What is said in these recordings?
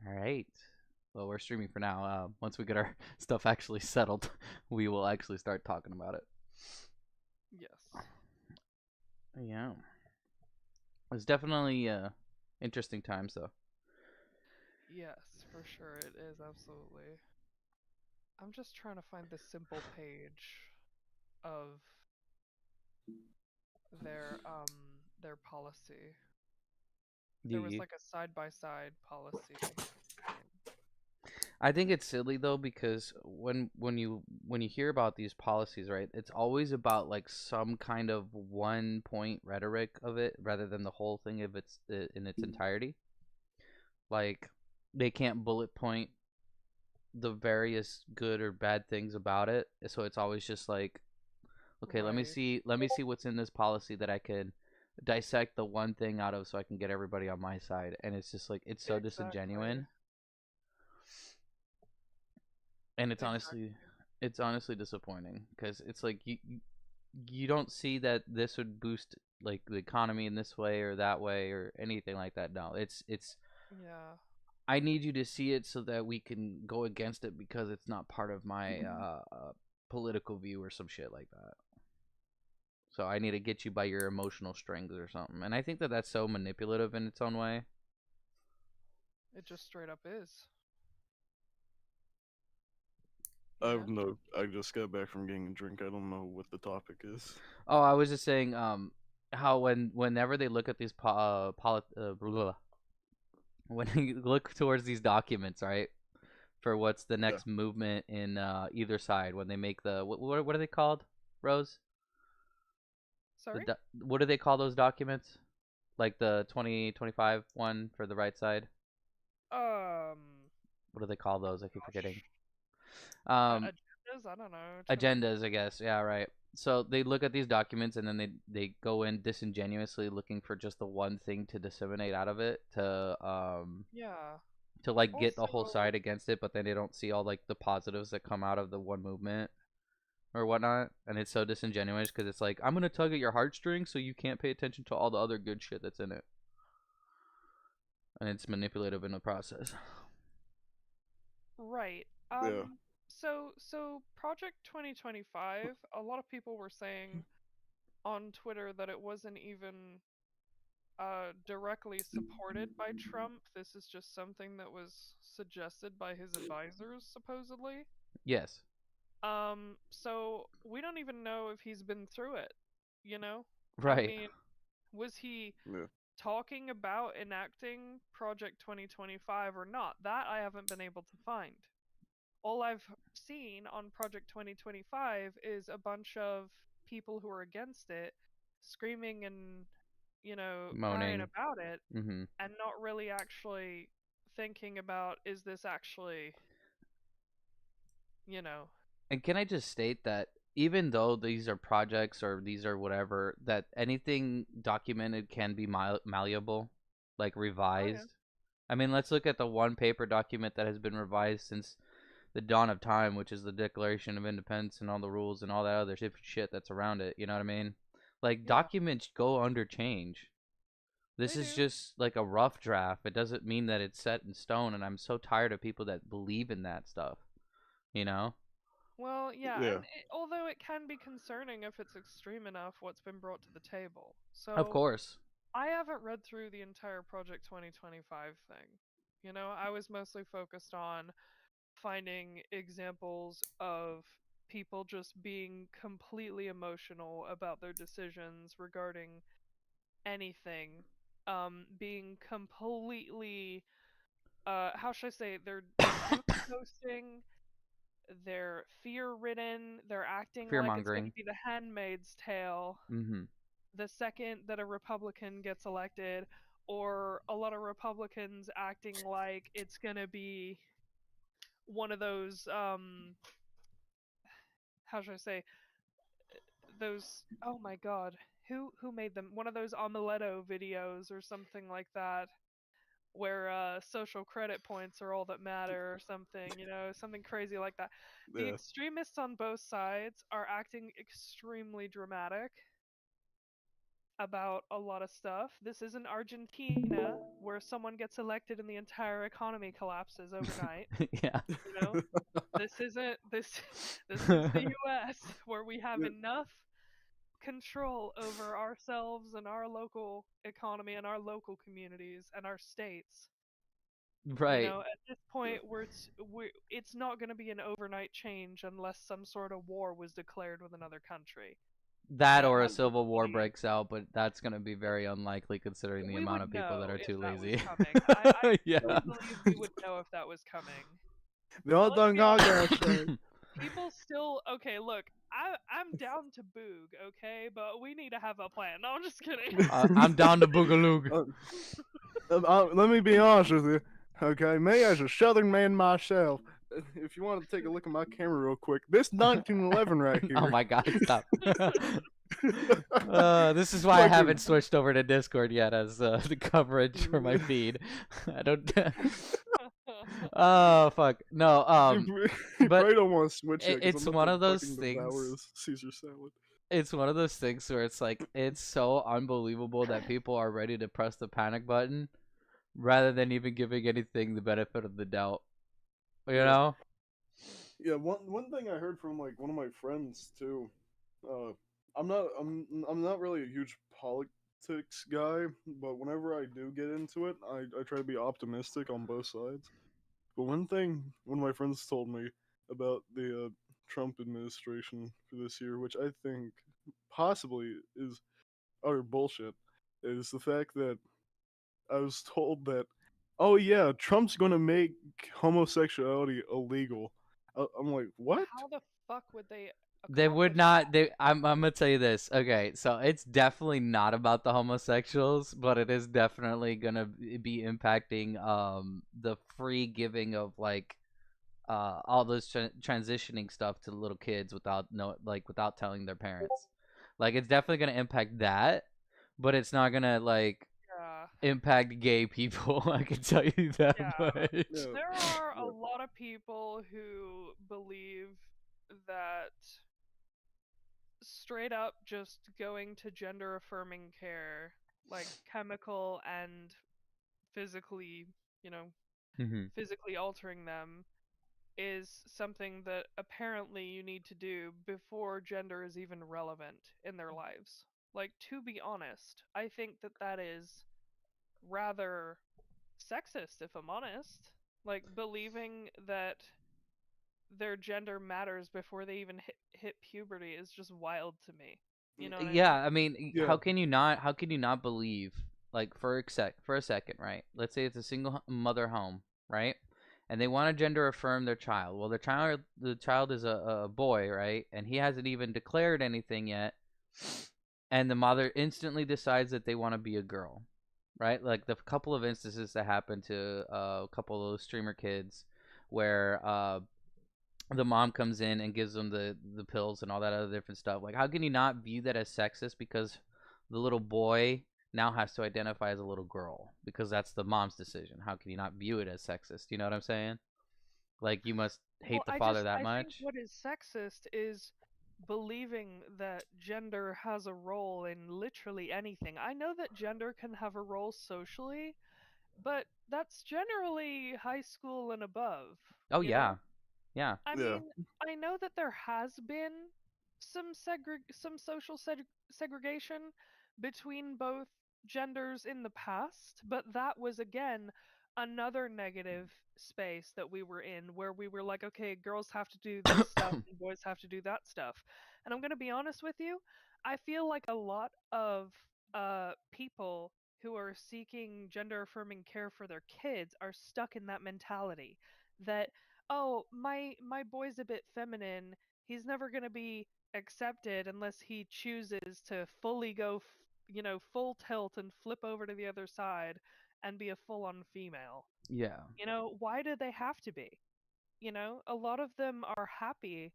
All right. Well, we're streaming for now. Once we get our stuff actually settled, we will actually start talking about it. Yes. Yeah. It's definitely interesting times, though. Yes, for sure it is absolutely. I'm just trying to find the simple page of their policy. There was You, like a side by side policy thing. I think it's silly though because when you hear about these policies, right? It's always about like some kind of one point rhetoric of it rather than the whole thing if it's in its entirety. Like they can't bullet point the various good or bad things about it. So it's always just like, okay, Right. let me see what's in this policy that I can dissect the one thing out of so I can get everybody on my side. And it's just like it's so Exactly. disingenuous. And Exactly. it's honestly disappointing because it's like you don't see that this would boost like the economy in this way or that way or anything like that. No, it's Yeah. I need you to see it so that we can go against it because it's not part of my political view or some shit like that. So I need to get you by your emotional strings or something. And I think that that's so manipulative in its own way. It just straight up is. I You know? have no. I just got back from getting a drink. I don't know what the topic is. Oh, I was just saying how whenever they look at these when you look towards these documents, right? For what's the Yeah. next movement in either side when they make the what are they called? Rose? Sorry? What do they call those documents? Like the 2025 one for the right side? Um What do they call oh those? I keep forgetting. gosh. Um Agendas? I don't know. agendas, I guess. Yeah, right. So they look at these documents and then they go in disingenuously looking for just the one thing to disseminate out of it Yeah. to like get the whole Also, side against it, but then they don't see all like the positives that come out of the one movement or whatnot. And it's so disingenuous because it's like I'm gonna tug at your heartstrings so you can't pay attention to all the other good shit that's in it, and it's manipulative in the process. right. Yeah. So Project 2025, a lot of people were saying on Twitter that it wasn't even directly supported by Trump. This is just something that was suggested by his advisors, supposedly. Yes. So we don't even know if he's been through it, you know? I Right. mean, was he Yeah. talking about enacting Project 2025 or not? That I haven't been able to find. All I've seen on Project 2025 is a bunch of people who are against it screaming and, crying Moaning. about it Mm-hmm. and not really actually thinking about is this actually, you know, And can I just state that even though these are projects or these are whatever, that anything documented can be malleable, like oh yeah, revised. I mean, let's look at the one paper document that has been revised since the dawn of time, which is the Declaration of Independence and all the rules and all that other shit that's around it. You know what I mean? Like yeah, documents go under change. This they is do. just like a rough draft. It doesn't mean that it's set in stone, and I'm so tired of people that believe in that stuff. You know? Well, yeah, Yeah. and although it can be concerning if it's extreme enough what's been brought to the table. Of So, course. I haven't read through the entire Project 2025 thing. I was mostly focused on finding examples of people just being completely emotional about their decisions regarding anything. Being completely, how should I say, they're doom posting, they're fear ridden, they're acting Fear like it's going to mongering. be the Handmaid's Tale Mm-hmm. the second that a Republican gets elected, or a lot of Republicans acting like it's going to be one of those, how should I say, those, oh my god, who made them? One of those Omeletto videos or something like that. Where social credit points are all that matter, or something, something crazy like that. The Yeah. extremists on both sides are acting extremely dramatic, about a lot of stuff. This isn't Argentina where someone gets elected and the entire economy collapses overnight. Yeah. You know, this isn't this. This is the U.S. where we have Yeah, enough control over ourselves and our local economy and our local communities and our states. You Right. know, at this yeah. point, it's not going to be an overnight change unless some sort of war was declared with another country. That That or a has to civil war be. breaks out, but that's going to be very unlikely considering the We amount would of people that know are if too that was lazy. coming. I Yeah. truly believe we would know if that was coming. They all Let's done be got honest. that shit. People still okay. Look, I'm down to boog, okay, but we need to have a plan. No, I'm just kidding. I'm down to boogaloo. Uh, Let me be honest with you. Okay, me as a southern man myself, if you want to take a look at my camera real quick, this 1911 right Oh here. my god, stop. This is why I haven't Fucking switched over to Discord yet as the coverage for my feed. I don't. Oh fuck no. you But probably don't want to switch yet because I'm it's about one to of those fucking devour things. this Caesar salad. It's one of those things where it's like it's so unbelievable that people are ready to press the panic button rather than even giving anything the benefit of the doubt. You Yeah, know? yeah. One thing I heard from like one of my friends too. Uh, I'm not really a huge politics guy, but whenever I do get into it, I try to be optimistic on both sides. But one thing one of my friends told me about the Trump administration for this year, which I think possibly is utter bullshit, is the fact that I was told that, oh yeah, Trump's gonna make homosexuality illegal. I'm like, what? How the fuck would they They would accomplish not. that? I'm gonna tell you this. Okay, so it's definitely not about the homosexuals, but it is definitely gonna be impacting the free giving of like all this transitioning stuff to little kids without without telling their parents. Like it's definitely gonna impact that, but it's not gonna like Yeah, impact gay people. I can tell you that yeah. much. Yeah, There are a yeah, lot of people who believe that straight up just going to gender affirming care, like chemical and physically, you know, Hmm. physically altering them, is something that apparently you need to do before gender is even relevant in their lives. Like, to be honest, I think that that is rather sexist, if I'm honest. Like, believing that their gender matters before they even hit puberty is just wild to me. You know what I Yeah, mean? I mean, yeah. how can you not? How can you not believe? Like for a second, right? Let's say it's a single mother home, right? And they want to gender affirm their child. Well, the child is a boy, right? And he hasn't even declared anything yet. And the mother instantly decides that they want to be a girl, right? Like the couple of instances that happened to a couple of those streamer kids, where the mom comes in and gives them the pills and all that other different stuff. Like, how can you not view that as sexist because the little boy now has to identify as a little girl because that's the mom's decision? How can you not view it as sexist? You know what I'm saying? Like, you must Well, hate the father that I think much? what is sexist is believing that gender has a role in literally anything. I know that gender can have a role socially, but that's generally high school and above, Oh you know? yeah, yeah. I Yeah. mean, I know that there has been some social segregation between both genders in the past, but that was again another negative space that we were in where we were like, okay, girls have to do this stuff and boys have to do that stuff. And I'm going to be honest with you, I feel like a lot of people who are seeking gender affirming care for their kids are stuck in that mentality that, oh, my boy's a bit feminine. He's never going to be accepted unless he chooses to fully go, full tilt and flip over to the other side and be a full-on female. Yeah. Why do they have to be? A lot of them are happy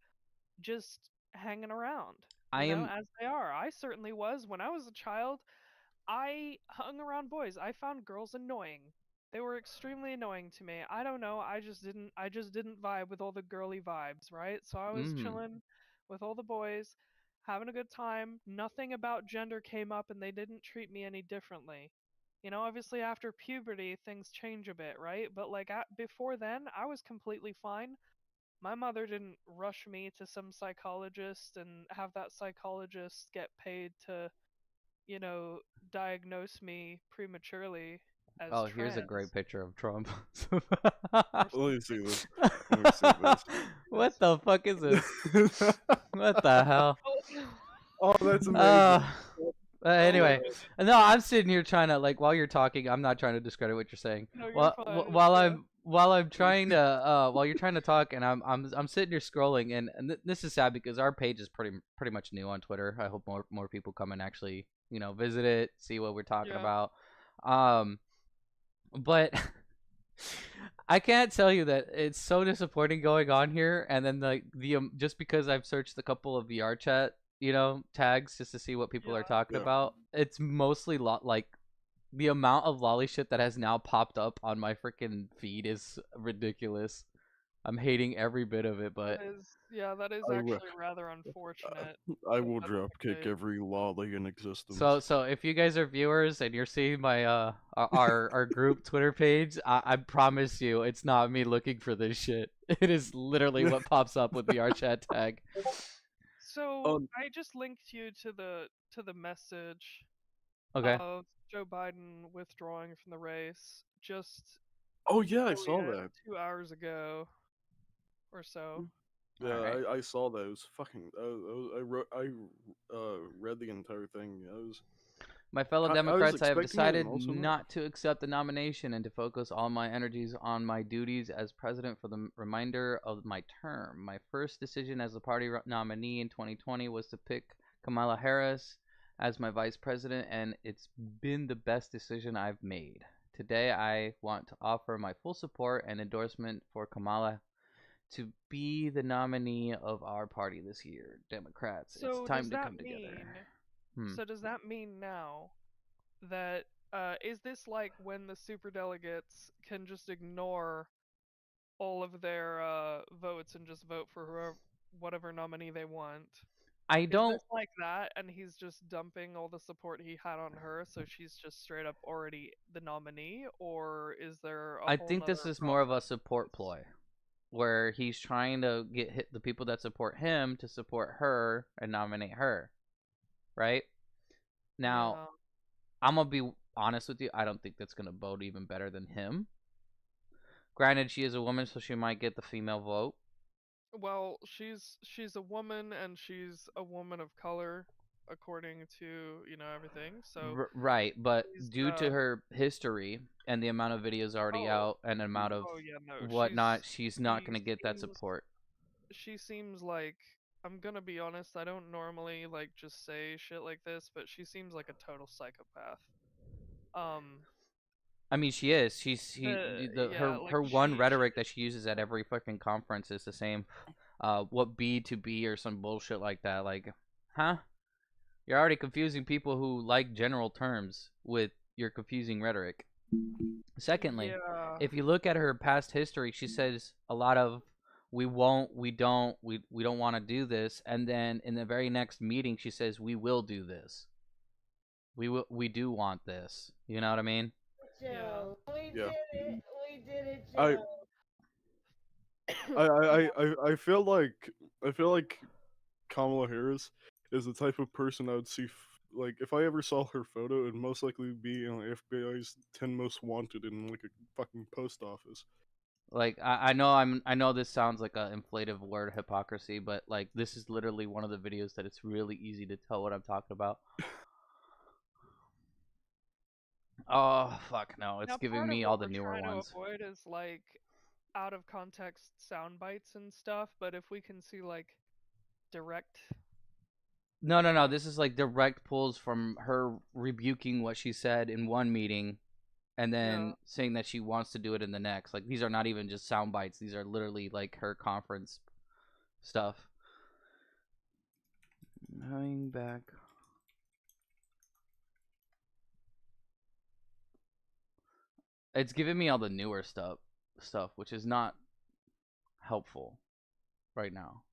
just hanging around, I am. as they are. I certainly was when I was a child. I hung around boys. I found girls annoying. They were extremely annoying to me. I don't know. I just didn't vibe with all the girly vibes, right? So I was Mm. chilling with all the boys. having a good time. Nothing about gender came up, and they didn't treat me any differently. Obviously after puberty, things change a bit, right? But like before then, I was completely fine. My mother didn't rush me to some psychologist and have that psychologist get paid to, you know, diagnose me prematurely as Oh, here's a great trans. picture of Trump. Or Let me see this. Let me see this. What the fuck is this? What the hell? Oh, that's Uh, amazing. Oh my anyway, goodness. no, I'm sitting here trying to like while you're talking, I'm not trying to discredit what you're saying. No, you're While fine. while Yeah. I'm trying to while you're trying to talk and I'm sitting here scrolling and this is sad because our page is pretty much new on Twitter. I hope more people come and actually, visit it, see what we're talking Yeah. about. Um but I can't tell you that it's so disappointing going on here, and then the just because I've searched a couple of VR chat, tags just to see what people are Yeah. talking Yeah. about, it's mostly like the amount of lolly shit that has now popped up on my freaking feed is ridiculous. I'm hating every bit of it, but That is I will. actually rather unfortunate I that will that's the dropkick case. every lolly in existence. so if you guys are viewers and you're seeing my our group Twitter page, I promise you it's not me looking for this shit. It is literally what pops up with the VR chat tag. So um. I just linked you to the message Okay. of Joe Biden withdrawing from the race just Oh yeah, I really saw that. 2 hours ago or so. Yeah, All right. I saw that. It was fucking. I read the entire thing. My fellow I was Democrats, I have expecting it, and decided also not. not to accept the nomination and to focus all my energies on my duties as president for the remainder of my term. My first decision as a party nominee in 2020 was to pick Kamala Harris as my vice president, and it's been the best decision I've made. Today, I want to offer my full support and endorsement for Kamala to be the nominee of our party this year. Democrats, it's So time does to that come together. mean Hmm. now that is this like when the superdelegates can just ignore all of their votes and just vote for whatever nominee they want? I Is don't this like that, and he's just dumping all the support he had on her, so she's just straight up already the nominee, or is there a I whole think this nother is more of a process to support this? ploy where he's trying to get the people that support him to support her and nominate her, right? Now, Yeah. I'm going to be honest with you, I don't think that's going to bode even better than him. Granted, she is a woman, so she might get the female vote. Well, she's a woman, and she's a woman of color, according to everything. So Right, but she's due to her history and the amount of videos already oh out and the amount of oh yeah, no, whatnot, she's not she going to get that seems support. she seems like, I'm gonna be honest, I don't normally like just say shit like this, but she seems like a total psychopath. Um, I mean, she is. yeah, like Her one rhetoric that she uses at every fucking conference is the same. What B to B or some bullshit like that. Like, huh? You're already confusing people who like general terms with your confusing rhetoric. Secondly, yeah. if you look at her past history, she says a lot of we won't, we don't want to do this, and then in the very next meeting she says we will do this. We do want this. You know what I mean? Yeah. Joe, we Yeah. did it. We did it, I Joe. I feel like Kamala Harris is the type of person I would see. Like, if I ever saw her photo, it'd most likely be in like, FBI's 10 most wanted in like a fucking post office. Like I know this sounds like a inflative word hypocrisy, but like this is literally one of the videos that it's really easy to tell what I'm talking about. Oh fuck no, it's Now, giving part of me all what the we're newer trying to ones. avoid is like out of context sound bites and stuff, but if we can see like direct, No. This is like direct pulls from her rebuking what she said in one meeting and yeah. then saying that she wants to do it in the next. Like these are not even just sound bites. These are literally like her conference stuff. Going back. It's giving me all the newer stuff, which is not helpful right now.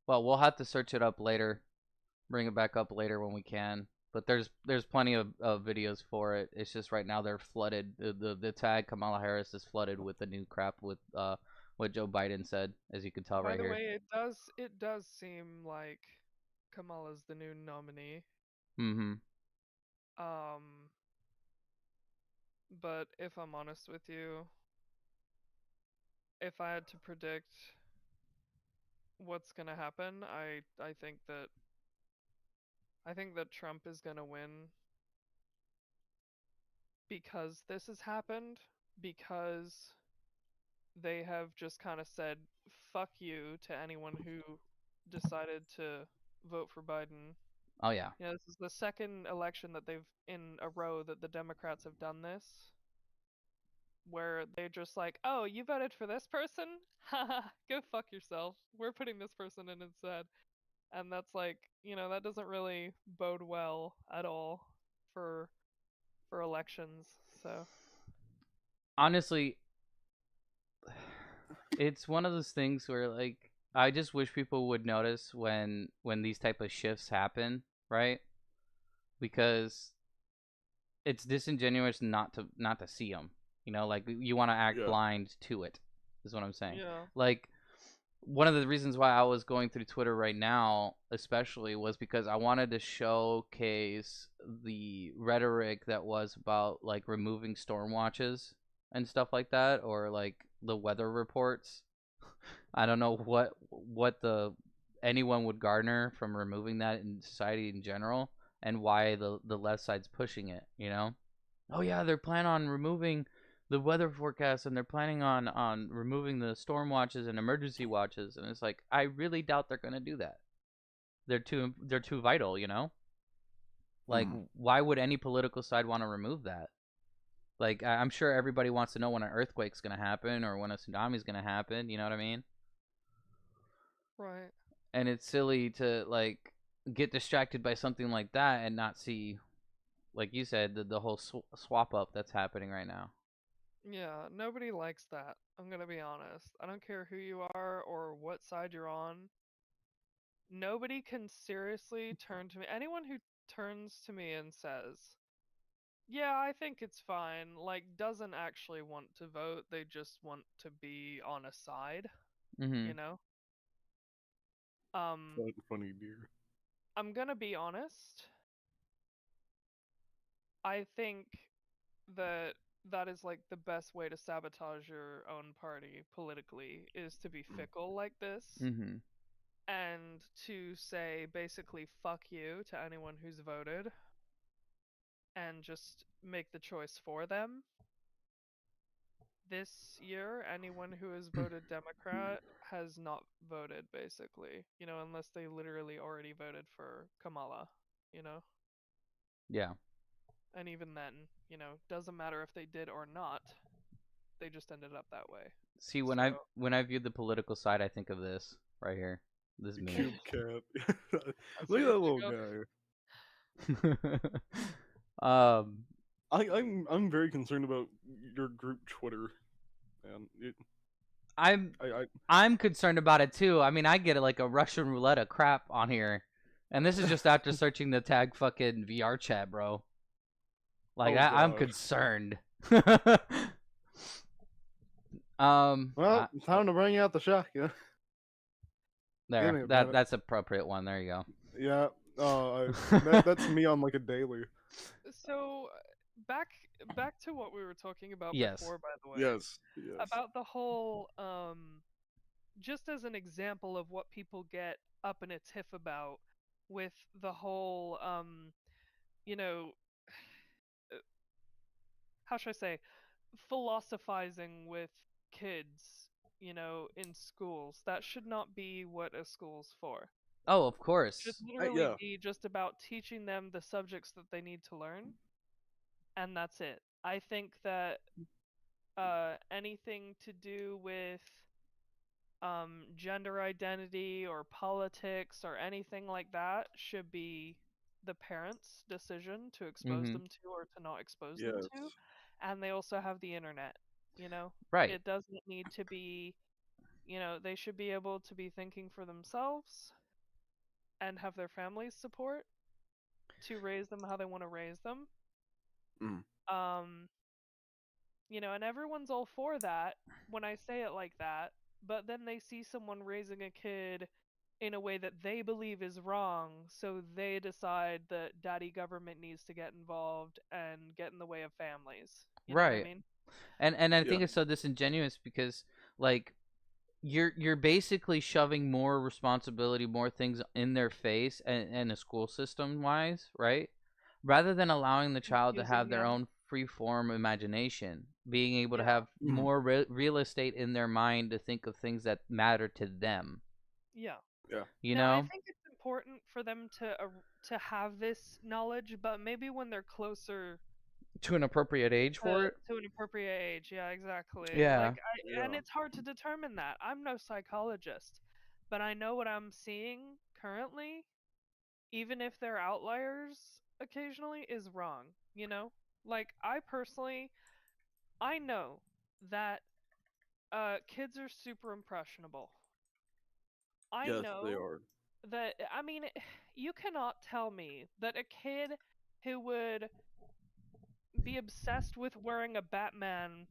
Well, we'll have to search it up later, bring it back up later when we can. But there's plenty of videos for it. It's just right now they're flooded. The tag Kamala Harris is flooded with the new crap with what Joe Biden said, as you can tell By right the here. way, it does seem like Kamala's the new nominee. Mm-hmm. Um, but if I'm honest with you, if I had to predict what's gonna happen, I think that Trump is gonna win because this has happened, because they have just kind of said fuck you to anyone who decided to vote for Biden. Oh yeah. You know, this is the second election that they've in a row that the Democrats have done this, where they're just like, "Oh, you voted for this person? Haha, go fuck yourself. We're putting this person in instead." And that's like, you know, that doesn't really bode well at all for elections. So, Honestly, it's one of those things where like I just wish people would notice when these type of shifts happen, right? Because it's disingenuous not to see them. You know, like you want to act Yeah. blind to it. Is what I'm saying. yeah. Like one of the reasons why I was going through Twitter right now, especially, was because I wanted to showcase the rhetoric that was about like removing storm watches and stuff like that, or like the weather reports. I don't know what the anyone would garner from removing that in society in general, and why the left side's pushing it. You know? Oh yeah, they're planning on removing the weather forecast, and they're planning on removing the storm watches and emergency watches, and it's like I really doubt they're gonna do that. They're too vital, you know. Like Hmm. why would any political side want to remove that? Like I'm sure everybody wants to know when an earthquake's gonna happen or when a tsunami's gonna happen. You know what I mean? Right. And it's silly to like get distracted by something like that and not see, like you said, the whole swap up that's happening right now. Yeah, nobody likes that. I'm gonna be honest. I don't care who you are or what side you're on. Nobody can seriously turn to me. Anyone who turns to me and says, "Yeah, I think it's fine," like doesn't actually want to vote. They just want to be on a side, Mm-hmm. you know? Um, Funny dear. I'm gonna be honest. I think that that is like the best way to sabotage your own party politically is to be fickle like this Mm-hmm. and to say basically fuck you to anyone who's voted and just make the choice for them. This year, anyone who has voted Democrat has not voted basically, you know, unless they literally already voted for Kamala, you know? Yeah. And even then, you know, doesn't matter if they did or not, they just ended up that way. See, when So, I view the political side, I think of this right here, this The meme. cube cat. that's Look what at you that think little of? guy. um, I'm very concerned about your group Twitter, and I'm I I'm concerned about it too. I mean, I get like a Russian roulette of crap on here, and this is just after searching the tag fucking VR chat, bro. Like oh I'm god. concerned. Well, time to bring out the shotgun. Give There, me a minute. that's appropriate one. There you Yeah. That's go. me on like a daily. So, back back to what we were talking about Yes. before, by the way, Yes. Yes. about the whole just as an example of what people get up in a tiff about with the whole you know, how should I say, philosophizing with kids, you know, in schools. That should not be what a school's for. Oh, of Should course. literally Yeah. be just about teaching them the subjects that they need to learn, and that's it. I think that anything to do with gender identity or politics or anything like that should be the parents' decision to expose Mhm. them to or to not expose them to. Yes. And they also have the internet, you know? Right. It doesn't need to be they should be able to be thinking for themselves and have their families support to raise them how they want to raise them. Mm. Um, and everyone's all for that when I say it like that, but then they see someone raising a kid in a way that they believe is wrong, so they decide that daddy government needs to get involved and get in the way of families. You know what I Right. mean? And I Yeah. think it's so disingenuous because like you're basically shoving more responsibility, more things in their face, and a school system wise, right? Rather than allowing the child to have Confusing, their yeah. own free form imagination, being able to Yeah. have Mm. more real estate in their mind to think of things that matter to them. Yeah. Yeah. You Now, I know, think it's important for them to have this knowledge, but maybe when they're closer to an appropriate age for it. to an appropriate age. Yeah, exactly. Yeah. And Yeah. it's hard to determine that. I'm no psychologist, but I know what I'm seeing currently, even if they're outliers occasionally, is wrong. Like I personally, I know that kids are super impressionable. I Yes, they know are. that, I mean, you cannot tell me that a kid who would be obsessed with wearing a Batman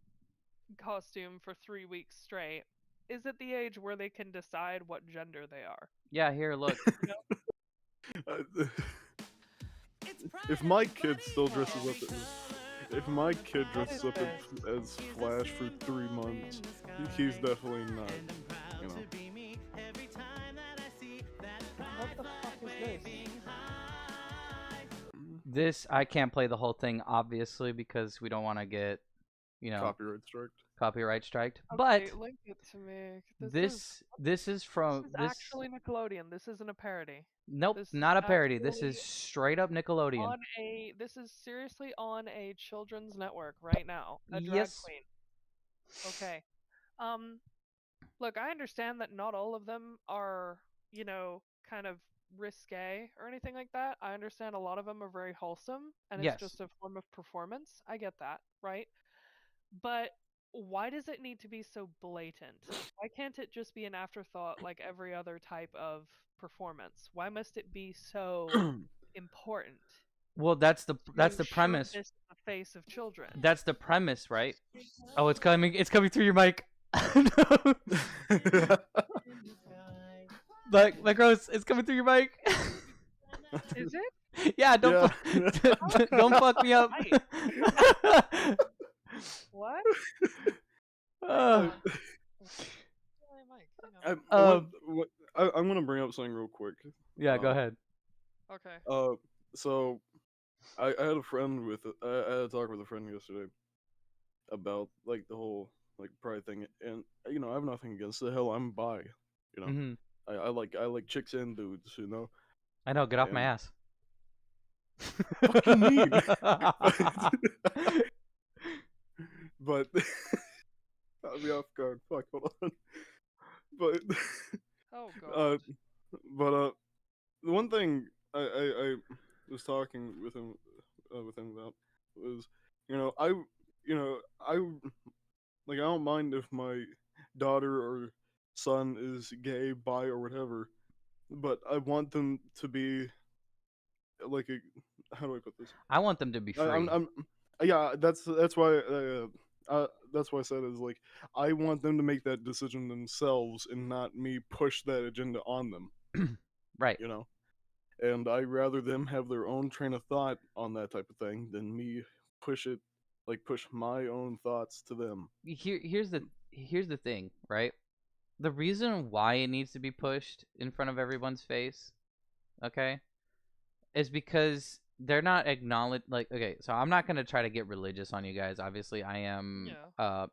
costume for 3 weeks straight is at the age where they can decide what gender they are. Yeah, here, look. You know? Uh, if my kid still dresses up if my kid What dresses is up this? as Flash for 3 months, he's definitely not. You know. What the fuck is this? This I can't play the whole thing obviously because we don't want to get, Copyright strike. copyright striked. Okay, But link it to me. this is This from is this. actually Nickelodeon. This isn't a parody. Nope, This is not a parody. This is actually straight up Nickelodeon. this is seriously on a children's network right now. A drag Yes. queen. Okay. Um Look, I understand that not all of them are, kind of risque or anything like that. I understand a lot of them are very wholesome and it's Yes. just a form of performance. I get that, right? But why does it need to be so blatant? Why can't it just be an afterthought like every other type of performance? Why must it be so important Well, that's to the shove premise. this in the face of children? That's the premise, right? Oh, it's coming. It's coming through your mic. No. Like BlackRose, it's coming through your mic. Is it? Yeah, Yeah. don't fuck me up. What? Uh, I, Um, I'm gonna bring up something real quick. yeah, go ahead. Okay. So I had a friend with I had a talk with a friend yesterday about like the whole like pride thing, and I have nothing against the hell I'm bi. You know, Hmm. I like chicks and dudes. I know. Get off my And ass. fuck you mean? But I'll be off guard. Fuck, hold on. But Oh uh, god. but the one thing I was talking with him about was I I like I don't mind if my daughter or son is gay, bi, or whatever, but I want them to be like a how do I put this? I want them to be free. I'm yeah, that's why I said is like I want them to make that decision themselves and not me push that agenda on them. Right. You know, and I rather them have their own train of thought on that type of thing than me push it push my own thoughts to them. Here's the thing, right? The reason why it needs to be pushed in front of everyone's face, okay, is because they're not acknowledged. Like, okay, so I'm not gonna try to get religious on you guys. Obviously, I am. Yeah.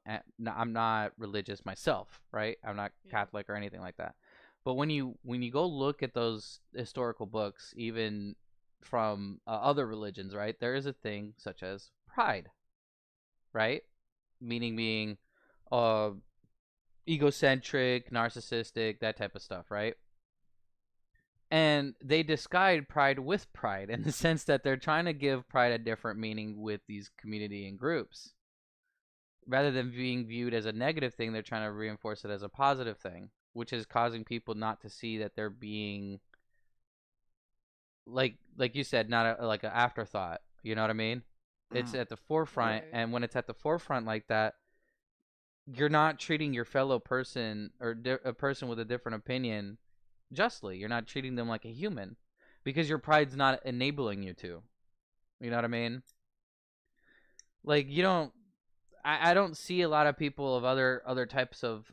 I'm not religious myself, right? I'm not Yeah. Catholic or anything like that. But when you go look at those historical books, even from other religions, right, there is a thing such as pride, right? Meaning being uh, egocentric, narcissistic, that type of stuff, right? And they disguise pride with pride in the sense that they're trying to give pride a different meaning with these community and groups. rather than being viewed as a negative thing, they're trying to reinforce it as a positive thing, which is causing people not to see that they're being like you said, not like an afterthought. You know what I mean? It's at the forefront, Right. and when it's at the forefront like that, you're not treating your fellow person or a person with a different opinion justly. You're not treating them like a human because your pride's not enabling you to. You know what I mean? Like you don't. I don't see a lot of people of other types of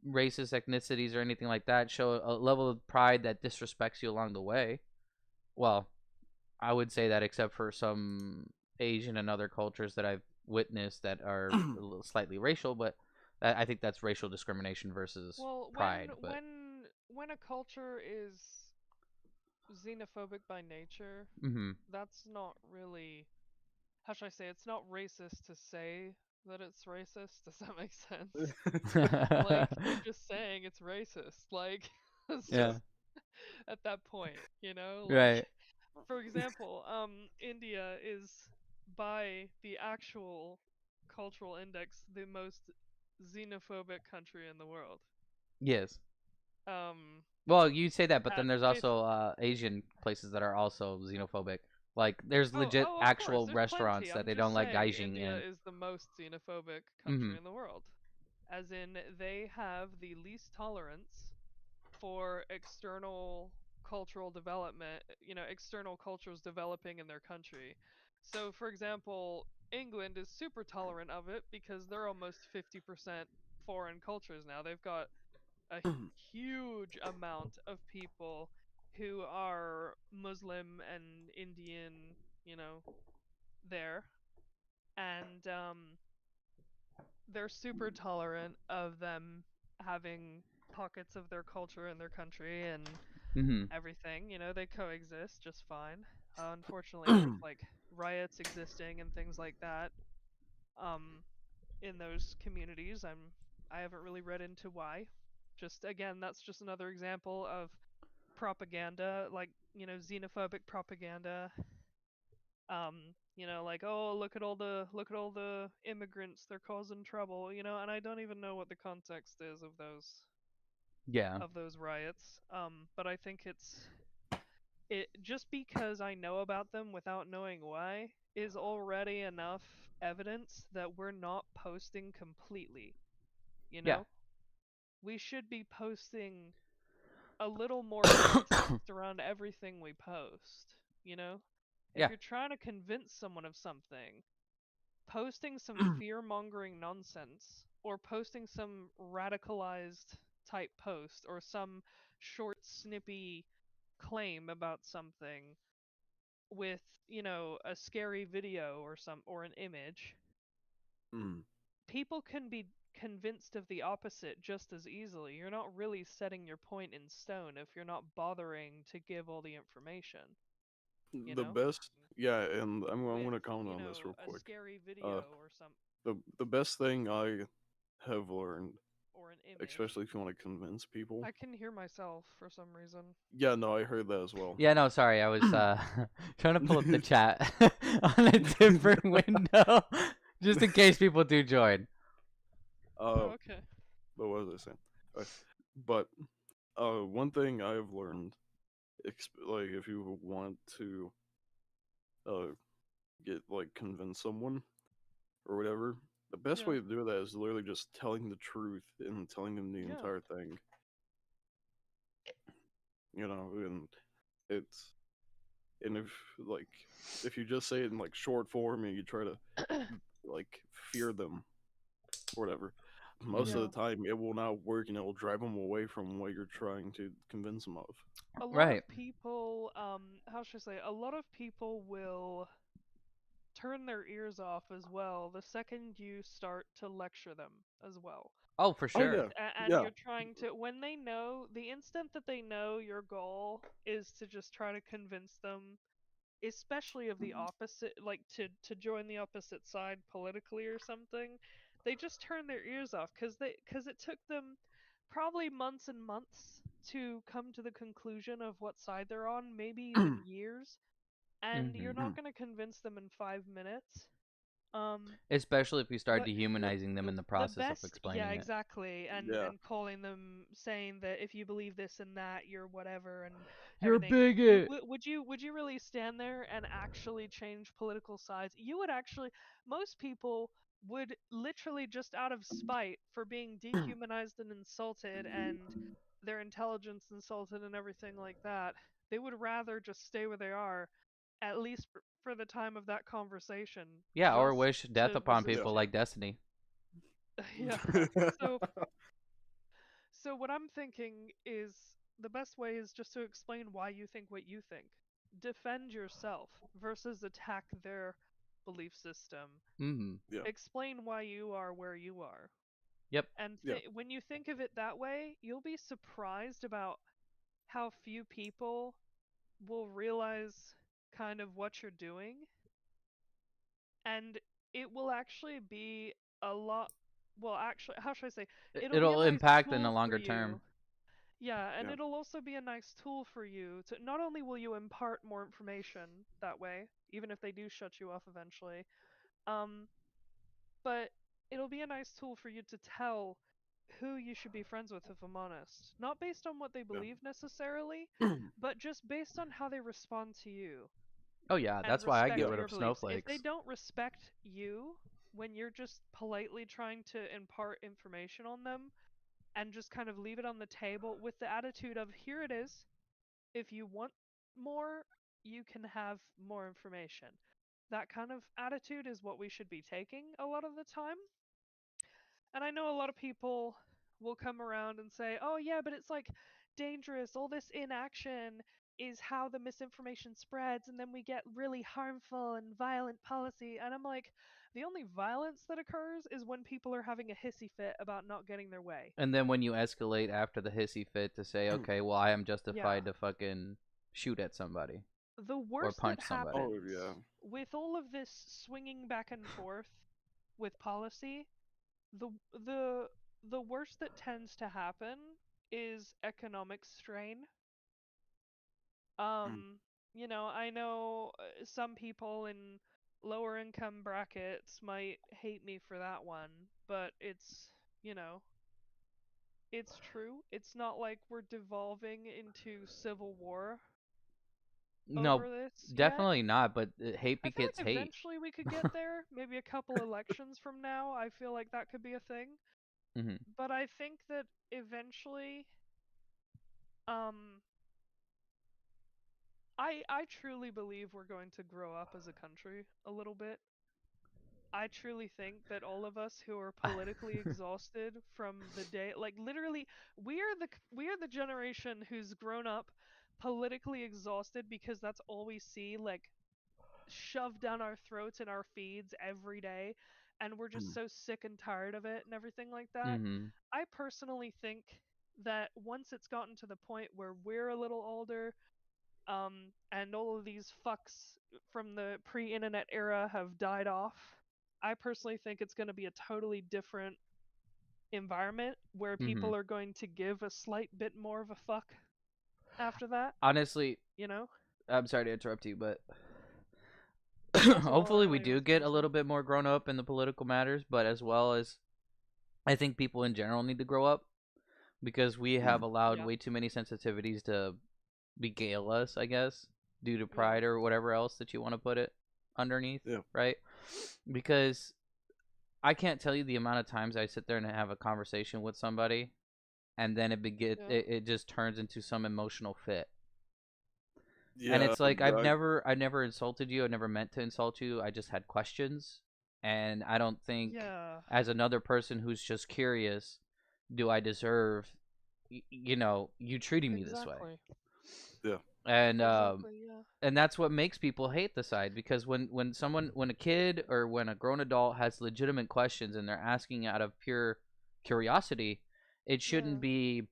races, ethnicities, or anything like that show a level of pride that disrespects you along the way. Well, I would say that except for some Asian and other cultures that I've witnessed that are a little slightly racial, but I think that's racial discrimination versus Well, pride. But when a culture is xenophobic by nature, mm-hmm. that's not really, how should I say, it's not racist to say that it's racist. Does that make sense? Like you're just saying it's racist. Like it's Yeah. just at that point, you know? Like Right. for example, India is by the actual cultural index the most xenophobic country in the world. Yes. Um Well, you say that, but then at there's base also Asian places that are also xenophobic. Like there's Oh, legit oh, of course, actual there's plenty. restaurants that I'm they just don't like saying Gaijin India in. is the most xenophobic Mm-hmm. country in the world. As in, they have the least tolerance for external cultural development, external cultures developing in their country. So, for example, England is super tolerant of it because they're almost 50% foreign cultures now. They've got a huge amount of people who are Muslim and Indian, you know, there. And they're super tolerant of them having pockets of their culture in their country and Mm-hmm. everything. They coexist just fine. Unfortunately, with like riots existing and things like that, um, in those communities, I haven't really read into why. Just again, that's just another example of propaganda, like xenophobic propaganda. Like, oh, look at all the immigrants, they're causing trouble, and I don't even know what the context is Yeah. of those riots. But I think it just because I know about them without knowing why is already enough evidence that we're not posting completely, you Yeah. know? We should be posting a little more context around everything we post, you know? If Yeah. you're trying to convince someone of something, posting some fear mongering nonsense or posting some radicalized type post or some short snippy claim about something with, a scary video or an image, people can be convinced of the opposite just as easily. You're not really setting your point in stone if you're not bothering to give all the information, you The know? best, yeah, and I'm With, gonna comment on this real a quick. scary Uh, video or some the best thing I have learned, or an image. especially if you want to convince people. I can hear myself for some reason. Yeah, no, I heard that as well. Yeah, no, sorry. I was trying to pull up the chat on a different window just in case people do join. uh, Oh, okay. but what was I saying? Uh, but one thing I've learned, like if you want to uh get like convince someone or whatever, the best Yeah. way to do that is literally just telling the truth and telling them the Yeah. entire thing. And it's and like if you just say it in like short form and you try to like fear them or whatever, most of Yeah. the time it will not work and it will drive them away from what you're trying to convince them of. A lot Right. of people, how should I say? A lot of people will turn their ears off as well the second you start to lecture them as well. Oh, for Oh sure. yeah, And yeah. you're trying to, when they know, the instant that they know your goal is to just try to convince them, especially of the opposite, like to join the opposite side politically or something, they just turn their ears off because it took them probably months and months to come to the conclusion of what side they're on, maybe even years, and you're Mm-hmm. not going to convince them in 5 minutes. Especially if we start What Yeah. dehumanizing them in the the process of best, yeah, explaining it. exactly, Yeah. and calling them, saying that if you believe this and that, you're whatever and You're a everything. bigot. Would you really stand there and actually change political sides? You would actually, most people would literally just out of spite for being dehumanized and insulted and their intelligence insulted and everything like that, they would rather just stay where they are, at least for the time of that conversation, Yeah, or just wish death to upon Yeah. people resist you. like Destiny. Yeah. So so what I'm thinking is the best way is just to explain why you think what you think. Defend yourself versus attack their belief system. Mm. Yeah. Explain why you are where you are. Yep. And Yeah. when you think of it that way, you'll be surprised about how few people will realize kind of what you're doing, and it will actually be a lot, well, actually, how should I say, it'll be a It'll nice impact in the tool for longer term. you. Yeah, and Yeah. it'll also be a nice tool for you to, not only will you impart more information that way, even if they do shut you off eventually, um, but it'll be a nice tool for you to tell who you should be friends with, if I'm honest. Not based on what they believe necessarily, Yeah. but just based on how they respond to you Oh yeah, and that's why I Yeah. get respect rid your of beliefs. If they snowflakes. don't respect you when you're just politely trying to impart information on them and just kind of leave it on the table with the attitude of, here it is, if you want more, you can have more information. That kind of attitude is what we should be taking a lot of the time. And I know a lot of people will come around and say, oh, yeah, but it's like dangerous. All this inaction is how the misinformation spreads, and then we get really harmful and violent policy. And I'm like, the only violence that occurs is when people are having a hissy fit about not getting their way. And then when you escalate after the hissy fit to say, okay, well, I am justified Yeah. to fucking shoot at somebody The or worst that punch somebody. Oh happens yeah. with all of this swinging back and forth with policy, the the the worst that tends to happen is economic strain. Mm. Um, I know some people in lower income brackets might hate me for that one, but you know, it's true. It's not like we're devolving into civil war No, over this yet. definitely not. But hate I feel begets like hate. eventually we could get there. Maybe a couple elections from now, I feel like that could be a thing. Hmm. But I think that eventually, um, I truly believe we're going to grow up as a country a little bit. I truly think that all of us who are politically exhausted from the day, like literally, we are the generation who's grown up politically exhausted because that's all we see, like shoved down our throats in our feeds every day, and we're just Mm. so sick and tired of it and everything like that. Hmm. I personally think that once it's gotten to the point where we're a little older, and all of these fucks from the pre-internet era have died off, I personally think it's going to be a totally different environment where Hmm. people are going to give a slight bit more of a fuck after that, Honestly, you know? I'm sorry to interrupt you, but That's all I hopefully we really do was get going a to say. little bit more grown up in the political matters, but as well as I think people in general need to grow up because we have Mm. allowed Yeah, way too many sensitivities to begale us, I guess, due to yeah, pride or whatever else that you want to put it underneath, Yeah. right? Because I can't tell you the amount of times I sit there and have a conversation with somebody and then yeah, it just turns into some emotional fit. And Yeah. it's like I've never insulted you. I never meant to insult you. I just had questions, and I don't think yeah, as another person who's just curious, do I deserve you treating me this way? exactly, Yeah. And exactly, yeah, and that's what makes people hate the side because when a kid or when a grown adult has legitimate questions and they're asking out of pure curiosity, it yeah, shouldn't be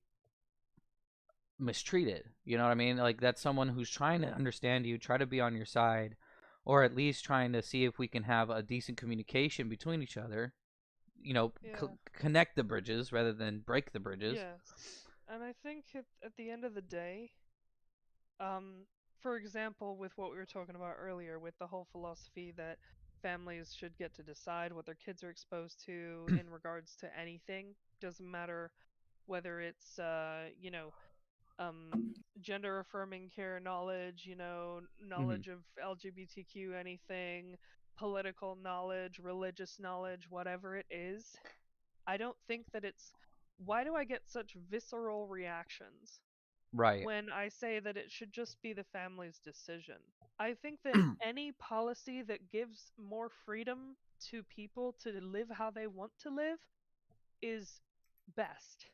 mistreated. You know what I mean? Like that's someone who's trying to understand you, try to be on your side, or at least trying to see if we can have a decent communication between each other. yeah, Connect the bridges rather than break the bridges. yes. And I think at the end of the day, um, for example, with what we were talking about earlier, with the whole philosophy that families should get to decide what their kids are exposed to in regards to anything. Doesn't matter whether it's um, gender affirming care knowledge, Hmm. knowledge of LGBTQ anything, political knowledge, religious knowledge, whatever it is. I don't think that it's why do I get such visceral reactions Right. when I say that it should just be the family's decision? I think that any policy that gives more freedom to people to live how they want to live is best.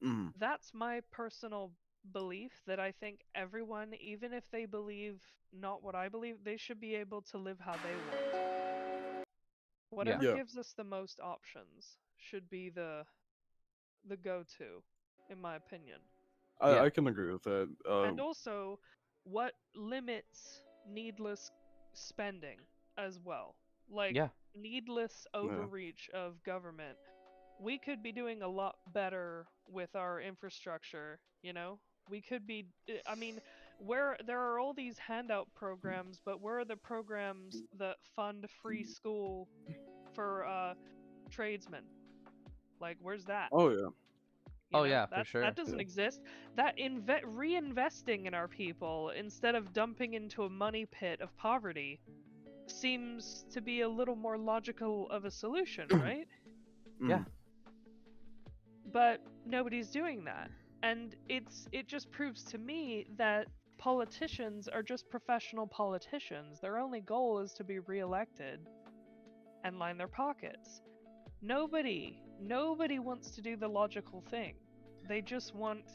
Mm. That's my personal belief that I think everyone, even if they believe not what I believe, they should be able to live how they want. Yeah. Whatever Yeah, gives us the most options should be the go-to, in my opinion. Yeah. I can agree with that. And also, what limits needless spending as well? Like, Yeah. needless Yeah. overreach of government. We could be doing a lot better with our infrastructure, you know? We could be, I mean, where there are all these handout programs, but where are the programs that fund free school for tradesmen? Like, where's that? Oh yeah. Oh yeah, for That sure. doesn't Yeah. exist. That reinvesting in our people instead of dumping into a money pit of poverty seems to be a little more logical of a solution, right? Yeah. Mm. But nobody's doing that. And it just proves to me that politicians are just professional politicians. Their only goal is to be reelected and line their pockets. Nobody wants to do the logical thing. They just want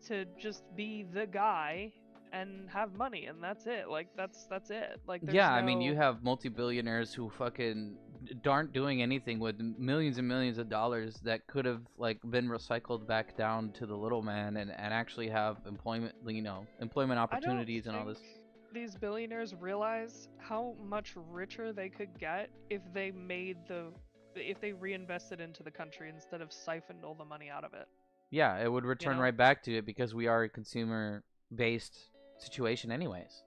to just be the guy and have money, and that's it. Like that's it. Like there's Yeah, I mean, you no have multi-billionaires who fucking aren't doing anything with millions and millions of dollars that could have like been recycled back down to the little man and actually have employment, employment I don't opportunities and all think this. these billionaires realize how much richer they could get if they reinvested into the country instead of siphoned all the money out of it. Yeah, it would You return know? right back to it because we are a consumer-based situation anyways.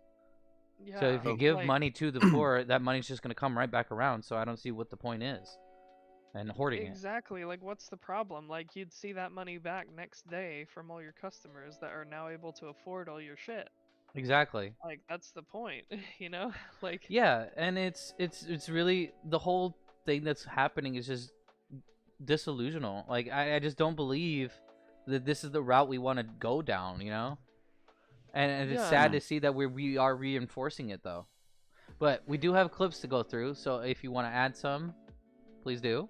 So Yeah, if you Oh. give like money to the poor, that money's just going to come right back around. So I don't see what the point is and hoarding it. exactly. Like what's the problem? Like you'd see that money back next day from all your customers that are now able to afford all your shit. Exactly. Like that's the point, you know? Like Yeah, and it's really the whole thing that's happening is just disillusional. Like I just don't believe that this is the route we want to go down, and it's yeah. sad Mm. to see that we are reinforcing it though. But we do have clips to go through, so if you want to add some, please do.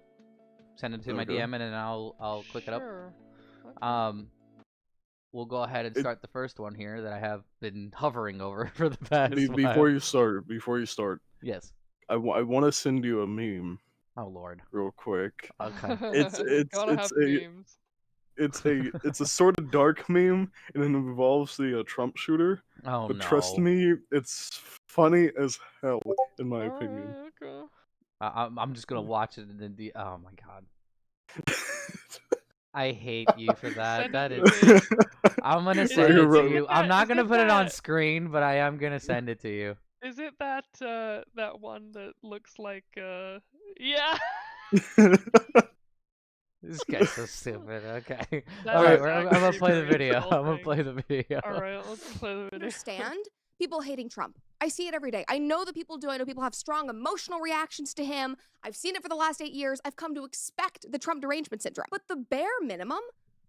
Send it to my Okay. DM and then I'll click it up. Sure. Okay. Um, we'll go ahead and It, start the first one here that I have been hovering over for the past before while. you start, Yes. I want to send you a meme Oh Lord. real quick. Okay. Gotta have memes. It's a sort of dark meme, and it involves the Trump shooter. Oh But trust no. me, it's funny as hell, in my opinion. Alright, okay. I'm just gonna watch it and then oh my god. I hate you for that. Send it That to is. me. I'm gonna Is send it it to is you. it I'm that not is gonna it put it on that screen, but I am gonna send it to you. is it that one that looks like yeah. This guy's so stupid. Okay. That All right. is I'm gonna actually play the very video. I'm gonna insulting. play the video. Alright, let's play the video. Understand people hating Trump. I see it every day. I know that people do. I know people have strong emotional reactions to him. I've seen it for the last 8 years. I've come to expect the Trump derangement syndrome. But the bare minimum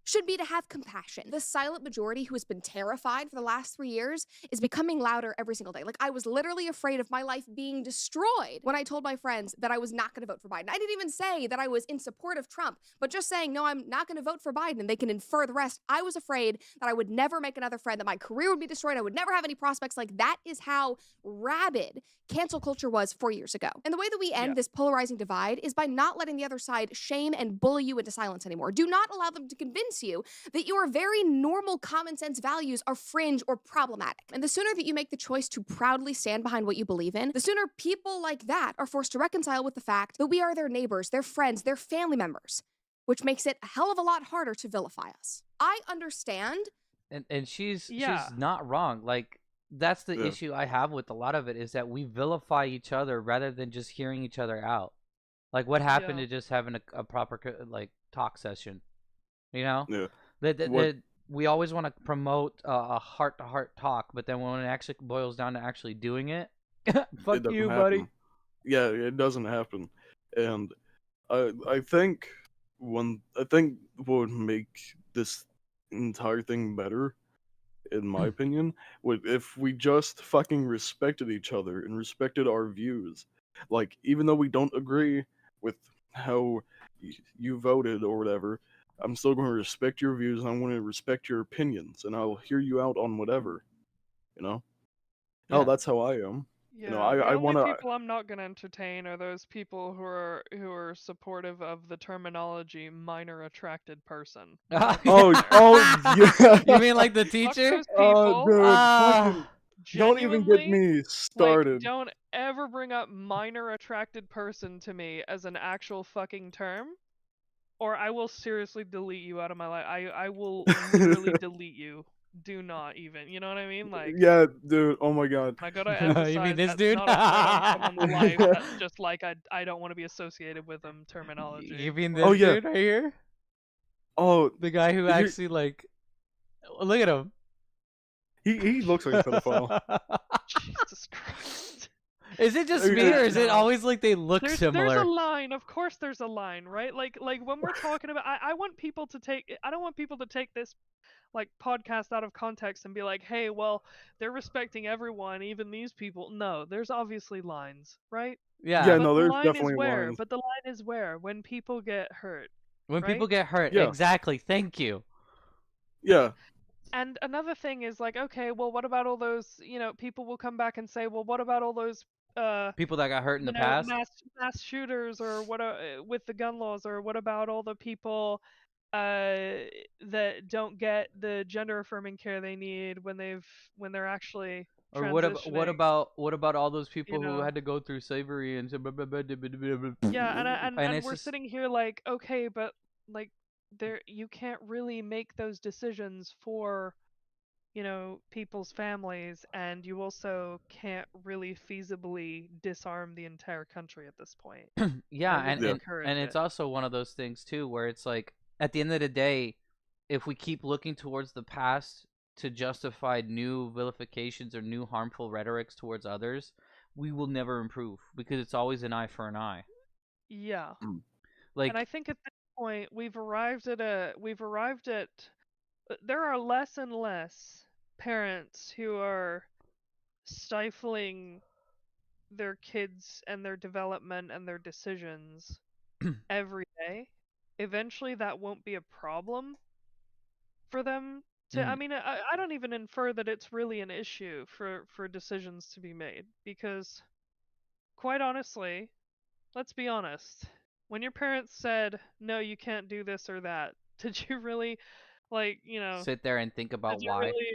should be to have compassion. The silent majority who has been terrified for the last 3 years is becoming louder every single day. Like, I was literally afraid of my life being destroyed when I told my friends that I was not gonna vote for Biden. I didn't even say that I was in support of Trump, but just saying, no, I'm not gonna vote for Biden, and they can infer the rest. I was afraid that I would never make another friend, that my career would be destroyed, I would never have any prospects. Like, that is how rabid cancel culture was 4 years ago. And the way that we end this polarizing divide is by not letting the other side shame and bully you into silence anymore. Do not allow them to convince you that your very normal common sense values are fringe or problematic. And the sooner that you make the choice to proudly stand behind what you believe in, the sooner people like that are forced to reconcile with the fact that we are their neighbors, their friends, their family members, which makes it a hell of a lot harder to vilify us. I understand. And she's Yeah. not wrong. Like that's the Yeah. issue I have with a lot of it, is that we vilify each other rather than just hearing each other out. Like, what happened Yeah. to just having a proper like talk session? You know, Yeah. What? that we always want to promote a heart to heart talk, but then when it actually boils down to actually doing it, It fuck doesn't you, buddy. happen. Yeah, it doesn't happen. And I think what would make this entire thing better, in my opinion, would if we just fucking respected each other and respected our views. Like, even though we don't agree with how you voted or whatever, I'm still going to respect your views and I'm going to respect your opinions and I'll hear you out on whatever. You know? Hell, Yeah. that's how I am. Yeah, the I only want to. people I'm not gonna entertain are those people who are supportive of the terminology minor attracted person. Oh, That's Oh, there. oh, you yeah. mean like the Fuck teacher? those people. Dude, fucking. Ah, Don't even get Genuinely, me like, started. don't ever bring up minor attracted person to me as an actual fucking term, or I will seriously delete you out of my life. I will literally delete you. Do not even. You know what I mean? Like, Yeah, dude. Oh my god. I gotta you mean emphasize this that's dude? not a threat on someone's life. That's just like I don't want to be associated with them terminology. You mean Oh this Like, yeah. dude right here? Oh, The guy who here. actually like, look at him. He looks like a pedophile. Jesus Christ. Is it just me, Yeah, or Yeah, is it no. always like they look There's a similar? line. Of course there's a line, right? Like when we're talking about I want people to take I don't want people to take this like podcast out of context and be like, "Hey, well, they're respecting everyone, even these people." No, there's obviously lines, right? yeah. Yeah, But No, the there's line is definitely where? lines. But the line is where? When people get hurt, when people right? get hurt, Yeah, exactly. Thank you. yeah, And another thing is like, okay, well, what about all those, people will come back and say, well, what about all those, People that got hurt in the past. mass shooters or what with the gun laws, or what about all the people that don't get the gender affirming care they need when they're actually Or transitioning, what about all those you people who know? had to go through slavery and Yeah, and and it's we're just sitting here like, okay, but like there you can't really make those decisions for people's families, and you also can't really feasibly disarm the entire country at this point. I yeah, wouldn't yeah. encourage and it's it. also one of those things too where it's like at the end of the day, if we keep looking towards the past to justify new vilifications or new harmful rhetorics towards others, we will never improve because it's always an eye for an eye. Yeah. Mm. And I Like, think at this point we've arrived at there are less and less parents who are stifling their kids and their development and their decisions every day. Eventually that won't be a problem for them to. I mhm, mean, I don't even infer that it's really an issue for decisions to be made, because quite honestly, let's be honest, when your parents said no, you can't do this or that, did you really, like, sit there and think did about you why. really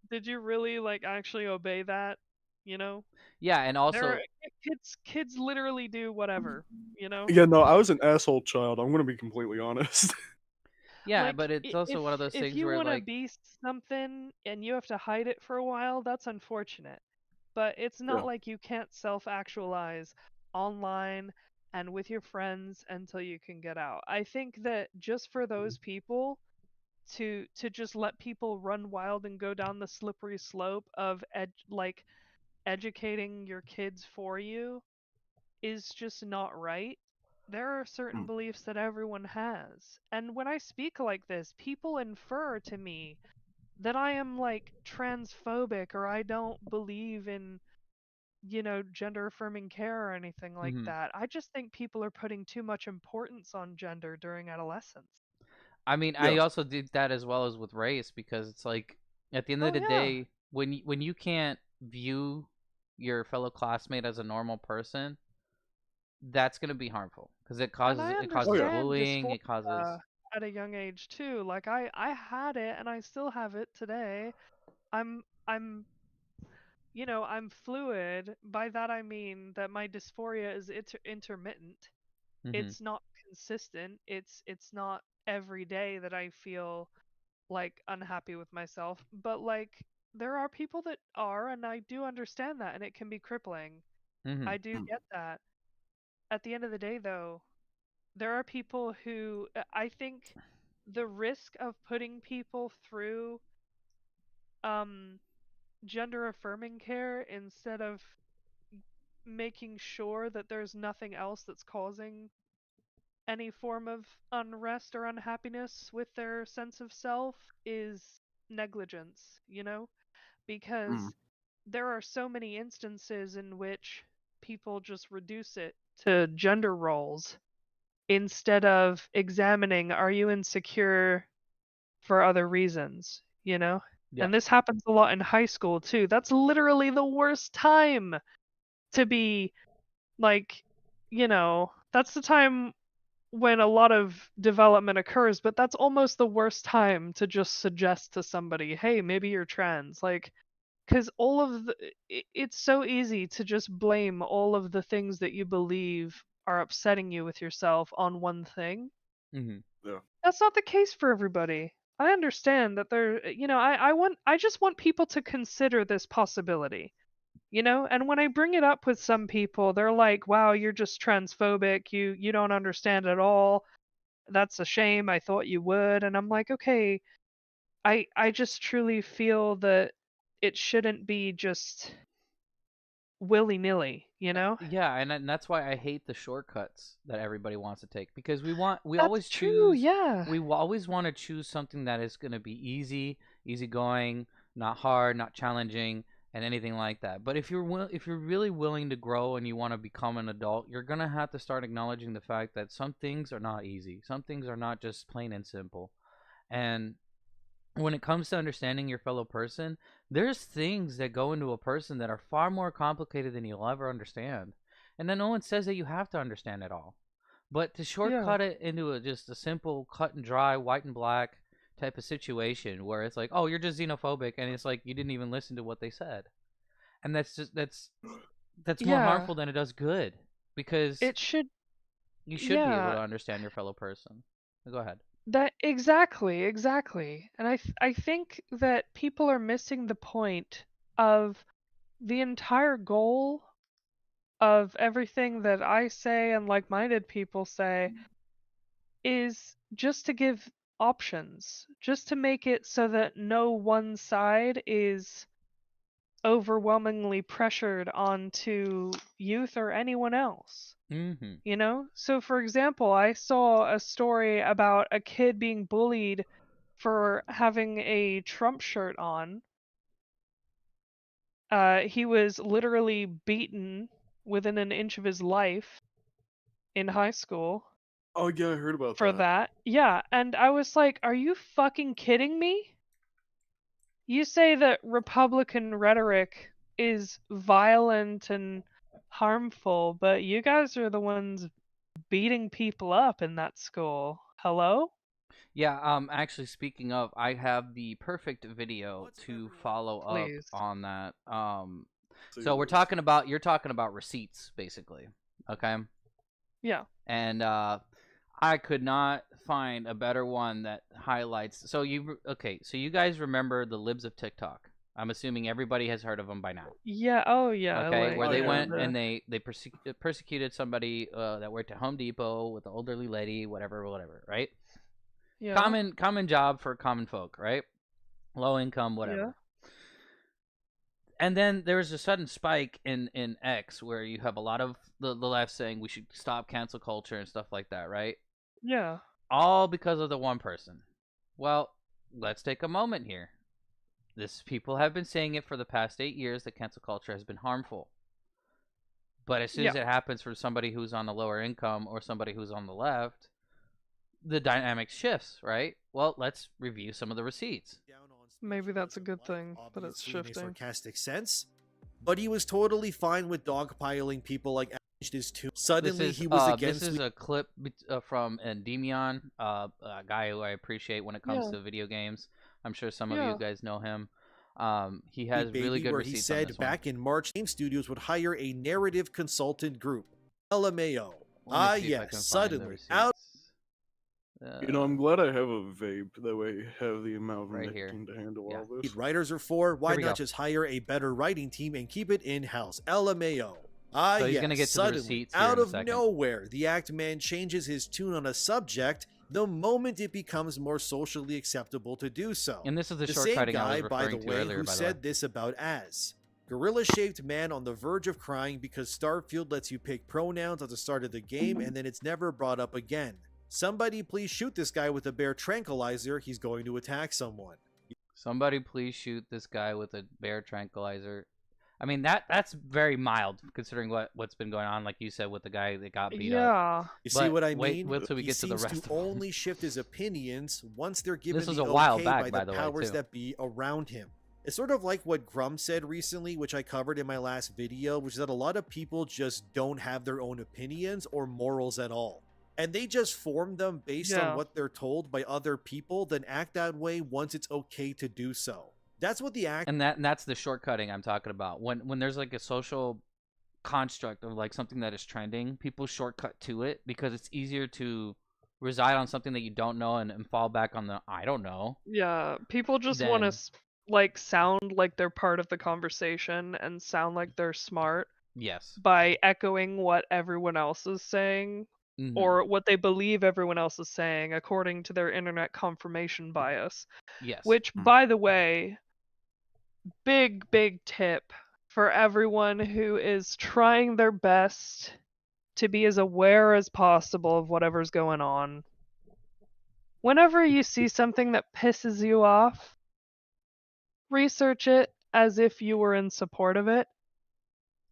did you really like actually obey that, you know Yeah, and there are also kids literally do whatever, you know Yeah, no, I was an asshole child. I'm gonna be completely honest. yeah, Like, but it's also one of those if things you where want to like be something and you have to hide it for a while, that's unfortunate. But it's Yeah. not like you can't self-actualize online and with your friends until you can get out. I think that just for those people to just let people run wild and go down the slippery slope of like educating your kids for you is just not right. There are certain Mm. beliefs that everyone has. And when I speak like this, people infer to me that I am like transphobic, or I don't believe in, gender affirming care or anything like mhm. that. I just think people are putting too much importance on gender during adolescence. I mean, I Yeah. also did that as well as with race because it's like at the end of Oh the yeah. day, when you can't view your fellow classmate as a normal person, that's gonna be harmful because And I it Oh causes yeah. understand bullying, it dysphoria causes at a young age too. Like I had it and I still have it today. I'm I'm fluid. By that I mean that my dysphoria is intermittent. mhm. It's not consistent. It's not every day that I feel like unhappy with myself, but like there are people that are, and I do understand that, and it can be crippling. Mm-hmm. I do get that. At the end of the day, though, there are people who I think the risk of putting people through um gender affirming care instead of making sure that there's nothing else that's causing any form of unrest or unhappiness with their sense of self is negligence, you know? Because there are so many instances in which people just reduce it to gender roles instead of examining, are you insecure for other reasons, you know? Yeah. And this happens a lot in high school too. That's literally the worst time to be like, that's the time when a lot of development occurs, but that's almost the worst time to just suggest to somebody, hey, maybe you're trans. Like, because all of it's so easy to just blame all of the things that you believe are upsetting you with yourself on one thing. Mm-hmm. Yeah. That's not the case for everybody. I understand that I just want people to consider this possibility. And when I bring it up with some people, they're like, wow, you're just transphobic, you don't understand at all, that's a shame, I thought you would. And I'm like, okay, I just truly feel that it shouldn't be just willy-nilly, you know? Yeah, and that's why I hate the shortcuts that everybody wants to take, because we That's always true, choose yeah. always want to choose something that is going to be easygoing, not hard, not challenging, and anything like that. But if you're really willing to grow and you want to become an adult, you're going to have to start acknowledging the fact that some things are not easy. Some things are not just plain and simple. And when it comes to understanding your fellow person, there's things that go into a person that are far more complicated than you'll ever understand. And then no one says that you have to understand it all. But to Yeah. shortcut it into just a simple cut and dry, white and black type of situation where it's like, oh, you're just xenophobic, and it's like you didn't even listen to what they said. And that's more Yeah. harmful than it does good, because It should you should be able yeah. to understand your fellow person. Go ahead. That exactly. And I think that people are missing the point of the entire goal of everything that I say and like-minded people say is just to give options, just to make it so that no one side is overwhelmingly pressured onto youth or anyone else. Mm-hmm. So for example, I saw a story about a kid being bullied for having a Trump shirt on. He was literally beaten within an inch of his life in high school Oh yeah, I heard about for that. that. Yeah, and I was like, are you fucking kidding me? You say that Republican rhetoric is violent and harmful, but you guys are the ones beating people up in that school. Hello? Yeah, actually, speaking of, I have the perfect video What's up, to everyone? follow up Please. on that. See So this. you're talking about receipts, basically, okay? Yeah. And I could not find a better one that highlights. Okay? So you guys remember the libs of TikTok? I'm assuming everybody has heard of them by now. Yeah, oh yeah, Okay, like where Oh, they yeah. went and they persecuted somebody that worked at Home Depot with an elderly lady, whatever, right? yeah, Common job for common folk, right? Low income, yeah, whatever. And then there was a sudden spike in X where you have a lot of the left saying we should stop cancel culture and stuff like that, right? yeah, All because of the one person. Well, let's take a moment here. This people have been saying it for the past 8 years that cancel culture has been harmful. But as soon yeah. as it happens for somebody who's on a lower income or somebody who's on the left, the dynamic shifts, right? Well, let's review some of the receipts. Down on speech Maybe he that's a doesn't good like, thing that it's obviously in a shifting. sarcastic sense, but he was totally fine with dogpiling people like his too. Suddenly he was against This is a clip from Endymion, a guy who I appreciate when it comes Yeah, to video games. I'm sure some of you yeah, guys know him. He has really Baby, good where he receipts on said this one. back in March, game studios would hire a narrative consultant group. LMAO. Let me see if I can Yes, find the suddenly out. receipts. I'm glad I have a vape. That way, I have the amount of Right here. nicotine to handle Yeah. all this. Writers are for, why we not go. just hire a better writing team and keep it in-house? LMAO. So he's gonna get to the Suddenly, receipts here out in a of second. nowhere, the Act Man changes his tune on a subject the moment it becomes more socially acceptable to do so. And this is the same shortcutting I guy, was by referring the to way, earlier, who by the said way. this about Az. Gorilla-shaped man on the verge of crying because Starfield lets you pick pronouns at the start of the game and then it's never brought up again. Somebody please shoot this guy with a bear tranquilizer, he's going to attack someone. Somebody please shoot this guy with a bear tranquilizer. I mean, that's very mild considering what's been going on, like you said, with the guy that got beat up. Yeah. You see But what I wait mean? till we He get to the seems rest to of them. only shift his opinions once they're given This was the a while okay back, by by the the way, powers too. that be around him. It's sort of like what Grum said recently, which I covered in my last video, which is that a lot of people just don't have their own opinions or morals at all. And they just form them based Yeah. on what they're told by other people, then act that way once it's okay to do so. That's what the act. And that's the shortcutting I'm talking about. When there's like a social construct of like something that is trending, people shortcut to it because it's easier to reside on something that you don't know and fall back on the I don't know. Yeah. People just want Then to like sound like they're part of the conversation and sound like they're smart yes. by echoing what everyone else is saying Mhm. or what they believe everyone else is saying according to their internet confirmation bias. Yes. Which, by the way, big tip for everyone who is trying their best to be as aware as possible of whatever's going on. Whenever you see something that pisses you off, research it as if you were in support of it,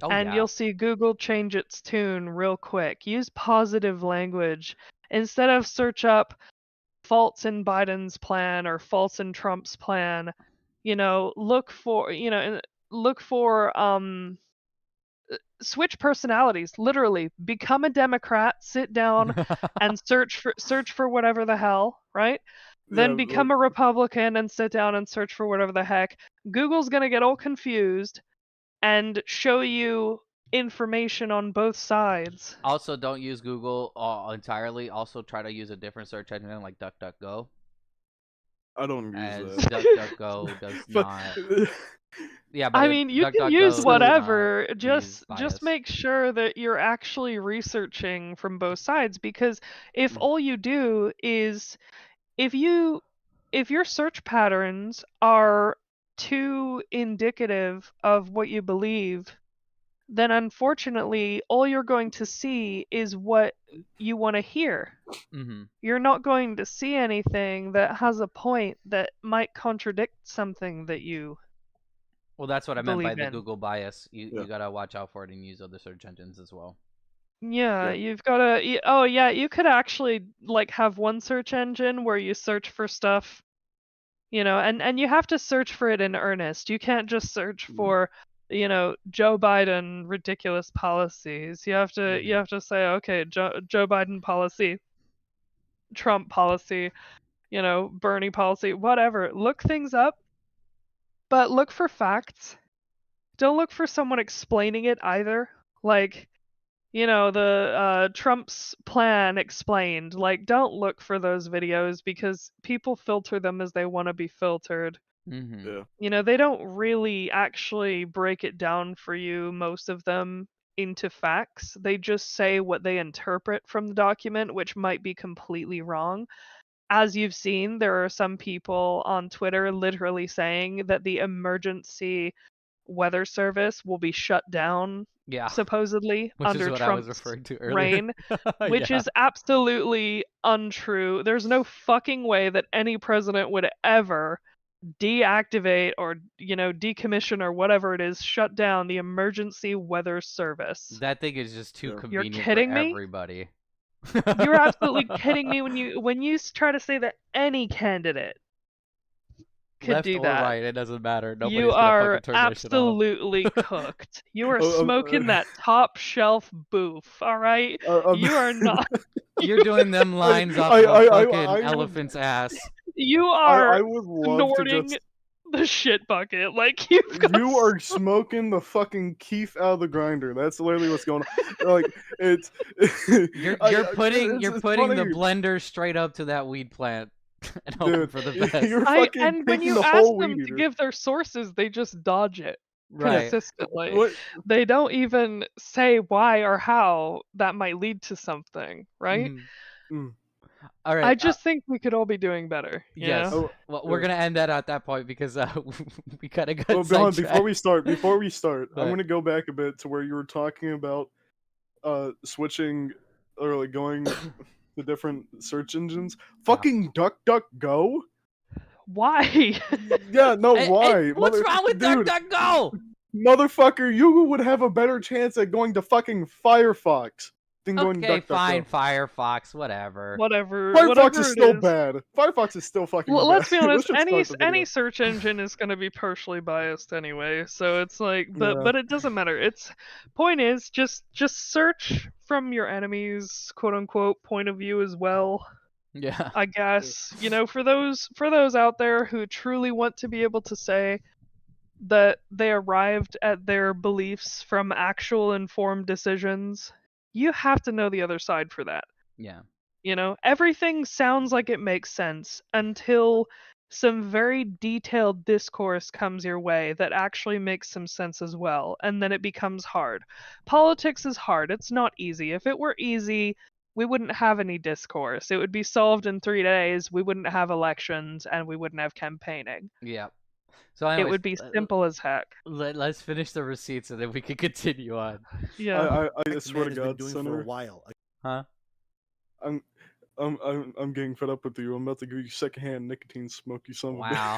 Oh and yeah. you'll see Google change its tune real quick. Use positive language. Instead of search up faults in Biden's plan or faults in Trump's plan, look for switch personalities. Literally, become a Democrat, sit down and search for whatever the hell, right? Then Yeah, become a Republican and sit down and search for whatever the heck. Google's gonna get all confused and show you information on both sides. Also, don't use Google entirely. Also, try to use a different search engine like DuckDuckGo, I don't use as that. DuckDuckGo does But not. Yeah, but I mean, you can use whatever. Just make sure that you're actually researching from both sides, because if all you do is if your search patterns are too indicative of what you believe, then unfortunately all you're going to see is what you want to hear. Mm-hmm. You're not going to see anything that has a point that might contradict something that you Well, that's what I meant by believe the in. Google bias. You gotta watch out for it and use other search engines as well. Yeah, you've got to. Oh, yeah, you could actually like have one search engine where you search for stuff, and you have to search for it in earnest. You can't just search for, Joe Biden ridiculous policies. You have to say, okay, Joe Biden policy, Trump policy, Bernie policy, whatever. Look things up, but look for facts. Don't look for someone explaining it either. Like, the Trump's plan explained. Like, don't look for those videos because people filter them as they want to be filtered. Mm-hmm. Yeah. They don't really actually break it down for you, most of them, into facts. They just say what they interpret from the document, which might be completely wrong. As you've seen, there are some people on Twitter literally saying that the emergency weather service will be shut down, Yeah. supposedly, Which under is what Trump's I was referring to earlier. reign, which Yeah. is absolutely untrue. There's no fucking way that any president would ever deactivate or, decommission or whatever it is, shut down the emergency weather service. That thing is just too Yeah. You're convenient kidding for me? everybody. You're absolutely kidding me when you try to say that any candidate could Left do or that. right, it doesn't matter. Nobody's You gonna are fucking turn that shit off. absolutely cooked. You are Oh, smoking that top shelf boof, all right? You are not. You're doing them lines off I- of a I- I- fucking I would- elephant's ass. You are I would love to snorting just the shit bucket. Like you've got You are smoking the fucking keef out of the grinder. That's literally what's going on. Like it's You're it's putting the funny, blender straight up to that weed plant and hoping dude. for the best. You're fucking and when taking you the ask whole them weed to eater. give their sources, they just dodge it Right. consistently. What? They don't even say why or how that might lead to something, right? Mhm. Mm. All right. I just think we could all be doing better. You yes. know? Oh, Well, we're gonna end that at that point because we kind of got Well, Bill, before we sidetracked. start, I'm Right. gonna go back a bit to where you were talking about switching or like going to different search engines. Fucking DuckDuckGo. Why? Yeah, no, Hey, why, what's wrong with dude, DuckDuckGo? motherfucker? You would have a better chance at going to fucking Firefox than going to Okay, fine, DuckDuckGo. Firefox, whatever. whatever Firefox is it still is. bad. Firefox is still fucking Well, bad. let's be honest. Let's just start the video. Any search engine is going to be partially biased anyway, so it's like, Yeah. but it doesn't matter. It's point is just search from your enemy's quote unquote point of view as well. Yeah. I guess you know for those out there who truly want to be able to say that they arrived at their beliefs from actual informed decisions, you have to know the other side for that. Yeah. You know, everything sounds like it makes sense until some very detailed discourse comes your way that actually makes some sense as well, and then it becomes hard. Politics is hard, it's not easy. If it were easy, we wouldn't have any discourse. It would be solved in 3 days, we wouldn't have elections, and we wouldn't have campaigning. Yeah. So, It anyways, would be simple as heck. let's finish the receipts and then we can continue on. Yeah. I swear to has been God, doing for a Senator, while. Huh? I'm getting fed up with you. I'm about to give you secondhand nicotine smoke, you son of a bitch. Wow.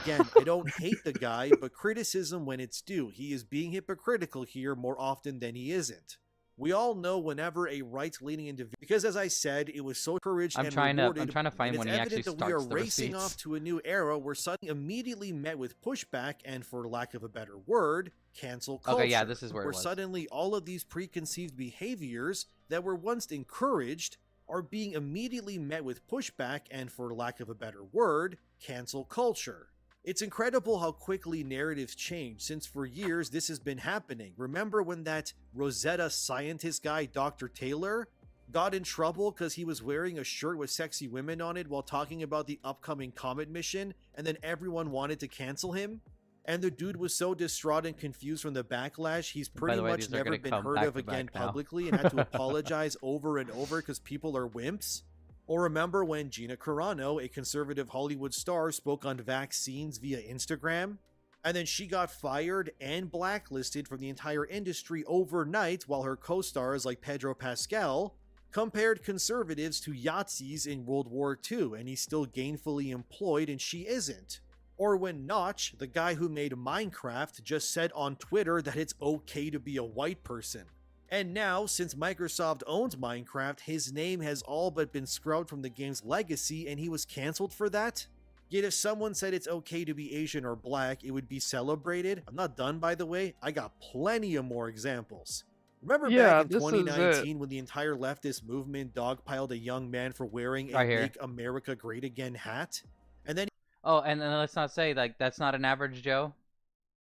Again, I don't hate the guy, but criticism when it's due. He is being hypocritical here more often than he isn't. We all know whenever a right-leaning individual, because as I said, it was so encouraged I'm and trying rewarded. to find and when it's he actually evident that we are starts the racing receipts. off to a new era where suddenly immediately met with pushback and, for lack of a better word, cancel culture. Okay, yeah, this is where it where was. suddenly all of these preconceived behaviors that were once encouraged are being immediately met with pushback and, for lack of a better word, cancel culture. It's incredible how quickly narratives change, since for years this has been happening. Remember when that Rosetta scientist guy, Dr. Taylor, got in trouble because he was wearing a shirt with sexy women on it while talking about the upcoming comet mission, and then everyone wanted to cancel him? And the dude was so distraught and confused from the backlash, he's pretty the way, much these are never gonna been come heard back of to again back now. publicly and had to apologize over and over because people are wimps. Or remember when Gina Carano, a conservative Hollywood star, spoke on vaccines via Instagram? And then she got fired and blacklisted from the entire industry overnight, while her co-stars like Pedro Pascal compared conservatives to Yahtzees in World War II, and he's still gainfully employed and she isn't. Or when Notch, the guy who made Minecraft, just said on Twitter that it's okay to be a white person. And now, since Microsoft owns Minecraft, his name has all but been scrubbed from the game's legacy and he was cancelled for that? Yet if someone said it's okay to be Asian or black, it would be celebrated. I'm not done, by the way. I got plenty of more examples. Remember Yeah, back in this is 2019 when the entire leftist movement dogpiled a young man for wearing a Right here. Make America Great Again hat? And then Oh, and then let's not say like that's not an average Joe.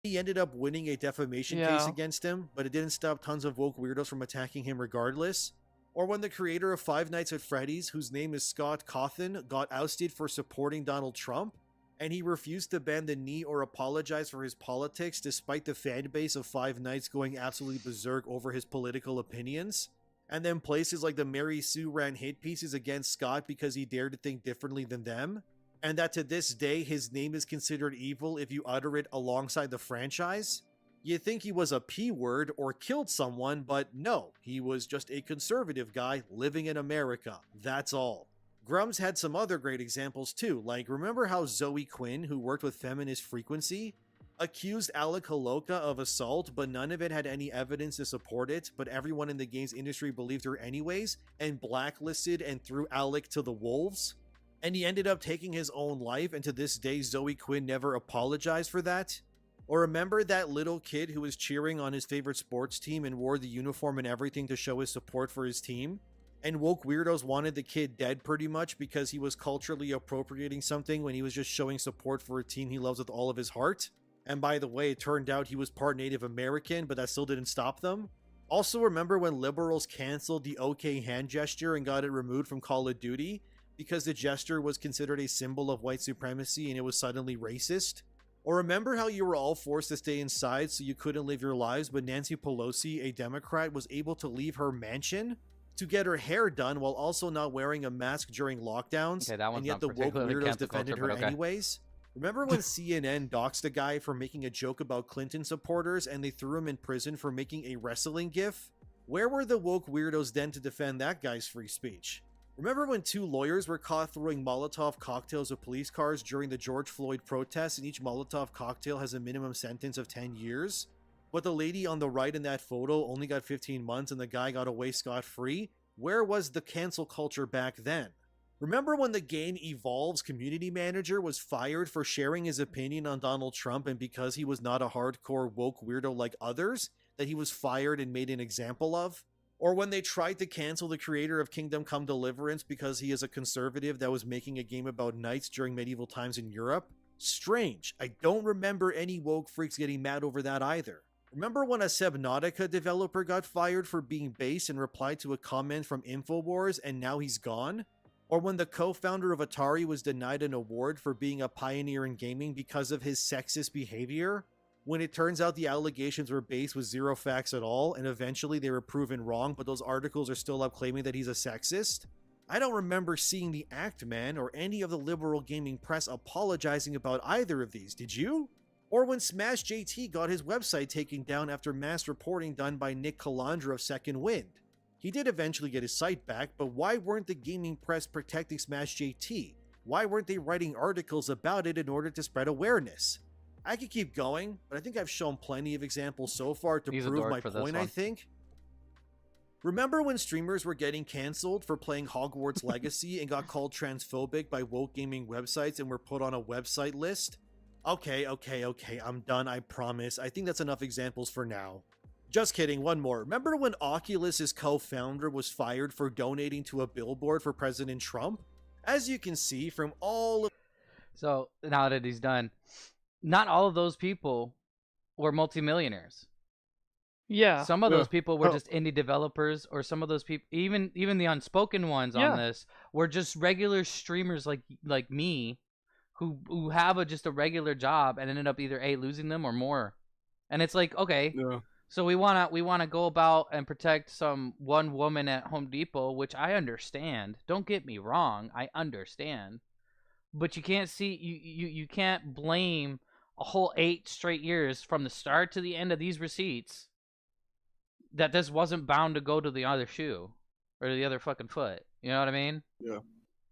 he ended up winning a defamation case Yeah. against him, but it didn't stop tons of woke weirdos from attacking him regardless. Or when the creator of Five Nights at Freddy's, whose name is Scott Cawthon, got ousted for supporting Donald Trump, and he refused to bend the knee or apologize for his politics despite the fan base of Five Nights going absolutely berserk over his political opinions. And then places like the Mary Sue ran hit pieces against Scott because he dared to think differently than them. And that to this day his name is considered evil if you utter it alongside the franchise? You'd think he was a P-word or killed someone, but no, he was just a conservative guy living in America. That's all. Grum's had some other great examples too, like remember how Zoe Quinn, who worked with Feminist Frequency, accused Alec Holoka of assault, but none of it had any evidence to support it, but everyone in the games industry believed her anyways, and blacklisted and threw Alec to the wolves? And he ended up taking his own life, and to this day Zoe Quinn never apologized for that? Or remember that little kid who was cheering on his favorite sports team and wore the uniform and everything to show his support for his team? And woke weirdos wanted the kid dead pretty much because he was culturally appropriating something when he was just showing support for a teen he loves with all of his heart. And by the way, it turned out he was part Native American, but that still didn't stop them. Also, remember when liberals canceled the OK hand gesture and got it removed from Call of Duty because the gesture was considered a symbol of white supremacy and it was suddenly racist? Or remember how you were all forced to stay inside so you couldn't live your lives, but Nancy Pelosi, a Democrat, was able to leave her mansion to get her hair done while also not wearing a mask during lockdowns, Okay, that one's and yet not the woke particularly weirdos cancel defended culture, her but okay. anyways? Remember when CNN doxed a guy for making a joke about Clinton supporters and they threw him in prison for making a wrestling gif? Where were the woke weirdos then to defend that guy's free speech? Remember when 2 lawyers were caught throwing Molotov cocktails at police cars during the George Floyd protests and each Molotov cocktail has a minimum sentence of 10 years? But the lady on the right in that photo only got 15 months and the guy got away scot-free? Where was the cancel culture back then? Remember when the game Evolve's community manager was fired for sharing his opinion on Donald Trump, and because he was not a hardcore woke weirdo like others, that he was fired and made an example of? Or when they tried to cancel the creator of Kingdom Come Deliverance because he is a conservative that was making a game about knights during medieval times in Europe? Strange. I don't remember any woke freaks getting mad over that either. Remember when a Subnautica developer got fired for being base and replied to a comment from InfoWars and now he's gone? Or when the co-founder of Atari was denied an award for being a pioneer in gaming because of his sexist behavior? When it turns out the allegations were based with zero facts at all and eventually they were proven wrong, but those articles are still up claiming that he's a sexist? I don't remember seeing the Act Man or any of the liberal gaming press apologizing about either of these, did you? Or when Smash JT got his website taken down after mass reporting done by Nick Calandra of Second Wind. He did eventually get his site back, but why weren't the gaming press protecting Smash JT? Why weren't they writing articles about it in order to spread awareness? I could keep going, but I think I've shown plenty of examples so far to He's a prove dork my for this point, I one. think. Remember when streamers were getting cancelled for playing Hogwarts Legacy and got called transphobic by woke gaming websites and were put on a website list? Okay, I'm done, I promise. I think that's enough examples for now. Just kidding, one more. Remember when Oculus's co-founder was fired for donating to a billboard for President Trump? As you can see from all of... So now that he's done, not all of those people were multimillionaires. Yeah. Some of those people were Oh. just indie developers, or some of those people, even the unspoken ones on Yeah. this, were just regular streamers like me, who have just a regular job and ended up either losing them or more. And it's like, okay, Yeah. so we wanna go about and protect some one woman at Home Depot, which I understand. Don't get me wrong, I understand. But you can't you can't blame a whole 8 straight years from the start to the end of these receipts that this wasn't bound to go to the other shoe or the other fucking foot. You know what I mean? Yeah.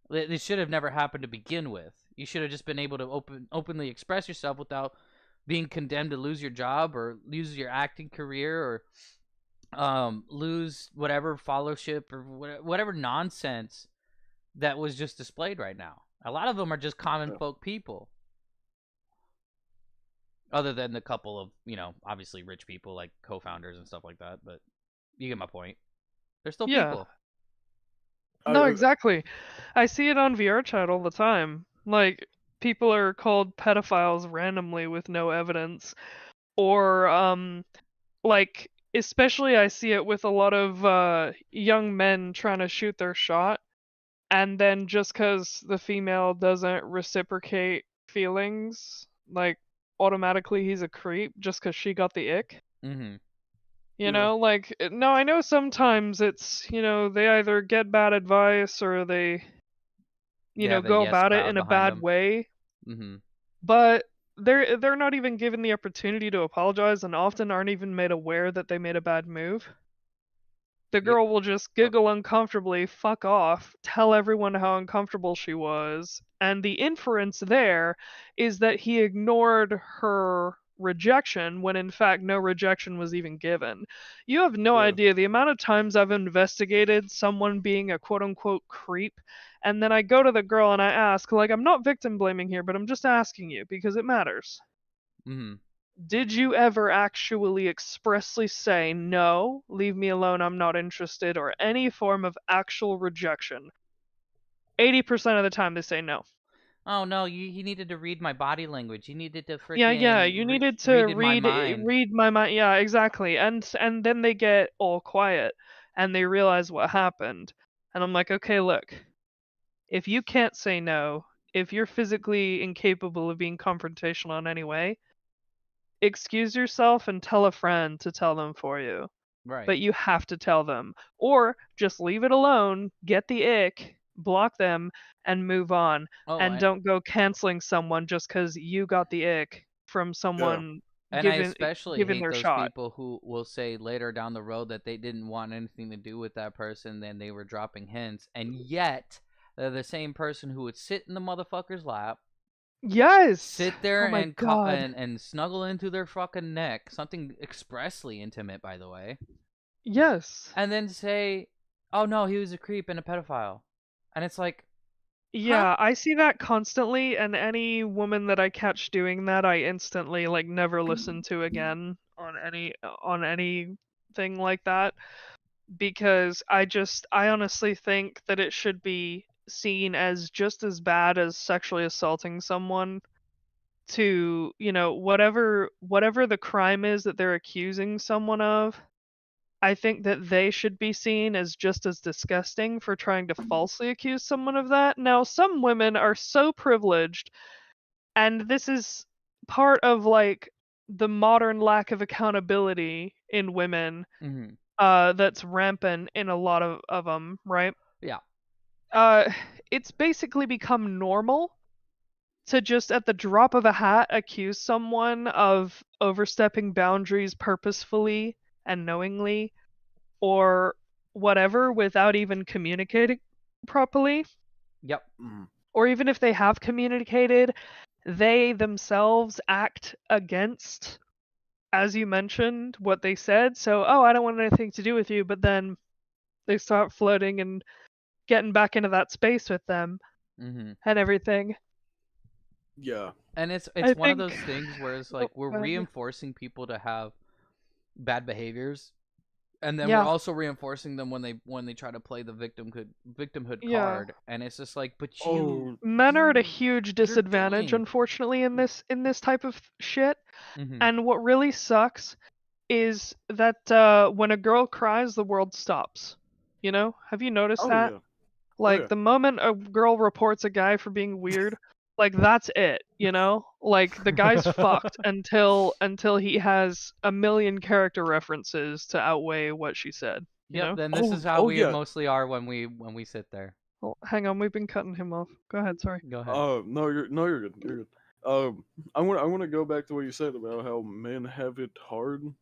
This should have never happened to begin with. You should have just been able to openly express yourself without being condemned to lose your job or lose your acting career or lose whatever followership or whatever nonsense that was just displayed right now. A lot of them are just common Yeah. folk people. Other than the couple of, obviously rich people like co-founders and stuff like that, but you get my point. They're still Yeah. people. No, I- exactly. I see it on VR chat all the time. Like, people are called pedophiles randomly with no evidence. Or, like, especially I see it with a lot of young men trying to shoot their shot. And then just because the female doesn't reciprocate feelings, like, automatically he's a creep just because she got the ick. Mm-hmm. You Yeah. know, like, no, I know sometimes it's, they either get bad advice or they, They have a go yes about it crowd in a behind bad them. way, Mm-hmm. but they're not even given the opportunity to apologize and often aren't even made aware that they made a bad move. The girl will just giggle uncomfortably, fuck off, tell everyone how uncomfortable she was, and the inference there is that he ignored her rejection when in fact no rejection was even given. You have no Yeah. idea the amount of times I've investigated someone being a quote unquote creep, and then I go to the girl and I ask, like, I'm not victim blaming here, but I'm just asking you because it matters. Mm-hmm. did you ever actually expressly say, no, leave me alone, I'm not interested, or any form of actual rejection? 80% of the time they say no. Oh no, he needed to read my body language. He needed to Yeah, freaking you needed to read in my mind. read my mind. Yeah, exactly. And then they get all quiet and they realize what happened. And I'm like, okay, look, if you can't say no, if you're physically incapable of being confrontational in any way, excuse yourself and tell a friend to tell them for you. Right. But you have to tell them. Or just leave it alone, get the ick, block them, and move on. Oh, And don't go canceling someone just because you got the ick from Yeah. someone and I given especially given hate their those shot. people who will say later down the road that they didn't want anything to do with that person, then they were dropping hints, and yet they're the same person who would sit in the motherfucker's lap, Yes. sit there Oh my and god. and snuggle into their fucking neck, something expressly intimate, by the way, Yes. and then say, "Oh no, he was a creep and a pedophile," and it's like, huh? Yeah, I see that constantly, and any woman that I catch doing that, I instantly like never listen to again on anything like that, because I honestly think that it should be seen as just as bad as sexually assaulting someone, to, whatever the crime is that they're accusing someone of. I think that they should be seen as just as disgusting for trying to falsely accuse someone of that. Now, some women are so privileged, and this is part of like the modern lack of accountability in women, Mm-hmm. that's rampant in a lot of them, right? Yeah. Uh, it's basically become normal to just at the drop of a hat accuse someone of overstepping boundaries purposefully and knowingly, or whatever, without even communicating properly. Yep. Mhm. Or even if they have communicated, they themselves act against, as you mentioned, what they said. So, oh, I don't want anything to do with you, but then they start floating and getting back into that space with them Mm-hmm. and everything. Yeah. And it's I one of think. those things where it's Oh, like we're go ahead. reinforcing people to have bad behaviors, and then we're Yeah, also reinforcing them when they try to play the victimhood yeah. card, and it's just like, but Oh. Men are at a huge you're disadvantage, doing. unfortunately, in this type of shit. Mm-hmm. And what really sucks is that when a girl cries, the world stops. Have you noticed Oh that? yeah. Oh Like yeah. the moment a girl reports a guy for being weird, like that's it. Like the guy's fucked until he has a million character references to outweigh what she said. You Yep. know? Then this Oh. is how Oh we yeah. mostly are when we sit there. Oh, hang on, we've been cutting him off. Go ahead, sorry. Go ahead. No, you're good. You're good. I want to go back to what you said about how men have it hard and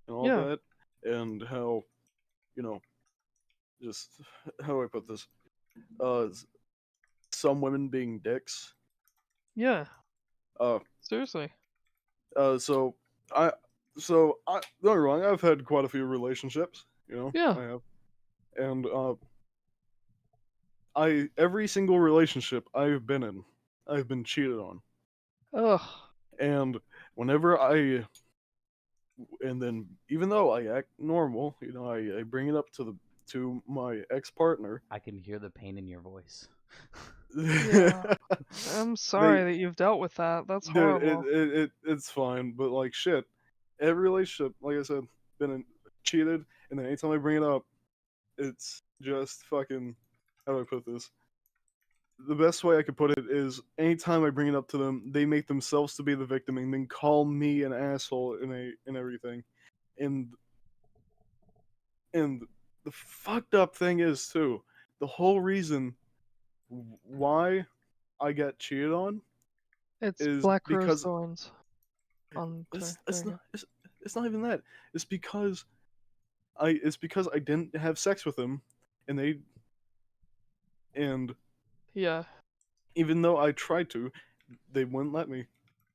all Yeah, that, and how, you know, just how do I put this? Some women being dicks. yeah, Uh, seriously. uh, so I, so I don't get me wrong. I've had quite a few relationships. Yeah. I have, and I every single relationship I've been in, I've been cheated on, Ugh. and whenever and then even though I act normal, I bring it up to my ex partner. I can hear the pain in your voice. Yeah. I'm they sorry that you've dealt with that. That's Dude, horrible. it's fine, but like shit, every relationship, like I said, cheated, and then anytime I bring it up, it's just fucking. How do I put this? The best way I could put it is anytime I bring it up to them, they make themselves to be the victim and then call me an asshole and everything, and and the fucked up thing is too, the whole reason why I got cheated on It's is BlackRose because thorns. Sorry, there it's you not go. it's not even that. It's because I didn't have sex with them, and and Yeah. even though I tried to, they wouldn't let me,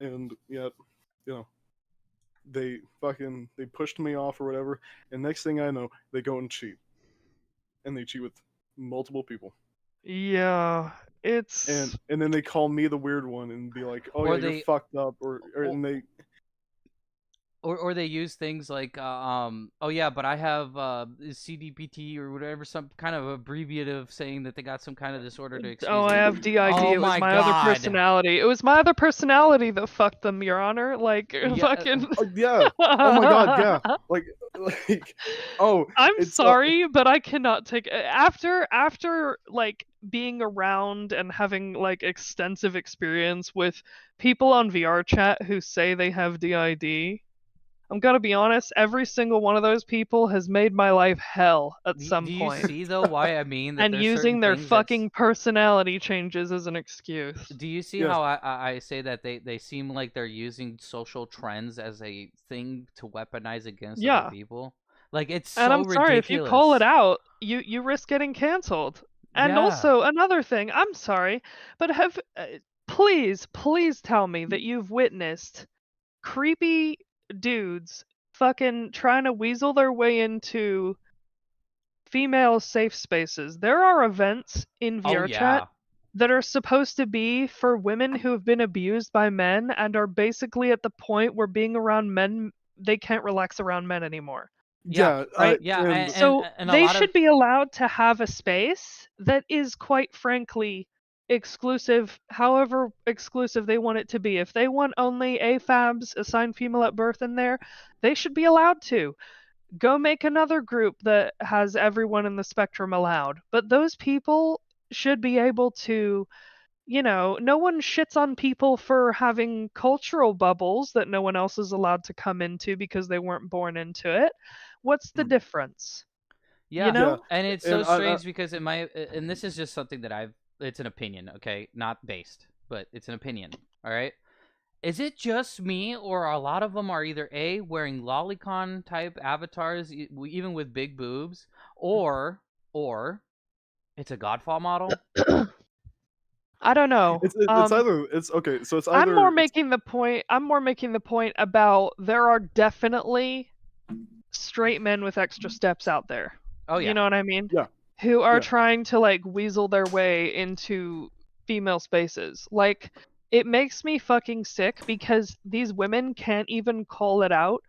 and yet, you know, they pushed me off or whatever, and next thing I know, they go and cheat, and they cheat with multiple people, Yeah. It's and then they call me the weird one and be like, oh yeah, Or you're they fucked up, or or, and they or they use things like oh yeah, but I have CDPT or whatever, some kind of abbreviative saying that they got some kind of disorder to Oh, excuse I it. have DID. Oh It was my my other god. personality. It was my other personality that fucked them, Your Honor. Like, Yeah, fucking. Yeah. Oh my god, yeah. Like, like, oh, I'm it's sorry, but I cannot take after like being around and having like extensive experience with people on VR chat who say they have DID. I'm gonna be honest, every single one of those people has made my life hell at some do you point. see though why I mean that And there's certain using their things that's fucking personality changes as an excuse. do you see yes. how I say that they seem like they're using social trends as a thing to weaponize against other Yeah. people? Like it's And so I'm sorry, if you call it ridiculous. out, you risk getting canceled. And Yeah. also another thing, I'm sorry, but please tell me that you've witnessed creepy dudes fucking trying to weasel their way into female safe spaces. There are events in Oh VR chat yeah. that are supposed to be for women who have been abused by men and are basically at the point where being around men, they can't relax around men anymore, Yeah. Yeah, right? Yeah, and So and a they lot of should be allowed to have a space that is quite frankly exclusive, however exclusive they want it to be. If they want only AFABs, assigned female at birth, in there, they should be allowed to. Go make another group that has everyone in the spectrum allowed. But those people should be able to, no one shits on people for having cultural bubbles that no one else is allowed to come into because they weren't born into it. What's the mm, difference? You yeah, yeah, know? and it's so and strange because in my and this is just something that I've it's an opinion, okay? Not based, but it's an opinion. All right? Is it just me, or a lot of them are either A, wearing lolicon type avatars, even with big boobs, or it's a Godfall model? I don't know. it's either it's okay. So it's I'm more either it's making the point. I'm more making the point about there are definitely straight men with extra steps out there. Oh You yeah. know what I mean? yeah, Who are yeah, trying to like weasel their way into female spaces. Like, it makes me fucking sick because these women can't even call it out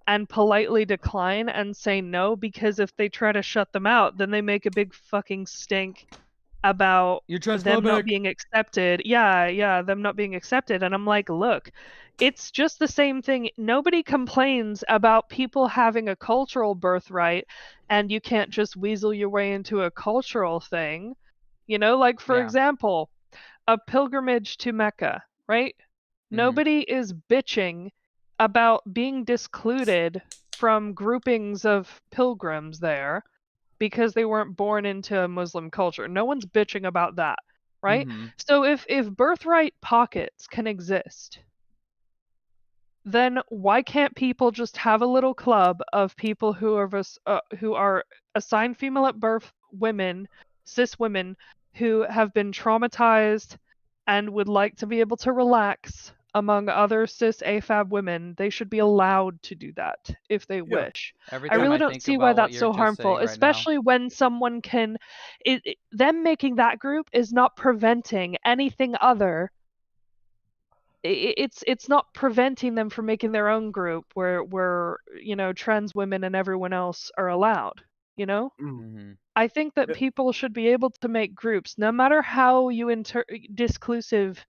and politely decline and say no, because if they try to shut them out, then they make a big fucking stink about You're them not transphobic. being accepted. Yeah, them not being accepted. And I'm like, look, it's just the same thing. Nobody complains about people having a cultural birthright and you can't just weasel your way into a cultural thing. Like, for Yeah. example, a pilgrimage to Mecca, right? Mhm. Nobody is bitching about being discluded from groupings of pilgrims there because they weren't born into a Muslim culture. No one's bitching about that, right? Mhm. So if birthright pockets can exist, then why can't people just have a little club of people who are assigned female at birth women, cis women who have been traumatized and would like to be able to relax among other cis AFAB women? They should be allowed to do that if they yeah, wish. Every I time and really I don't think see why about what that's you're so just harmful, saying right now. especially when someone can. Them making that group is not preventing anything other. It's not preventing them from making their own group where trans women and everyone else are allowed. You know, mm, Mhm. I think that yeah, people should be able to make groups, no matter how you disclusive,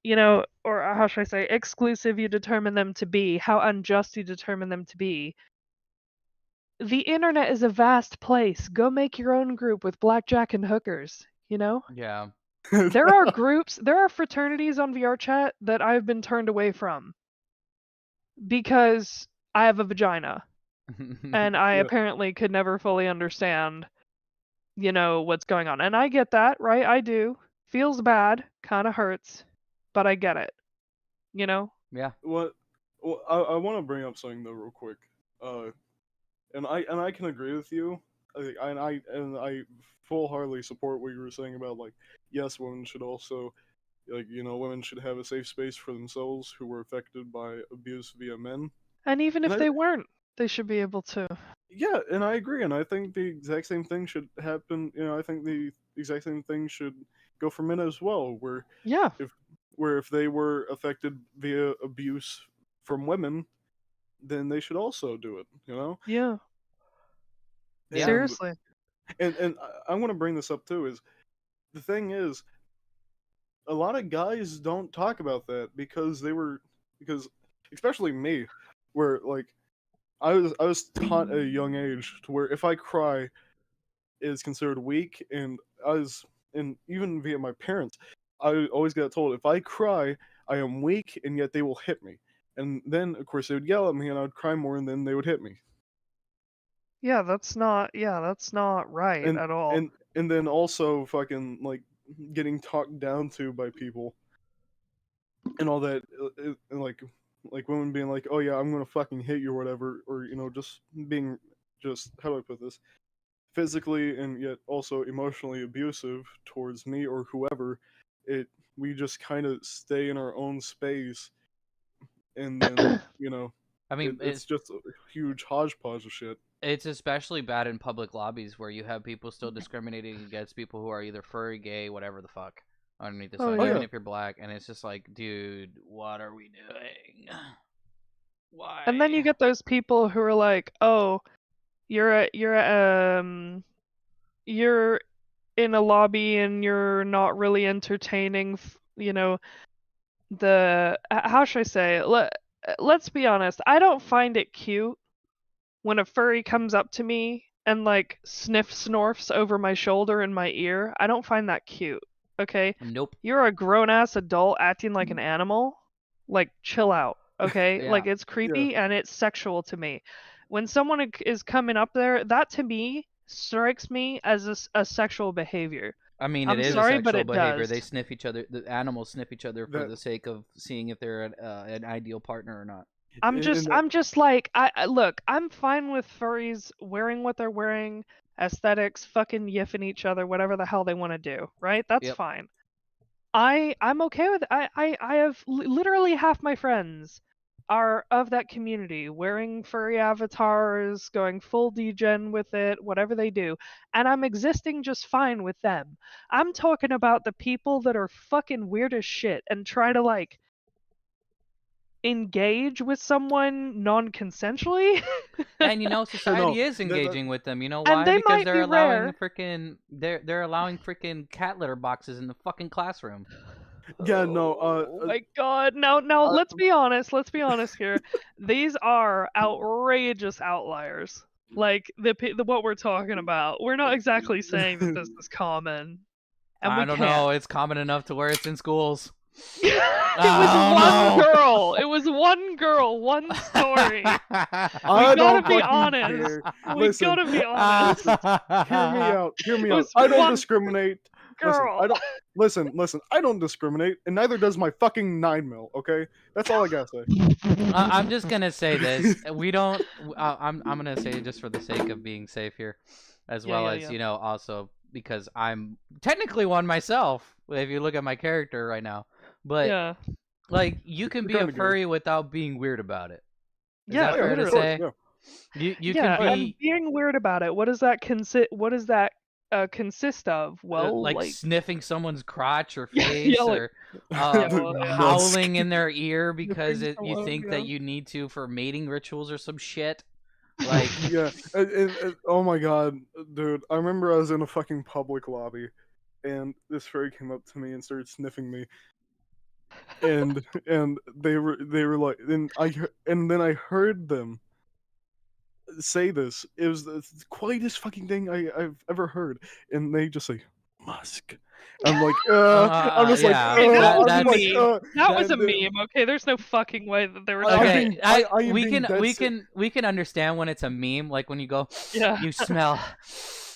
or how should I say, exclusive you determine them to be, how unjust you determine them to be. The internet is a vast place. Go make your own group with blackjack and hookers. Yeah. There are groups, there are fraternities on VR chat that I've been turned away from because I have a vagina and I yeah. apparently could never fully understand, what's going on. And I get that, right? I do. Feels bad, kind of hurts, but I get it, you know? Yeah. What? Well, I want to bring up something though, real quick. Uh, and I can agree with you. And I full-heartedly support what you were saying about, like, yes, women should also, like, women should have a safe space for themselves who were affected by abuse via men. And even And if I they weren't, they should be able to. Yeah, and I agree, and I think the exact same thing should happen. I think the exact same thing should go for men as well, Yeah. if where if they were affected via abuse from women, then they should also do it. You know? Yeah. Yeah. Seriously. And I want to bring this up too. Is the thing is, a lot of guys don't talk about that because especially me, where like I was taught at a young age to where if I cry is considered weak, and even via my parents, I always get told if I cry I am weak, and yet they will hit me, and then of course they would yell at me and I would cry more, and then they would hit me, Yeah, that's not right and at all. and then also fucking like getting talked down to by people and all that, and like women being like, oh yeah, I'm gonna fucking hit you or whatever, or just being, just how do I put this, physically and yet also emotionally abusive towards me or whoever. it we just kind of stay in our own space, and then I mean, it's just a huge hodgepodge of shit. it's especially bad in public lobbies where you have people still discriminating against people who are either furry, gay, whatever the fuck underneath the Oh, sun, yeah. even if you're black, and it's just like, dude, what are we doing? Why? And then you get those people who are like, "Oh, you're in a lobby and you're not really entertaining, how should I say it? Let's be honest. I don't find it cute when a furry comes up to me and like snorfs over my shoulder in my ear. I don't find that cute. Okay? Nope. You're a grown-ass adult acting like an animal. Like, chill out. Okay? Yeah. Like, it's creepy and it's sexual to me. When someone is coming up there, that to me strikes me as a sexual behavior. I mean, I'm it is sorry, a but sexual it behavior. does. They sniff each other. The animals sniff each other for That- the sake of seeing if they're an ideal partner or not. I'm and just like, look, I'm fine with furries wearing what they're wearing, aesthetics, fucking yiffing each other, whatever the hell they want to do, right? That's Yep. fine. I'm okay with it. I have literally half my friends are of that community, wearing furry avatars, going full degen with it, whatever they do, and I'm existing just fine with them. I'm talking about the people that are fucking weird as shit and try to like engage with someone non-consensually. And society is that- engaging with them. You know And why? they Because might they're be allowing rare. they're allowing freaking cat litter boxes in the fucking classroom. Yeah, no, Oh my god. No, I- let's be honest. Let's be honest here. These are outrageous outliers. Like the what we're talking about. We're not exactly saying that this is common. And I we don't can't. know. It's common enough to where it's in schools. It I was don't one know. girl. It was one girl, one story. I gotta don't be fucking honest. care. We Listen, gotta be honest. hear me out. Hear me It out. was I don't one discriminate. Girl. Listen. I don't discriminate, and neither does my fucking 9mm. Okay, that's all I gotta say. I'm just gonna say this. We don't. I'm gonna say it just for the sake of being safe here, as Yeah, well yeah, as yeah. also because I'm technically one myself. If you look at my character right now, but Yeah. like you can You're be a kinda good. furry without being weird about it. Is Yeah, that fair to literally. say? Yeah. You Yeah, can and be being weird about it. What does that consist of? Well, like like sniffing someone's crotch or Yeah, face, yeah, like- or well, yeah. howling in their ear because Sniffing you someone, think yeah. that you need to for mating rituals or some shit. Like, Yeah. Oh my god, dude! I remember I was in a fucking public lobby, and this furry came up to me and started sniffing me, and they were like, and then I heard them say this. It was the quietest fucking thing I've ever heard, and they just say Musk. I'm like, I'm just yeah, like, Okay, that was I'm a like, meme. That was a that- meme. Okay, there's no fucking way that they were. I- I'm okay, being- I am we being can dead we ser- can we can understand when it's a meme, like when you go, Yeah. you smell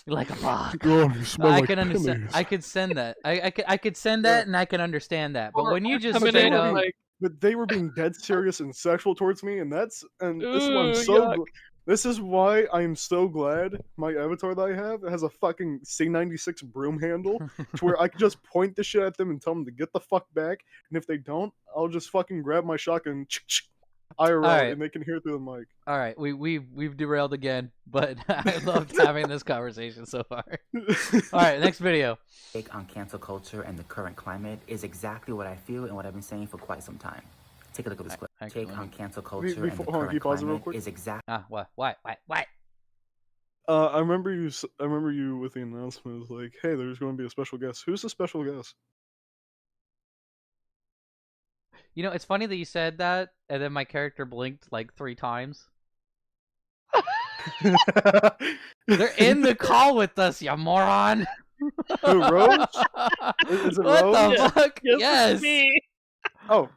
like a bug. Oh, you smell I like can understand. pennies. I could send that. I could send that, and I can understand that. But Or- when you or just coming straight in up, like, But they were being dead serious and sexual towards me, and this is why I'm Ooh, so. yuck. This is why I'm so glad my avatar that I have has a fucking C96 broom handle, to where I can just point the shit at them and tell them to get the fuck back, and if they don't, I'll just fucking grab my shotgun, IRL, Alright. and they can hear it through the mic. all right, we've derailed again, but I loved having this conversation so far. All right, next video. Take on cancel culture and the current climate is exactly what I feel and what I've been saying for quite some time. Take a look at this clip. Actually, Take on cancel culture and the hold on, can current you pause it real climate quick? is exactly. What? I remember you. I remember you with the announcement. It was like, "Hey, there's going to be a special guest." Who's the special guest? You know, it's funny that you said that, and then my character blinked like 3 times. They're in the call with us, you moron. Who, Rose? Is it What Rose? the fuck? Yes, Yes. it's me. Oh,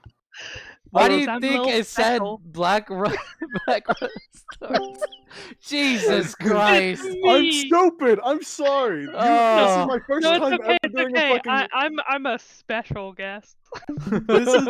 Why do Rose. you I'm a think little it said special. Black Rose? Jesus I'm Christ! I'm stupid. I'm sorry. This is Oh. my first No, it's time okay. ever It's doing a okay. fucking. I'm a special guest. This is,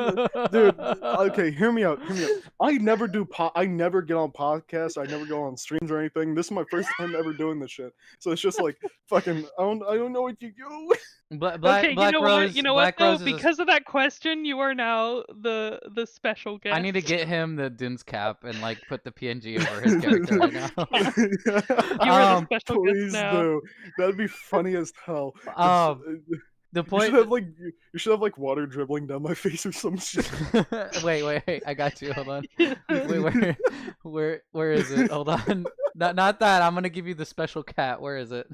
dude. Okay, hear me out. Hear me out. I never do. I never get on podcasts. I never go on streams or anything. This is my first time ever doing this shit. So it's just like fucking. I don't know what you do. Black Okay, you know Rose. what? You know Black what though? Rose is Because of that question, you are now the special guest. I need to get him the Din's cap and like put the PNG over his character right now. You are the special Please guest now. do. That'd be funny as hell. The You point. should have like you should have like water dribbling down my face or some shit. wait. I got you. Hold on. Wait, where is it? Hold on. Not that. I'm gonna give you the special cat. Where is it?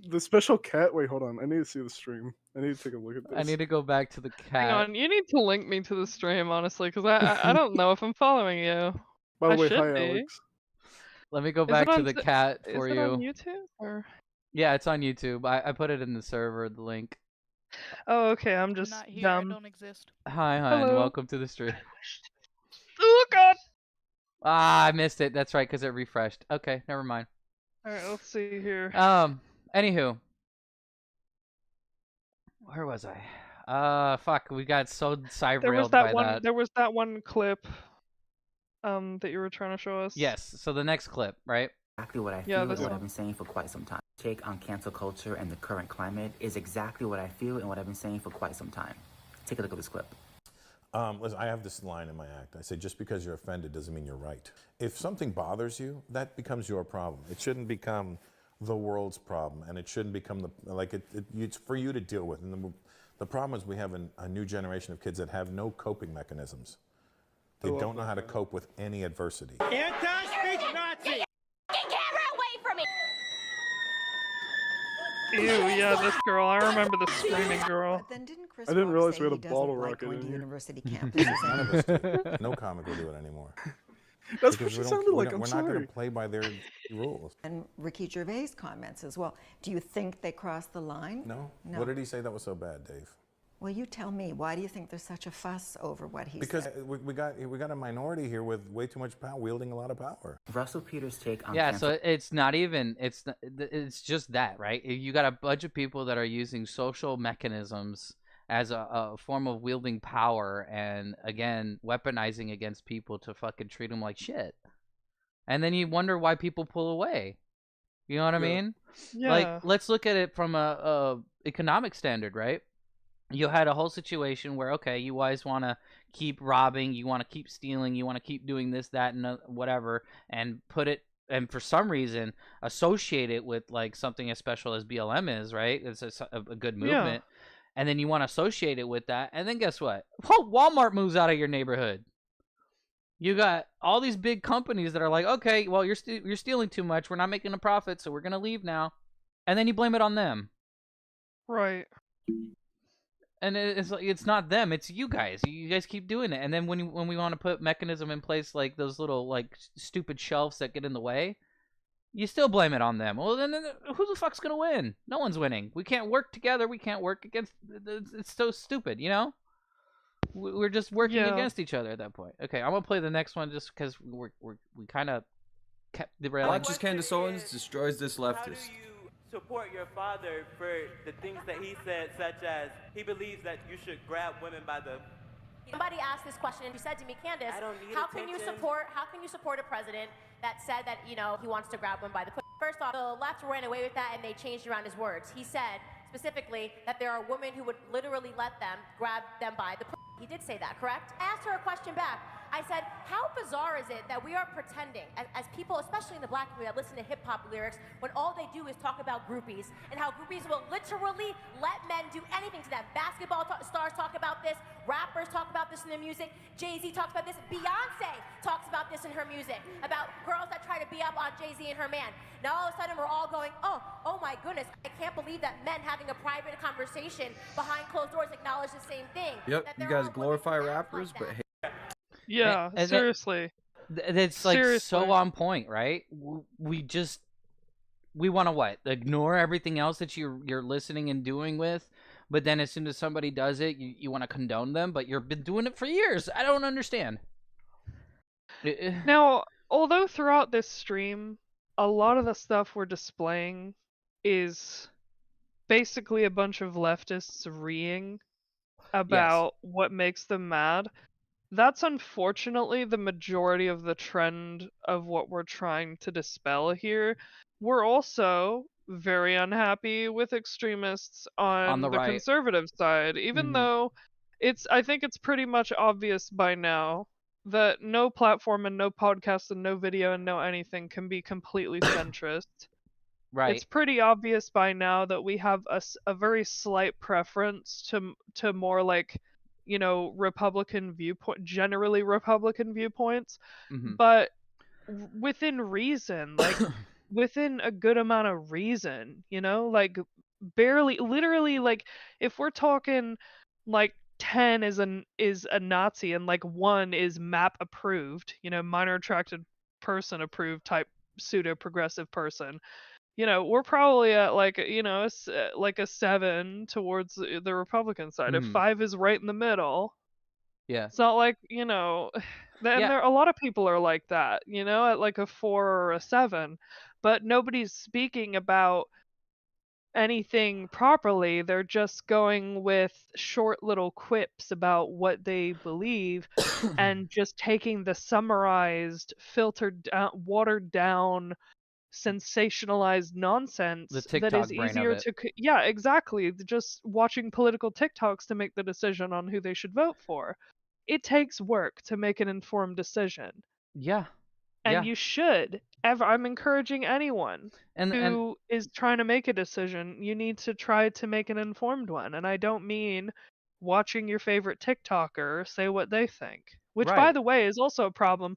The special cat. Wait, hold on. I need to see the stream. I need to take a look at this. I need to go back to the Hang cat. on, you need to link me to the stream, honestly, because I don't know if I'm following you. By the I way, should hi be. Alex. Let me go Is it back to on the s- cat Is for it you. on YouTube or? Yeah, it's on YouTube. I put it in the server. The link. Oh, okay. I'm I'm just not here. dumb. I don't exist. Hi, hun. Hello. Welcome to the stream. Oh God. Ah, I missed it. That's right, because it refreshed. Okay, never mind. All right, let's see here. Anywho. Where was I? Fuck, we got so side-railed by that. There was that one clip, that you were trying to show us. Yes, so the next clip, right? Exactly what I Yeah, feel this and what one. I've been saying for quite some time. Take on cancel culture and the current climate is exactly what I feel and what I've been saying for quite some time. Take a look at this clip. Listen, I have this line in my act. I say, just because you're offended doesn't mean you're right. If something bothers you, that becomes your problem. It shouldn't become the world's problem, and it shouldn't become it's for you to deal with. And the problem is we have a new generation of kids that have no coping mechanisms. They don't know how to cope with any adversity. Anti-speech Nazi! Camera away from me! Ew, yeah, this girl. I remember the screaming girl. But then didn't Chris I didn't Rock realize say we had he a doesn't bottle like rocket going in to here. university campuses None of us do. No comic will do it anymore. That's Because what she we don't- sounded like. I'm we're not going sorry. to play by their rules. and Ricky Gervais comments as well. Do you think they crossed the line? No? No. What did he say that was so bad, Dave? Well, you tell me. Why do you think there's such a fuss over what he Because said? we got a minority here with way too much power, wielding a lot of power. Russell Peters' take on Yeah, cancel so it's not even it's just that, right? You got a bunch of people that are using social mechanisms as a form of wielding power and again weaponizing against people to fucking treat them like shit. And then you wonder why people pull away. You know what I mean? Yeah. Like, let's look at it from a economic standard, right? You had a whole situation where, okay, you guys want to keep robbing, you want to keep stealing, you want to keep doing this, that, and whatever, and put it, and for some reason, associate it with, like, something as special as BLM is, right? It's a good movement. And then you want to associate it with that, and then guess what? Walmart moves out of your neighborhood. You got all these big companies that are like, okay, well, you're stealing too much, we're not making a profit, so we're going to leave now. And then you blame it on them. Right. And it's like, it's not them, it's you guys. You guys keep doing it. And then when we want to put mechanism in place, like those little like stupid shelves that get in the way, you still blame it on them. Well, then who the fuck's gonna win? No one's winning. We can't work together. We can't work against. It's so stupid, you know. We're just working against each other at that point. Okay, I'm gonna play the next one just because we kind of kept derailing. Alexis Candace Owens destroys this leftist. Support your father for the things that he said, such as he believes that you should grab women by the. Somebody asked this question and you said to me, Candace, how can you support a president that said that, you know, he wants to grab one by the pussy? First off, the left ran away with that and they changed around his words. He said specifically that there are women who would literally let them grab them by the pussy. He did say that, correct? I asked her a question back. I said, how bizarre is it that we are pretending, as people, especially in the black community, that listen to hip-hop lyrics, when all they do is talk about groupies, and how groupies will literally let men do anything to them. Basketball stars talk about this, rappers talk about this in their music, Jay-Z talks about this, Beyonce talks about this in her music, about girls that try to be up on Jay-Z and her man. Now all of a sudden we're all going, oh my goodness, I can't believe that men having a private conversation behind closed doors acknowledge the same thing. Yep, you guys glorify rappers, but hate. Yeah, And seriously. it's like so Seriously. on point, right? We want to what? Ignore everything else that you're listening and doing with, but then as soon as somebody does it, you want to condone them, but you've been doing it for years. I don't understand. Now, although throughout this stream, a lot of the stuff we're displaying is basically a bunch of leftists reeing about what makes them mad. That's unfortunately the majority of the trend of what we're trying to dispel here. We're also very unhappy with extremists on the the right. conservative side, even though I think it's pretty much obvious by now that no platform and no podcast and no video and no anything can be completely centrist. Right. It's pretty obvious by now that we have a very slight preference to more like, Republican viewpoint, generally Republican viewpoints, but within reason, like within a good amount of reason, like barely, literally, like if we're talking like 10 is a Nazi and like 1 is MAP approved, minor attracted person approved type pseudo progressive person. We're probably at like, like a 7 towards the Republican side. If 5 is right in the middle, yeah, it's not like, and there a lot of people are like that, at like a 4 or a 7, but nobody's speaking about anything properly. They're just going with short little quips about what they believe and just taking the summarized, filtered down, watered down, sensationalized nonsense the that TikTok is brain easier of it. yeah, exactly, just watching political TikToks to make the decision on who they should vote for. It takes work to make an informed decision, Yeah. and you should I'm encouraging anyone who is trying to make a decision, you need to try to make an informed one. And I don't mean watching your favorite TikToker say what they think, which by the way is also a problem.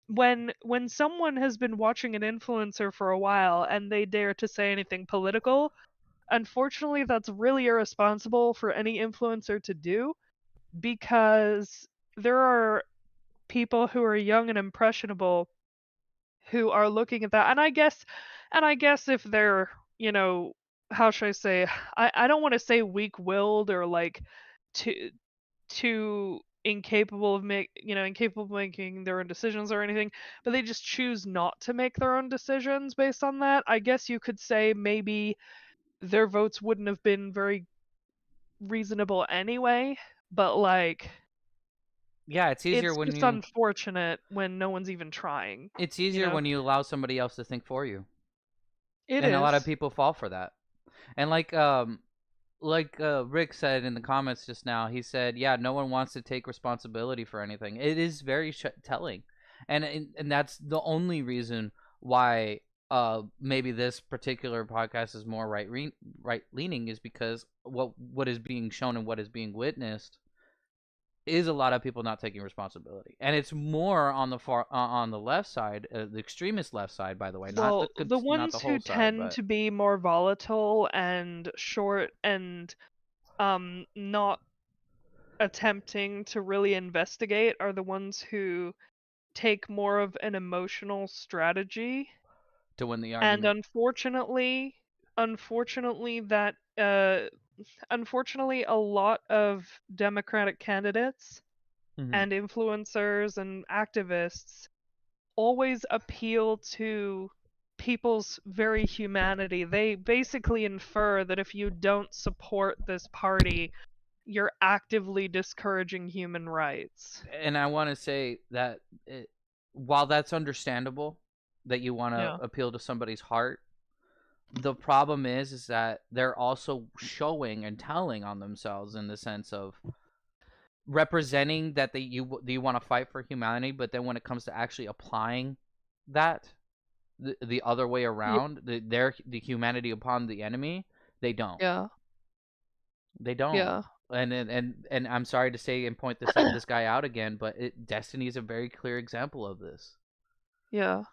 When someone has been watching an influencer for a while and they dare to say anything political, unfortunately that's really irresponsible for any influencer to do, because there are people who are young and impressionable who are looking at that. And I guess if they're, how should I say, I don't want to say weak-willed or like too incapable of making their own decisions or anything, but they just choose not to make their own decisions based on that. I guess you could say maybe their votes wouldn't have been very reasonable anyway, but like, yeah, it's easier it's when just unfortunate when no one's even trying. It's easier when you allow somebody else to think for you. It and is. a lot of people fall for that. And like Rick said in the comments just now, he said, yeah, no one wants to take responsibility for anything. It is very telling. And that's the only reason why maybe this particular podcast is more right leaning, is because what is being shown and what is being witnessed is a lot of people not taking responsibility, and it's more on the on the left side, the extremist left side, by the way. Well, not the not ones the who whole side, tend but to be more volatile and short and not attempting to really investigate are the ones who take more of an emotional strategy to win the and argument. unfortunately a lot of Democratic candidates and influencers and activists always appeal to people's very humanity. They basically infer that if you don't support this party, you're actively discouraging human rights. And I want to say that while that's understandable that you want to appeal to somebody's heart, the problem is that they're also showing and telling on themselves, in the sense of representing that you want to fight for humanity, but then when it comes to actually applying that the other way Yeah. around, the humanity upon the enemy, they don't. Yeah. They don't. Yeah. And I'm sorry to say and point this guy out again, but Destiny is a very clear example of this. Yeah.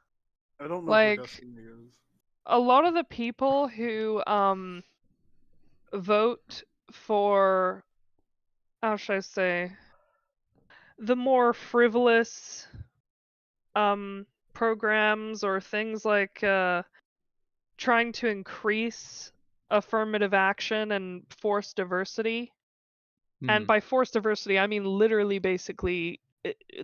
I don't know who Like, Destiny is. a lot of the people who vote for, how should I say, the more frivolous programs or things like trying to increase affirmative action and forced diversity. And Mhm. by forced diversity, I mean literally basically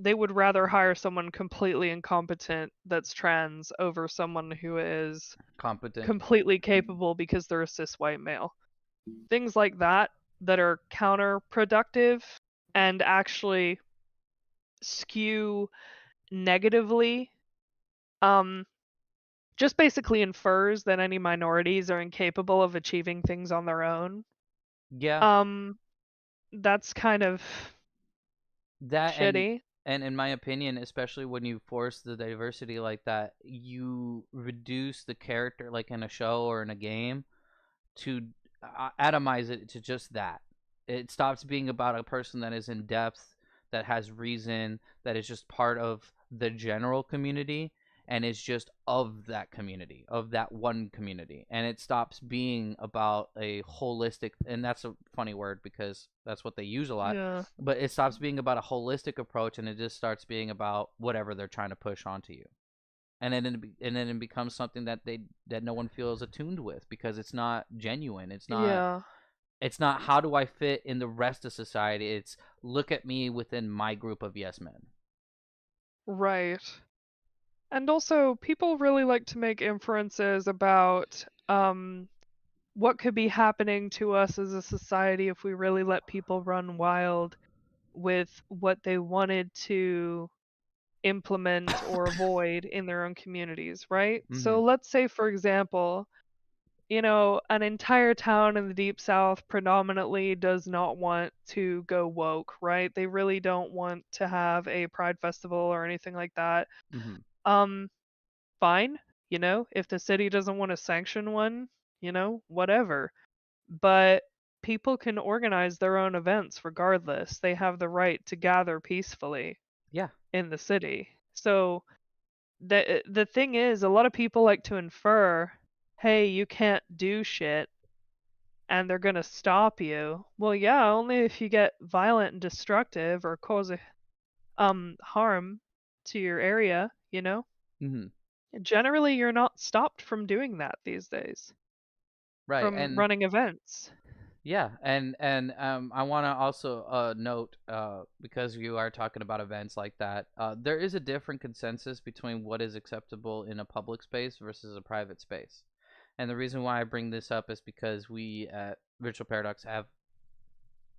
they would rather hire someone completely incompetent that's trans over someone who is Competent. completely capable because they're a cis white male. Things like that are counterproductive and actually skew negatively just basically infers that any minorities are incapable of achieving things on their own. Yeah. That's kind of That shitty. and in my opinion, especially when you force the diversity like that, you reduce the character, like in a show or in a game, to atomize it to just that. It stops being about a person that is in depth, that has reason, that is just part of the general community, and is just of that community, of that one community. And it stops being about a holistic, and that's a funny word because that's what they use a lot, Yeah. but it stops being about a holistic approach and it just starts being about whatever they're trying to push onto you. And then it becomes something that no one feels attuned with because it's not genuine. Yeah. It's not how do I fit in the rest of society. It's look at me within my group of yes men. Right. And also, people really like to make inferences about what could be happening to us as a society if we really let people run wild with what they wanted to implement or avoid in their own communities, right? So Mhm. let's say, for example, an entire town in the deep south predominantly does not want to go woke, right? They really don't want to have a pride festival or anything like that. Mhm. Fine, if the city doesn't want to sanction one, whatever. But people can organize their own events regardless. They have the right to gather peacefully Yeah. in the city. So the thing is, a lot of people like to infer, hey, you can't do shit and they're going to stop you. Well, yeah, only if you get violent and destructive or cause harm to your area, Mhm. Generally, you're not stopped from doing that these days, Right. from And running events. yeah, and I want to also note because you are talking about events like that, there is a different consensus between what is acceptable in a public space versus a private space. And the reason why I bring this up is because we at Virtual Paradox have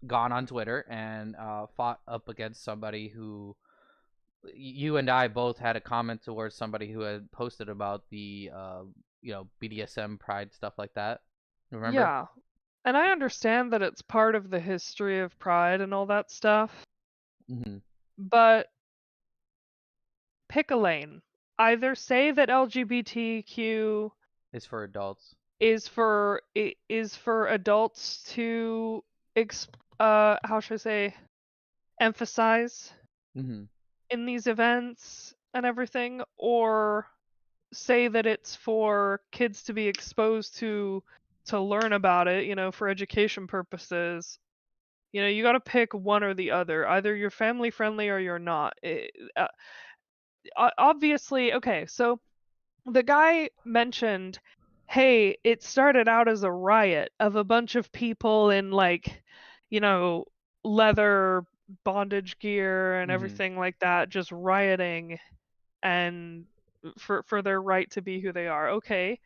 gone on Twitter and fought up against somebody who you and I both had a comment towards somebody who had posted about the BDSM pride stuff like that. Remember? Yeah. And I understand that it's part of the history of Pride and all that stuff, Mhm. but pick a lane. Either say that LGBTQ It's for adults. is for adults to how should I say, emphasize Mhm. in these events and everything, or say that it's for kids to be exposed to learn about it, for education purposes. You got to pick one or the other. Either you're family friendly or you're not. Obviously, okay, so the guy mentioned, hey, it started out as a riot of a bunch of people in you know, leather bondage gear and Mhm. everything like that, just rioting and for their right to be who they are. Okay,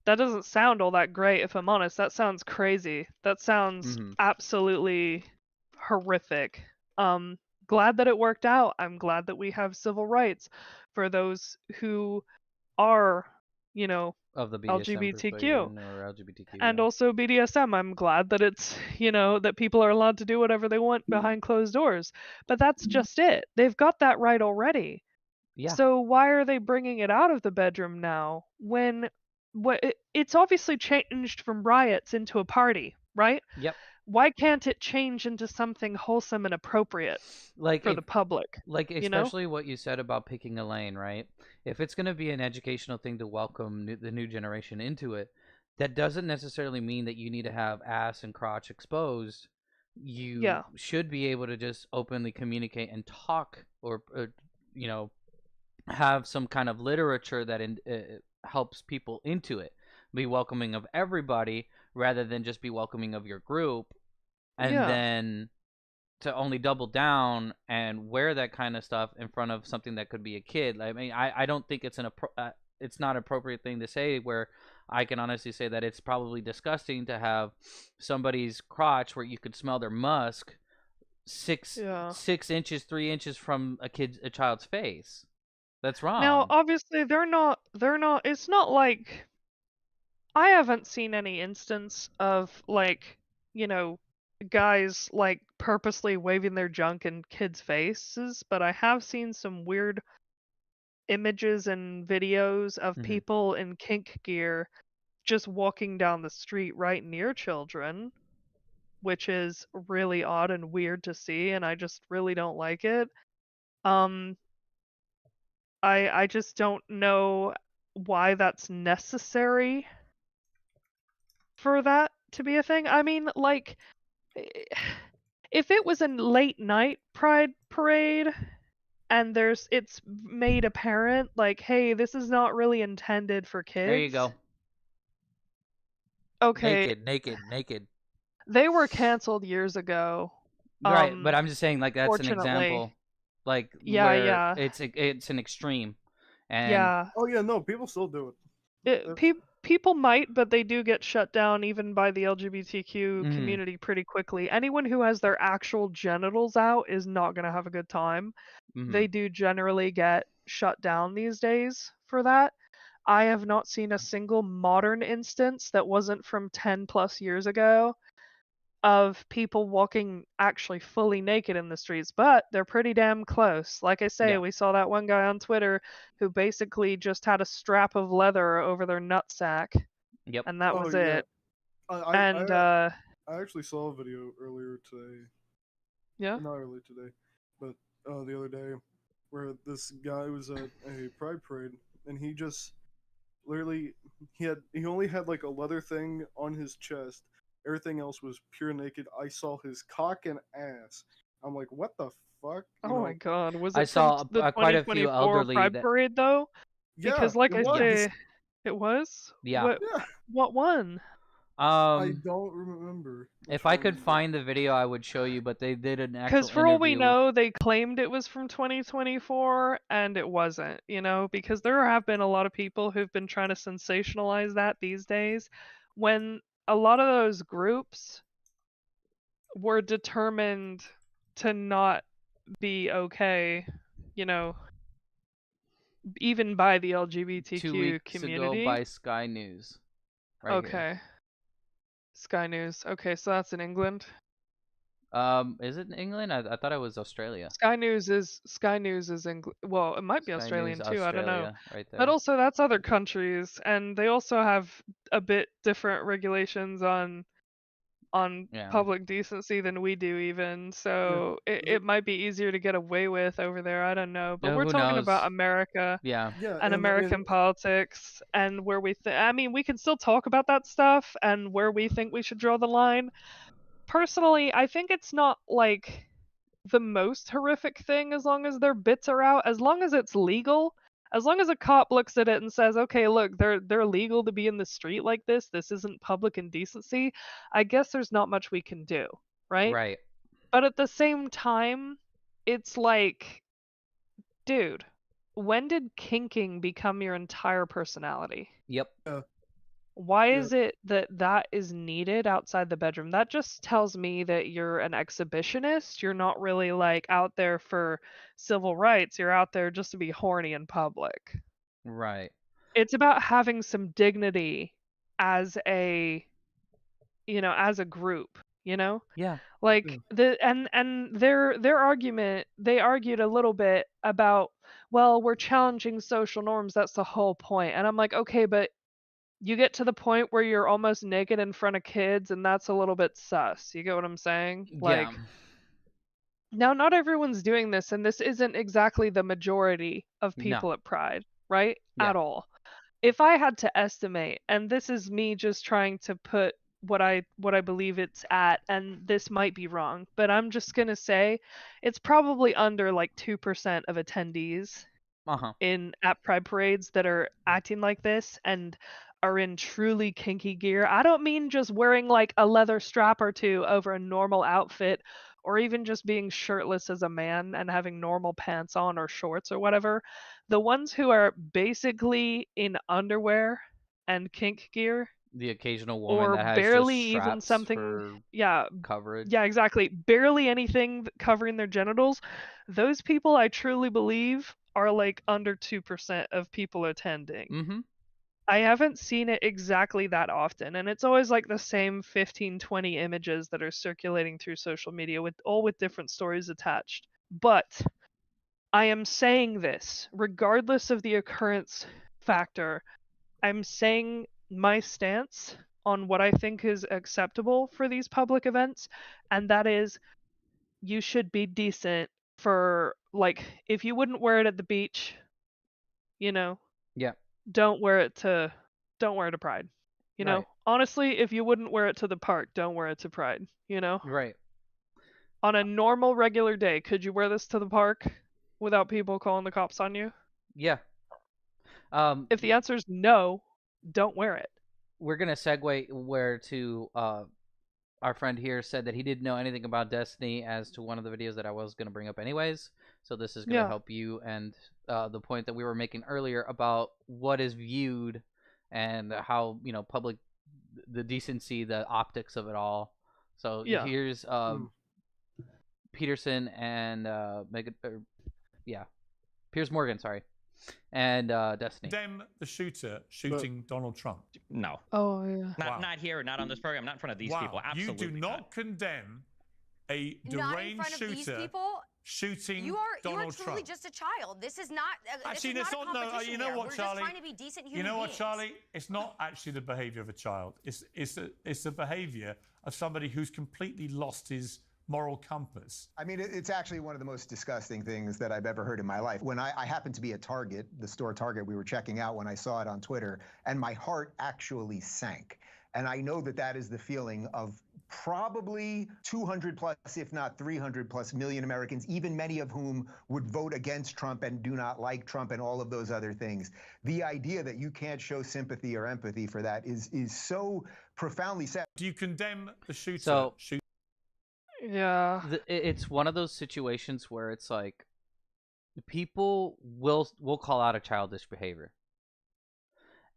that doesn't sound all that great, if I'm honest. That sounds crazy. That sounds Mhm. absolutely horrific. Glad that it worked out. I'm glad that we have civil rights for those who are, of the BDSM LGBTQ. persuasion or LGBTQ. And Yeah. also BDSM. I'm glad that it's, that people are allowed to do whatever they want behind closed doors. But that's just it. They've got that right already. Yeah. So why are they bringing it out of the bedroom now when it's obviously changed from riots into a party, right? Yep. Why can't it change into something wholesome and appropriate Like for if the public, especially what you said about picking a lane, right? If it's going to be an educational thing to welcome the new generation into it, that doesn't necessarily mean that you need to have ass and crotch exposed. You Yeah. should be able to just openly communicate and talk, or you know, have some kind of literature that helps people into it. Be welcoming of everybody rather than just be welcoming of your group, and Yeah. then to only double down and wear that kind of stuff in front of something that could be a kid. I mean, I don't think it's not an appropriate thing to say, where I can honestly say that it's probably disgusting to have somebody's crotch where you could smell their musk Yeah. 6 inches, 3 inches from a child's face. That's Now, wrong. obviously they're not it's not like I haven't seen any instance of like, guys like purposely waving their junk in kids' faces, but I have seen some weird images and videos of Mhm. people in kink gear just walking down the street right near children, which is really odd and weird to see, and I just really don't like it. Um, I just don't know why that's necessary for that to be a thing. I mean, like, if it was a late night pride parade and it's made apparent, like, hey, this is not really intended for There you kids. go. Okay, Naked. they were canceled years ago. Right, but I'm just saying, like, that's an Fortunately. example, like, Yeah, where yeah. it's an extreme, and Yeah. Oh yeah, no, people still do it. People might, but they do get shut down even by the LGBTQ mhm, community pretty quickly. Anyone who has their actual genitals out is not going to have a good time. mhm. They do generally get shut down these days for that. I have not seen a single modern instance that wasn't from 10 plus years ago of people walking actually fully naked in the streets, but they're pretty damn close. Like I say, Yeah. we saw that one guy on Twitter who basically just had a strap of leather over their nutsack, Yep. and that Oh was yeah, it. I I And I, I actually saw a video earlier today. yeah. Not earlier today, but the other day, where this guy was at a pride parade, and he just literally he only had like a leather thing on his chest. Everything else was pure naked. I saw his cock and ass. I'm like, what the fuck? Oh my god, was I it from saw the quite a few 2024 elderly Pride that Parade though? Yeah, Because like it I was. say, it was? Yeah. Yeah, What one? I Um don't remember if which I one. could find the video, I would show you, but they did an Because actual for all we interview. know, they claimed it was from 2024, and it wasn't, because there have been a lot of people who've been trying to sensationalize that these days, when a lot of those groups were determined to not be okay, you know, even by the 2 LGBTQ weeks ago community. by Sky News right here. Okay. Sky News. Okay, so that's in England. Is it in England? I thought it was Australia. Sky News is well, it might be Sky News Australian too, I don't know. Australia right But there. also that's other countries, and they also have a bit different regulations on Yeah. public decency than we do even. Yeah, So it, the, it might be easier to get away with over there, I don't know. But we're Who talking about knows? America Yeah. yeah, and and American politics and where I mean, we can still talk about that stuff and where we think we should draw the line. Personally, I think it's not like the most horrific thing as long as their bits are out, as long as it's legal. As long as a cop looks at it and says, "Okay, look, they're legal to be in the street like this. This isn't public indecency." I guess there's not much we can do, right? Right. But at the same time, it's like, dude, when did kinking become your entire personality? Yep. yeah, Why yeah, is it that that is needed outside the bedroom? That just tells me that you're an exhibitionist. You're not really like out there for civil rights. You're out there just to be horny in public. Right. it's about having some dignity as a as a group, Yeah. like their argument, they argued a little bit about, well, we're challenging social norms, that's the whole point. And I'm like, okay, but you get to the point where you're almost naked in front of kids, and that's a little bit sus. You get what I'm saying? Yeah. Like, now not everyone's doing this, and this isn't exactly the majority of No. people at Pride, right? Yeah. At all. If I had to estimate, and this is me just trying to put what I believe it's at, and this might be wrong, but I'm just gonna say it's probably under like 2% of attendees Uh-huh. at Pride parades that are acting like this and are in truly kinky gear. I don't mean just wearing like a leather strap or two over a normal outfit, or even just being shirtless as a man and having normal pants on or shorts or whatever. The ones who are basically in underwear and kink gear, The occasional woman or that has just barely even straps something, for yeah, coverage. yeah, exactly. Barely anything covering their genitals. Those people, I truly believe, are like under 2% of people attending. Mm-hmm. I haven't seen it exactly that often, and it's always like the same 15, 20 images that are circulating through social media with different stories attached. But I am saying this, regardless of the occurrence factor, I'm saying my stance on what I think is acceptable for these public events, and that is you should be decent for, like, if you wouldn't wear it at the beach, Yeah. don't wear it to Pride. Right. Honestly, if you wouldn't wear it to the park, don't wear it to Pride, Right. On a normal regular day, could you wear this to the park without people calling the cops on you? Yeah. If the answer is no, don't wear it. We're gonna segue where to our friend here said that he didn't know anything about Destiny as to one of the videos that I was gonna bring up anyways. So this is gonna Yeah. help you and the point that we were making earlier about what is viewed and how public, the decency, the optics of it all. So Yeah. here's Peterson and Megan, Piers Morgan, sorry, and Destiny. Condemn the shooter shooting Donald Trump. No. Oh yeah. Not here, not on this program, not in front of these people. Absolutely You do not condemn a deranged shooter shooting Donald Trump. You are truly just a child. This is not. Actually, this is not a competition you know here. what, We're Charlie? just trying to be decent human You know what, beings. Charlie? It's not actually the behaviour of a child. It's the behaviour of somebody who's completely lost his moral compass. I mean, it's actually one of the most disgusting things that I've ever heard in my life. When I happened to be at Target, the store Target we were checking out when I saw it on Twitter, and my heart actually sank. And I know that that is the feeling of probably 200 plus, if not 300 plus million Americans, even many of whom would vote against Trump and do not like Trump and all of those other things. The idea that you can't show sympathy or empathy for that is so profoundly sad. Do you condemn the shooter? So, yeah. It's one of those situations where it's like people will call out a childish behavior.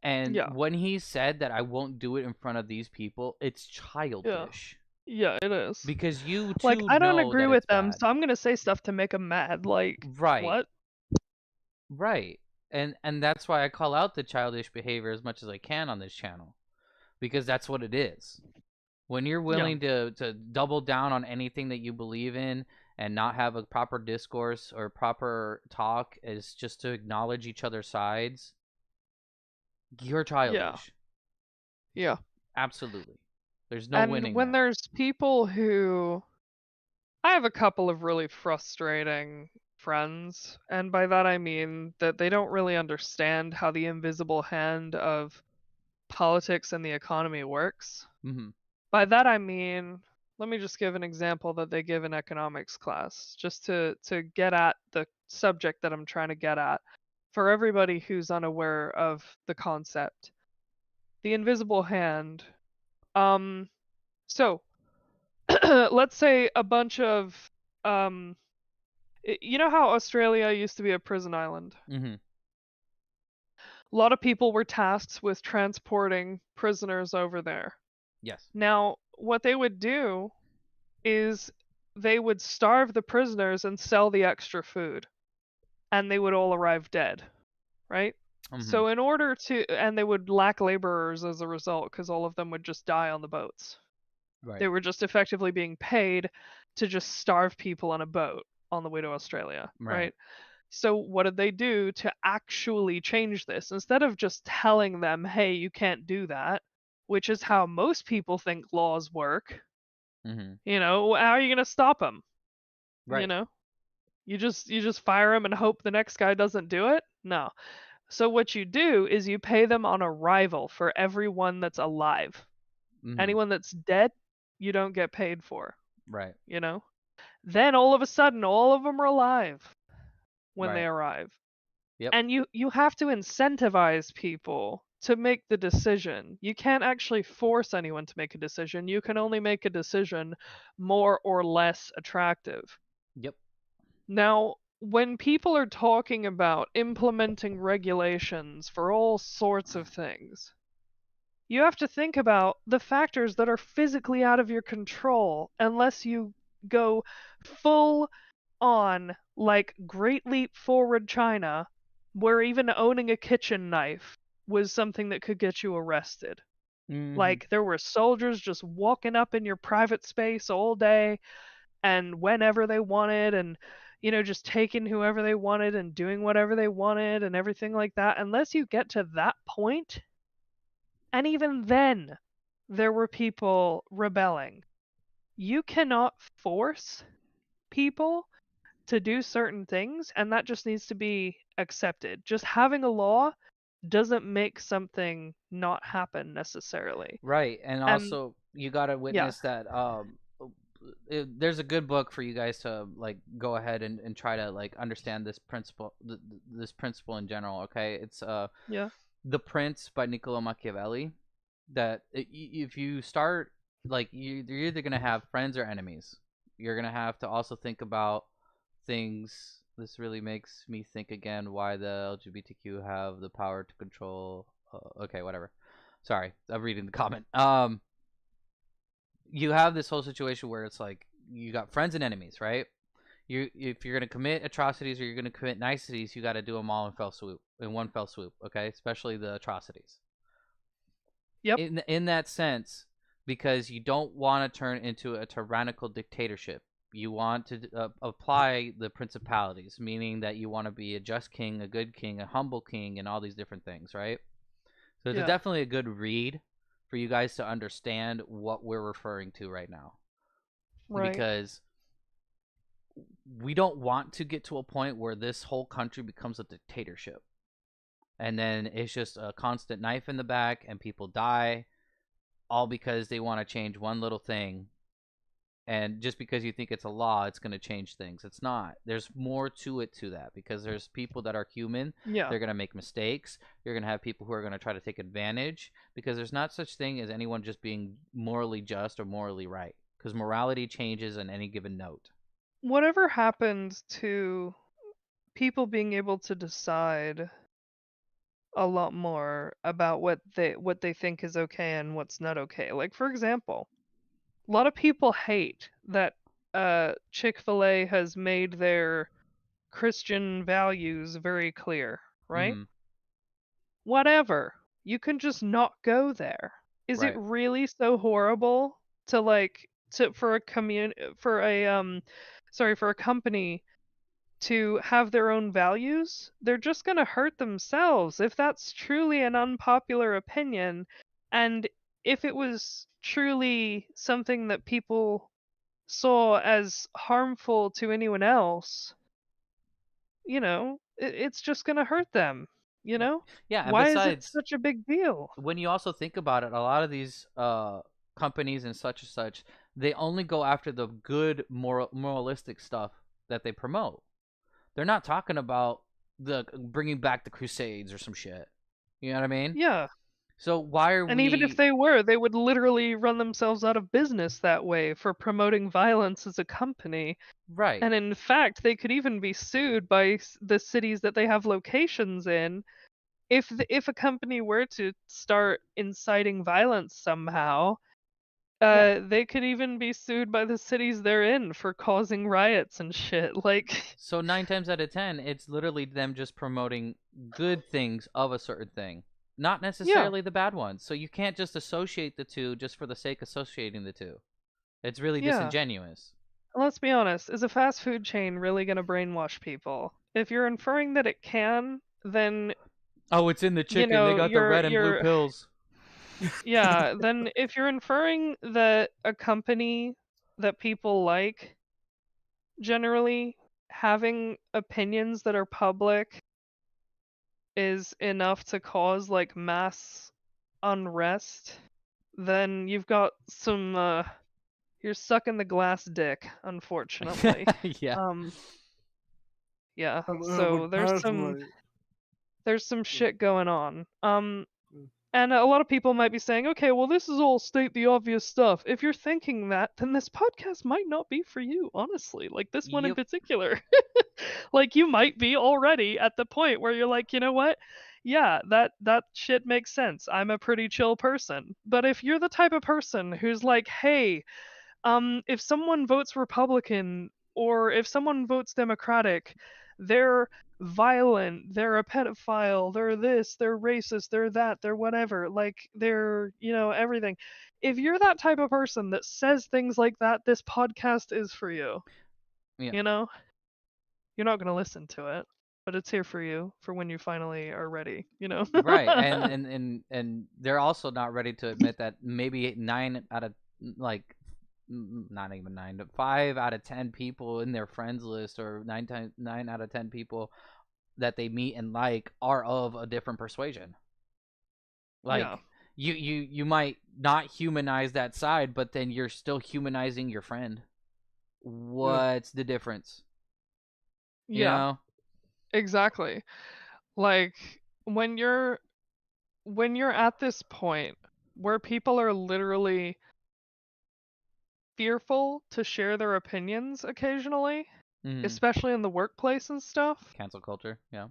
And when he said that I won't do it in front of these people, it's childish. Yeah, it is. Because you too like, I don't know agree that with it's them, bad. so I'm gonna say stuff to make them mad. Like, right. What? Right. And that's why I call out the childish behavior as much as I can on this channel, because that's what it is. When you're willing to double down on anything that you believe in and not have a proper discourse or proper talk, is just to acknowledge each other's sides, you're childish. Yeah. Absolutely. There's no winning. And when there's people who... I have a couple of really frustrating friends, and by that I mean that they don't really understand how the invisible hand of politics and the economy works. Mm-hmm. By that I mean, let me just give an example that they give in economics class, just to get at the subject that I'm trying to get at, for everybody who's unaware of the concept. The invisible hand. So, let's say a bunch of, you know how Australia used to be a prison island? Mm-hmm. A lot of people were tasked with transporting prisoners over there. Yes. Now, what they would do is they would starve the prisoners and sell the extra food, and they would all arrive dead, right? So in order to, and they would lack laborers as a result because all of them would just die on the boats. Right. They were just effectively being paid to just starve people on a boat on the way to Australia, right? So what did they do to actually change this? Instead of just telling them, "Hey, you can't do that," which is how most people think laws work. You know, how are you going to stop them? Right. You know, you just fire them and hope the next guy doesn't do it? No. So what you do is you pay them on arrival for everyone that's alive. Anyone that's dead, you don't get paid for, Right. you know? Then all of a sudden, all of them are alive when they Right. arrive. Yep. And you have to incentivize people to make the decision. You can't actually force anyone to make a decision. You can only make a decision more or less attractive. Yep. Now, when people are talking about implementing regulations for all sorts of things, you have to think about the factors that are physically out of your control unless you go full on, like Great Leap Forward China, where even owning a kitchen knife was something that could get you arrested. Like there were soldiers just walking up in your private space all day and whenever they wanted, and just taking whoever they wanted and doing whatever they wanted and everything like that. Unless you get to that point, and even then there were people rebelling. You cannot force people to do certain things, and that just needs to be accepted. Just having a law doesn't make something not happen necessarily. Right. And also you got to yeah, witness that there's a good book for you guys to like go ahead and try to like understand this principle this principle in general, okay? It's yeah, The Prince by Niccolo Machiavelli. That if you start like you're either gonna have friends or enemies. You're gonna have to also think about things. This really makes me think again why the LGBTQ have the power to control. Okay, whatever. Sorry, I'm reading the comment. You have this whole situation where it's like you got friends and enemies, right? If you're gonna commit atrocities or you're gonna commit niceties, you got to do them all in one fell swoop. Okay, especially the atrocities. Yep. In that sense, because you don't want to turn into a tyrannical dictatorship. You want to apply the principalities, meaning that you want to be a just king, a good king, a humble king, and all these different things, right? So it's definitely a good read for you guys to understand what we're referring to right now. Right. Because we don't want to get to a point where this whole country becomes a dictatorship. And then it's just a constant knife in the back and people die all because they want to change one little thing. And just because you think it's a law, it's going to change things. It's not. There's more to it to that because there's people that are human. Yeah. They're going to make mistakes. You're going to have people who are going to try to take advantage because there's not such thing as anyone just being morally just or morally right because morality changes on any given note. Whatever happened to people being able to decide a lot more about what they think is okay and what's not okay? Like, for example, a lot of people hate that Chick-fil-A has made their Christian values very clear, right? Whatever. You can just not go there. Is it really so horrible to for a for a company to have their own values? They're just going to hurt themselves if that's truly an unpopular opinion, and if it was truly something that people saw as harmful to anyone else, it's just going to hurt them, Yeah, and Why is it besides, such a big deal? when you also think about it, a lot of these companies and such, they only go after the good moralistic stuff that they promote. They're not talking about the bringing back the Crusades or some shit. You know what I mean? Yeah. So why are And even if they were, they would literally run themselves out of business that way for promoting violence as a company. Right. And in fact, they could even be sued by the cities that they have locations in if a company were to start inciting violence somehow. They could even be sued by the cities they're in for causing riots and shit. Like, So 9 times out of 10, it's literally them just promoting good things of a certain thing, not necessarily the bad ones. So you can't just associate the two just for the sake of associating the two. It's really yeah. disingenuous. Let's be honest, is a fast food chain really going to brainwash people? If you're inferring that it can, then Oh, it's in the chicken. They got the red and blue pills. Yeah, then if you're inferring that a company that people like generally having opinions that are public is enough to cause like mass unrest, then you've got some you're sucking the glass dick, unfortunately. Yeah. Yeah. but So personally, there's some shit going on. And a lot of people might be saying, okay, well, this is all state the obvious stuff. If you're thinking that, then this podcast might not be for you, honestly. Like this one in particular. Like you might be already at the point where you're like, you know what? Yeah, that shit makes sense. I'm a pretty chill person. But if you're the type of person who's like, hey, if someone votes Republican or if someone votes Democratic, they're violent, they're a pedophile, they're this, they're racist, they're that, they're whatever, like they're, everything. If you're that type of person that says things like that, this podcast is for you. Yeah. You know? You're not going to listen to it, but it's here for you for when you finally are ready, Right. And they're also not ready to admit that maybe 9 out of like not even 9, but 5 out of 10 people in their friends list, or 9 out of 10 people that they meet and like are of a different persuasion. Like you might not humanize that side, but then you're still humanizing your friend. What's the difference? You know? Exactly. Like when you're at this point where people are literally fearful to share their opinions occasionally, especially in the workplace and stuff. Cancel culture, yeah.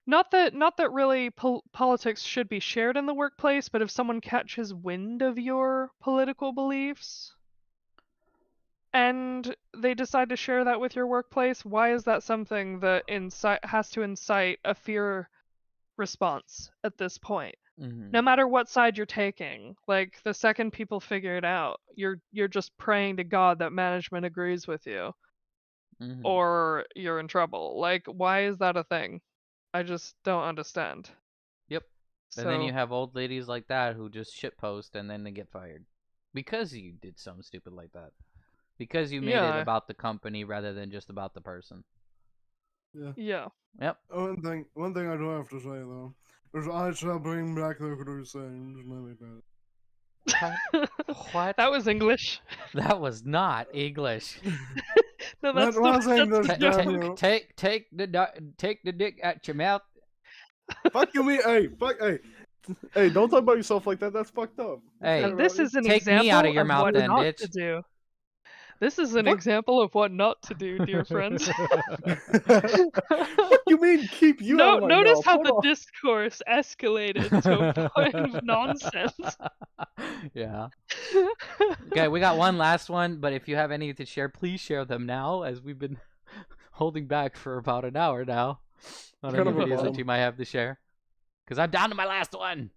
Not that really politics should be shared in the workplace, but if someone catches wind of your political beliefs and they decide to share that with your workplace, why is that something that has to incite a fear response at this point? No matter what side you're taking, like the second people figure it out, you're just praying to God that management agrees with you, or you're in trouble. Like, why is that a thing? I just don't understand. Yep. And then you have old ladies like that who just shitpost and then they get fired because you did something stupid like that. Because you made it about the company rather than just about the person. Yeah. Yep. One thing I do have to say though is I shall bring back the Crusades. What? That was English. That was not English. No, that's English. Take the dick out your mouth. Fuck you, me. Hey, don't talk about yourself like that. That's fucked up. Hey, this is an take example me out of your mouth what then, not bitch. to do. This is an example of what not to do, dear friends. What you mean keep you out of my Notice mouth? how Hold the on. discourse escalated to a point of nonsense. Yeah. Okay, we got one last one, but if you have any to share, please share them now, as we've been holding back for about an hour now on any videos that you might have to share. Because I'm down to my last one.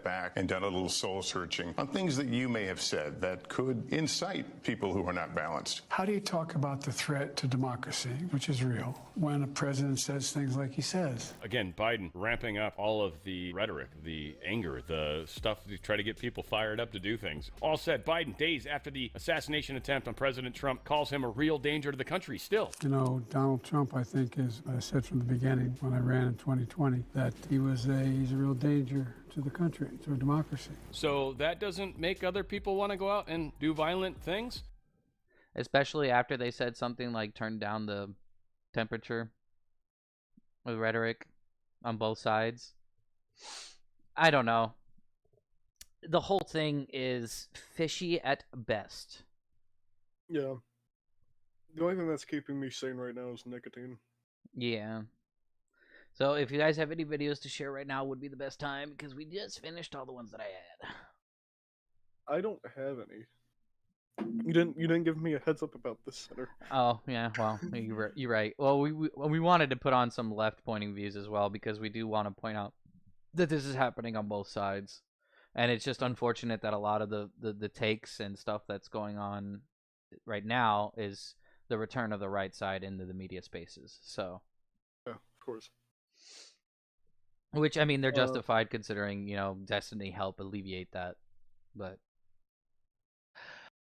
Back and done a little soul searching on things that you may have said that could incite people who are not balanced. How do you talk about the threat to democracy, which is real, when a president says things like he says? Again, Biden ramping up all of the rhetoric, the anger, the stuff to try to get people fired up to do things. All said, Biden, days after the assassination attempt on President Trump, calls him a real danger to the country still. You know, Donald Trump, I think, is, I said from the beginning when I ran in 2020, that he's a real danger to the country, to our democracy. So that doesn't make other people want to go out and do violent things? Especially after they said something like turn down the temperature with rhetoric on both sides. I don't know. The whole thing is fishy at best. Yeah. The only thing that's keeping me sane right now is nicotine. Yeah. So if you guys have any videos to share right now, would be the best time, because we just finished all the ones that I had. I don't have any. You didn't give me a heads up about this center. Oh yeah, well you're right. Well, we wanted to put on some left pointing views as well because we do want to point out that this is happening on both sides, and it's just unfortunate that a lot of the takes and stuff that's going on right now is the return of the right side into the media spaces. So yeah, of course. Which I mean, they're justified considering Destiny help alleviate that, but.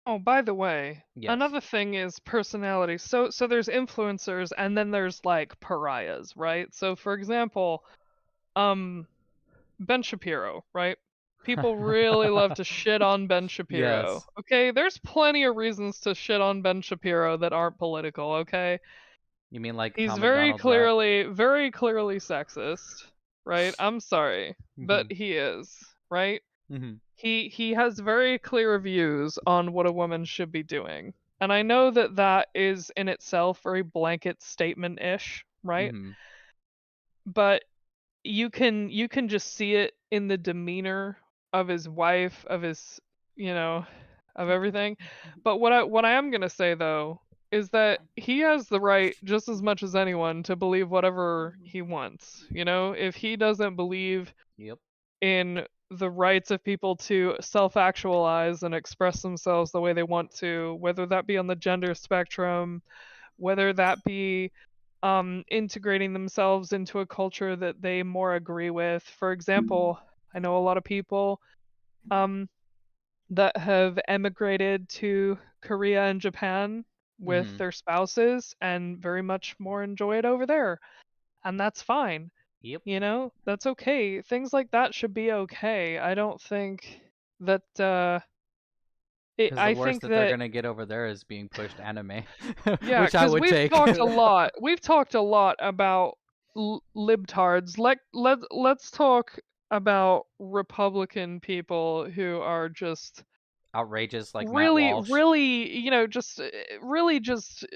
Oh, by the way, Yes. another thing is personality. So there's influencers and then there's like pariahs, right? So for example, Ben Shapiro, right? People really love to shit on Ben Shapiro. Yes. Okay, there's plenty of reasons to shit on Ben Shapiro that aren't political, okay? You mean like He's Tom very McDonald's rap? clearly sexist, right? I'm sorry, but he is, right? Mhm. He has very clear views on what a woman should be doing. And I know that that is in itself very blanket statement-ish, right? Mhm. But you can just see it in the demeanor of his wife, of his, of everything. But what I am going to say though is that he has the right just as much as anyone to believe whatever he wants. If he doesn't believe Yep. in the rights of people to self-actualize and express themselves the way they want to, whether that be on the gender spectrum, whether that be integrating themselves into a culture that they more agree with. For example, I know a lot of people that have emigrated to Korea and Japan with Mhm. their spouses and very much more enjoy it over there. And that's fine. Yep. That's okay. Things like that should be okay. I don't think that Because the I worst think that they're that gonna get over there is being pushed anime, yeah, which I because would we've take. talked a lot. We've talked a lot about libtards. Let's talk about Republican people who are just Outrageous like Matt really, Walsh. really, really just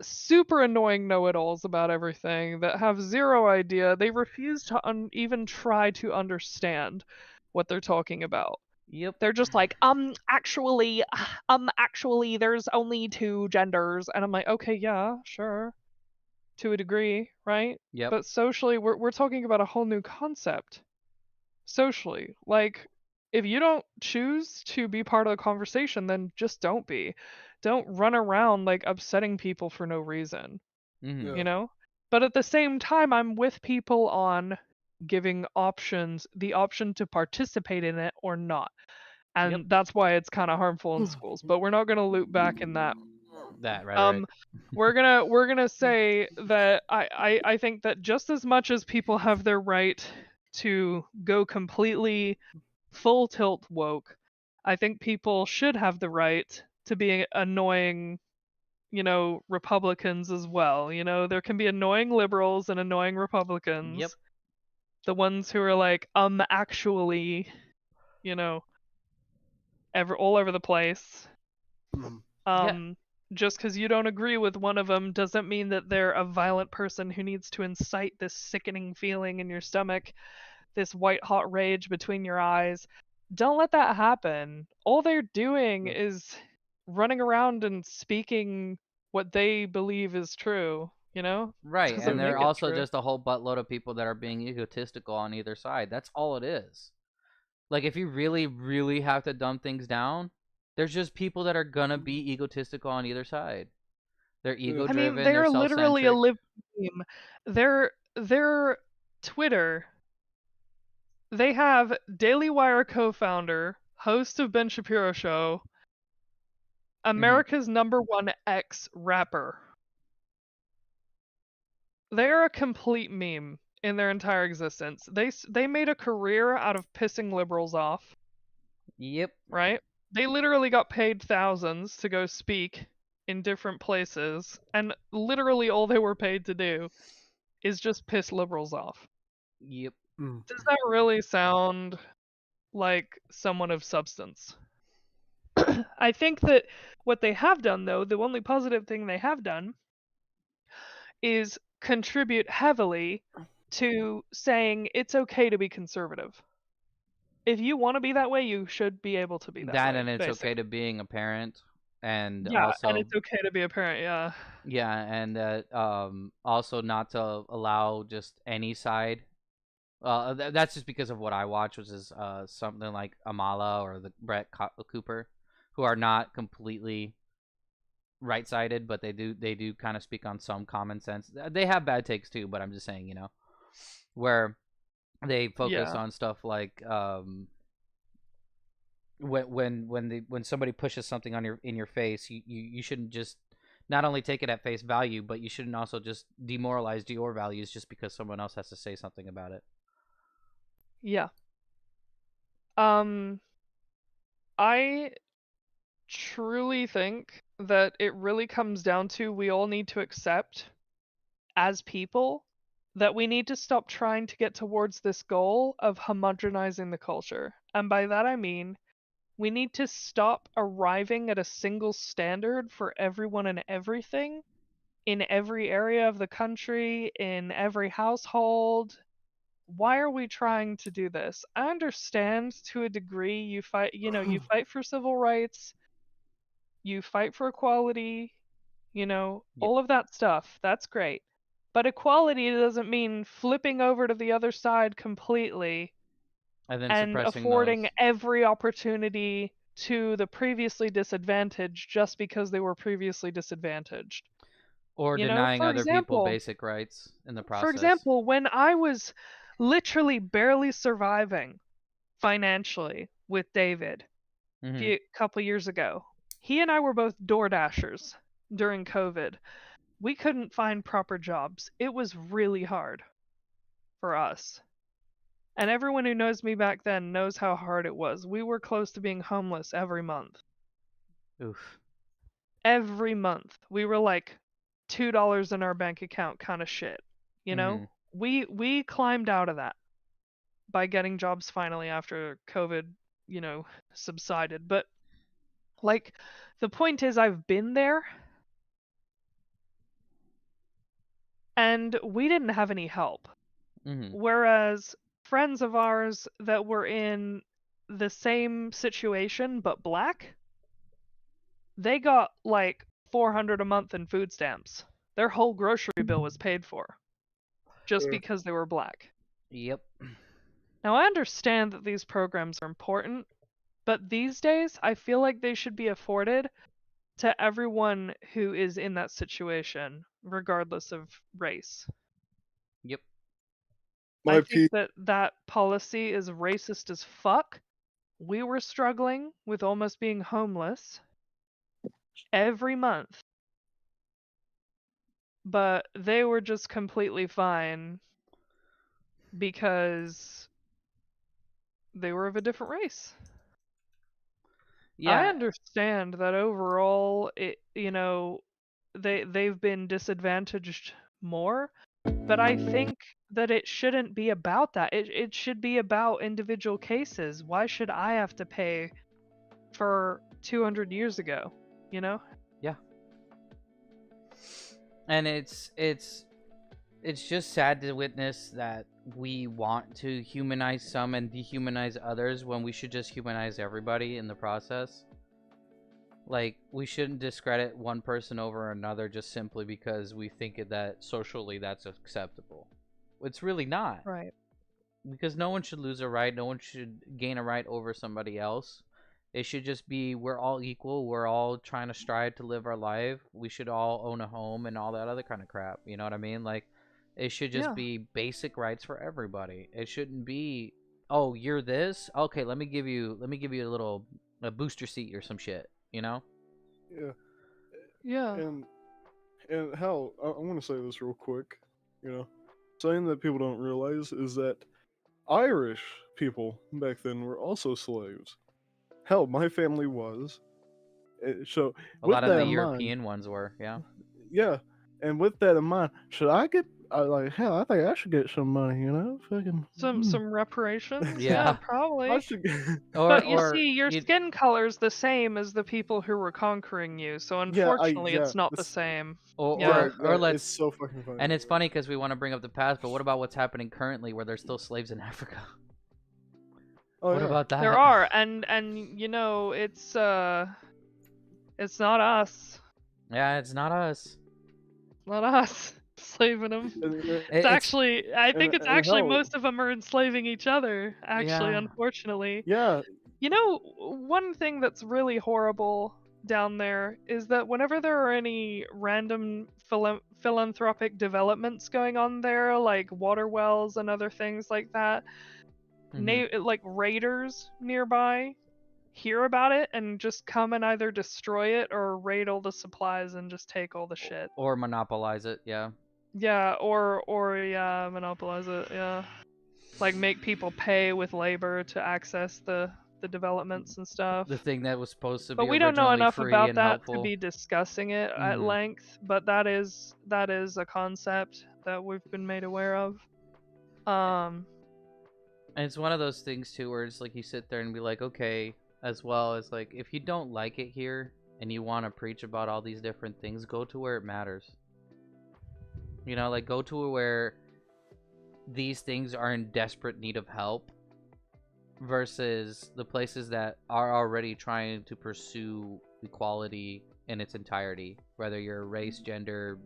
super annoying know-it-alls about everything that have zero idea. They refuse to even try to understand what they're talking about. Yep. They're just like, actually, there's only two genders, and I'm like, okay, yeah, sure, to a degree, right? Yep. But socially, we're talking about a whole new concept. Socially, like, if you don't choose to be part of the conversation, then just don't be. Don't run around like upsetting people for no reason, Mhm. But at the same time, I'm with people on giving options, the option to participate in it or not. Yep. And that's why it's kind of harmful in schools. But we're not going to loop back in that. That rhetoric. We're gonna say that I think that just as much as people have their right to go completely full tilt woke, I think people should have the right to be annoying, Republicans as well. There can be annoying liberals and annoying Republicans. Yep. The ones who are like, actually, all over the place. Yeah. Just because you don't agree with one of them doesn't mean that they're a violent person who needs to incite this sickening feeling in your stomach, this white hot rage between your eyes. Don't let that happen. All they're doing is running around and speaking what they believe is true, Right, Doesn't and there make are it also true. just a whole buttload of people that are being egotistical on either side. That's all it is. Like, if you really, really have to dumb things down, there's just people that are gonna be egotistical on either side. They're ego I mean, driven, they're they're literally a self-centric. live team. Their Twitter. They have Daily Wire co-founder, host of Ben Shapiro Show, America's #1 ex rapper. They're a complete meme in their entire existence. They made a career out of pissing liberals off. Yep. Right? They literally got paid thousands to go speak in different places, and literally all they were paid to do is just piss liberals off. Yep. Does that really sound like someone of substance? I think that what they have done, though, the only positive thing they have done is contribute heavily to saying it's okay to be conservative. if you want to be that way, you should be able to be that That way. and it's Basically. okay to being a parent, and Yeah, and also it's okay to be a parent. Yeah. yeah, and also not to allow just any side. That's just because of what I watch, which is something like Amala or the Cooper, who are not completely right-sided, but they do kind of speak on some common sense. They have bad takes too, but I'm just saying, where they focus Yeah. on stuff like when somebody pushes something on in your face, you shouldn't just not only take it at face value, but you shouldn't also just demoralize your values just because someone else has to say something about it. Yeah. I truly think that it really comes down to we all need to accept as people that we need to stop trying to get towards this goal of homogenizing the culture. And by that I mean we need to stop arriving at a single standard for everyone and everything in every area of the country, in every household. Why are we trying to do this? I understand to a degree you fight for civil rights, you fight for equality, all of that stuff. That's great. But equality doesn't mean flipping over to the other side completely And then and suppressing those. affording every opportunity to the previously disadvantaged just because they were previously disadvantaged. Or denying For other people example, basic rights in the process. when I was literally barely surviving financially with David a couple years ago, he and I were both door dashers during COVID. We couldn't find proper jobs. It was really hard for us. And everyone who knows me back then knows how hard it was. We were close to being homeless every month. Oof. Every month. We were like $2 in our bank account kind of shit. We climbed out of that by getting jobs finally after COVID, subsided. But like the point is I've been there and we didn't have any help. Whereas friends of ours that were in the same situation but black, they got like $400 a month in food stamps. Their whole grocery bill was paid for just because they were black. Yep. Now I understand that these programs are important, but these days I feel like they should be afforded to everyone who is in that situation, regardless of race. Yep. I think that policy is racist as fuck. We were struggling with almost being homeless every month, but they were just completely fine because they were of a different race. Yeah. I understand that overall, they've been disadvantaged more, but I think that it shouldn't be about that. It should be about individual cases. Why should I have to pay for 200 years ago, Yeah. And it's just sad to witness that we want to humanize some and dehumanize others when we should just humanize everybody in the process. Like, we shouldn't discredit one person over another just simply because we think that socially that's acceptable. It's really not. Right. Because no one should lose a right. No one should gain a right over somebody else. It should just be we're all equal. We're all trying to strive to live our life. We should all own a home and all that other kind of crap. You know what I mean? Like, it should just be basic rights for everybody. It shouldn't be, oh, you're this? Okay, let me give you a booster seat or some shit. Yeah. Yeah. And hell, I want to say this real quick. Something that people don't realize is that Irish people back then were also slaves. Hell, my family was. So a lot of the European ones were, yeah. Yeah, and with that in mind, should I get hell? I think I should get some money. Fucking some reparations. Yeah. Probably. I should get... But you see, your skin color's the same as the people who were conquering you, so unfortunately, it's not the same. Or let's. It's so fucking funny. And it's funny because we want to bring up the past, but what about what's happening currently, where there's still slaves in Africa? Oh, What yeah. about that? There are, and it's not us. Yeah, it's not us. It's not us enslaving them. It's It's actually, I think it's and actually hell, most of them are enslaving each other. Actually, yeah. unfortunately. yeah, You know, one thing that's really horrible down there is that whenever there are any random philanthropic developments going on there, like water wells and other things like that, like raiders nearby hear about it and just come and either destroy it or raid all the supplies and just take all the shit. Or monopolize it, yeah. Yeah, or yeah, monopolize it, yeah. Like make people pay with labor to access the developments and stuff. The thing that was supposed to But be we don't know originally enough free about and that to helpful. be discussing it at length, but that is a concept that we've been made aware of. And it's one of those things too where it's like you sit there and be like, okay, as well as like if you don't like it here and you want to preach about all these different things, go to where it matters. You know, like go to where these things are in desperate need of help versus the places that are already trying to pursue equality in its entirety, whether you're race, gender,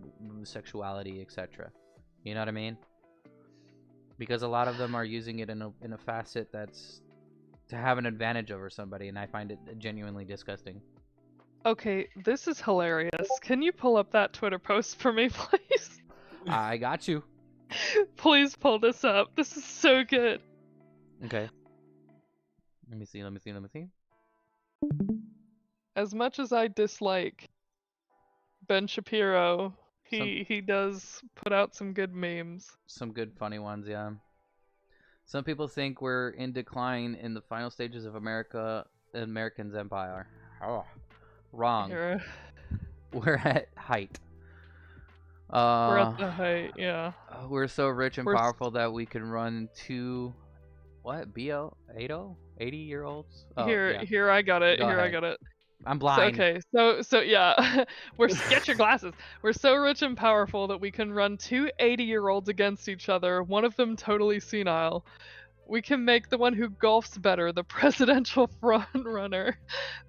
sexuality, etc. You know what I mean? Because a lot of them are using it in a facet that's to have an advantage over somebody, and I find it genuinely disgusting. Okay, this is hilarious. Can you pull up that Twitter post for me, please? I got you. Please pull this up. This is so good. Okay. Let me see. As much as I dislike Ben Shapiro, he does put out some good memes. Some good funny ones, yeah. Some people think we're in decline in the final stages of American's empire. Oh, wrong. We're at height. We're at the height, yeah. We're so rich and powerful that we can run two, what, BL 80-year-olds? Oh, here I got it. Go Here I ahead. got it. I'm blind. So yeah, get your glasses. We're so rich and powerful that we can run two 80-year-olds against each other, one of them totally senile. We can make the one who golfs better the presidential front runner.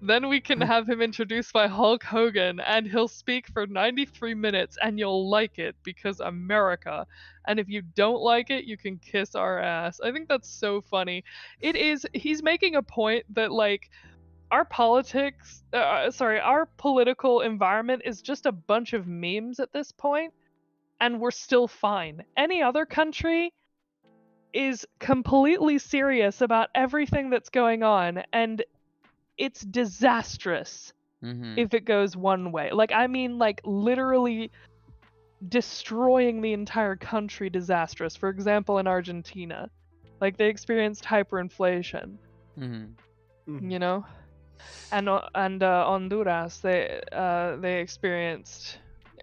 Then we can have him introduced by Hulk Hogan, and he'll speak for 93 minutes, and you'll like it because America. And if you don't like it, you can kiss our ass. I think that's so funny. It is. He's making a point that like our our political environment is just a bunch of memes at this point, and we're still fine. Any other country is completely serious about everything that's going on, and it's disastrous if it goes one way. Like, I mean, like, literally destroying the entire country disastrous. For example, in Argentina, like, they experienced hyperinflation. You know? And Honduras, they experienced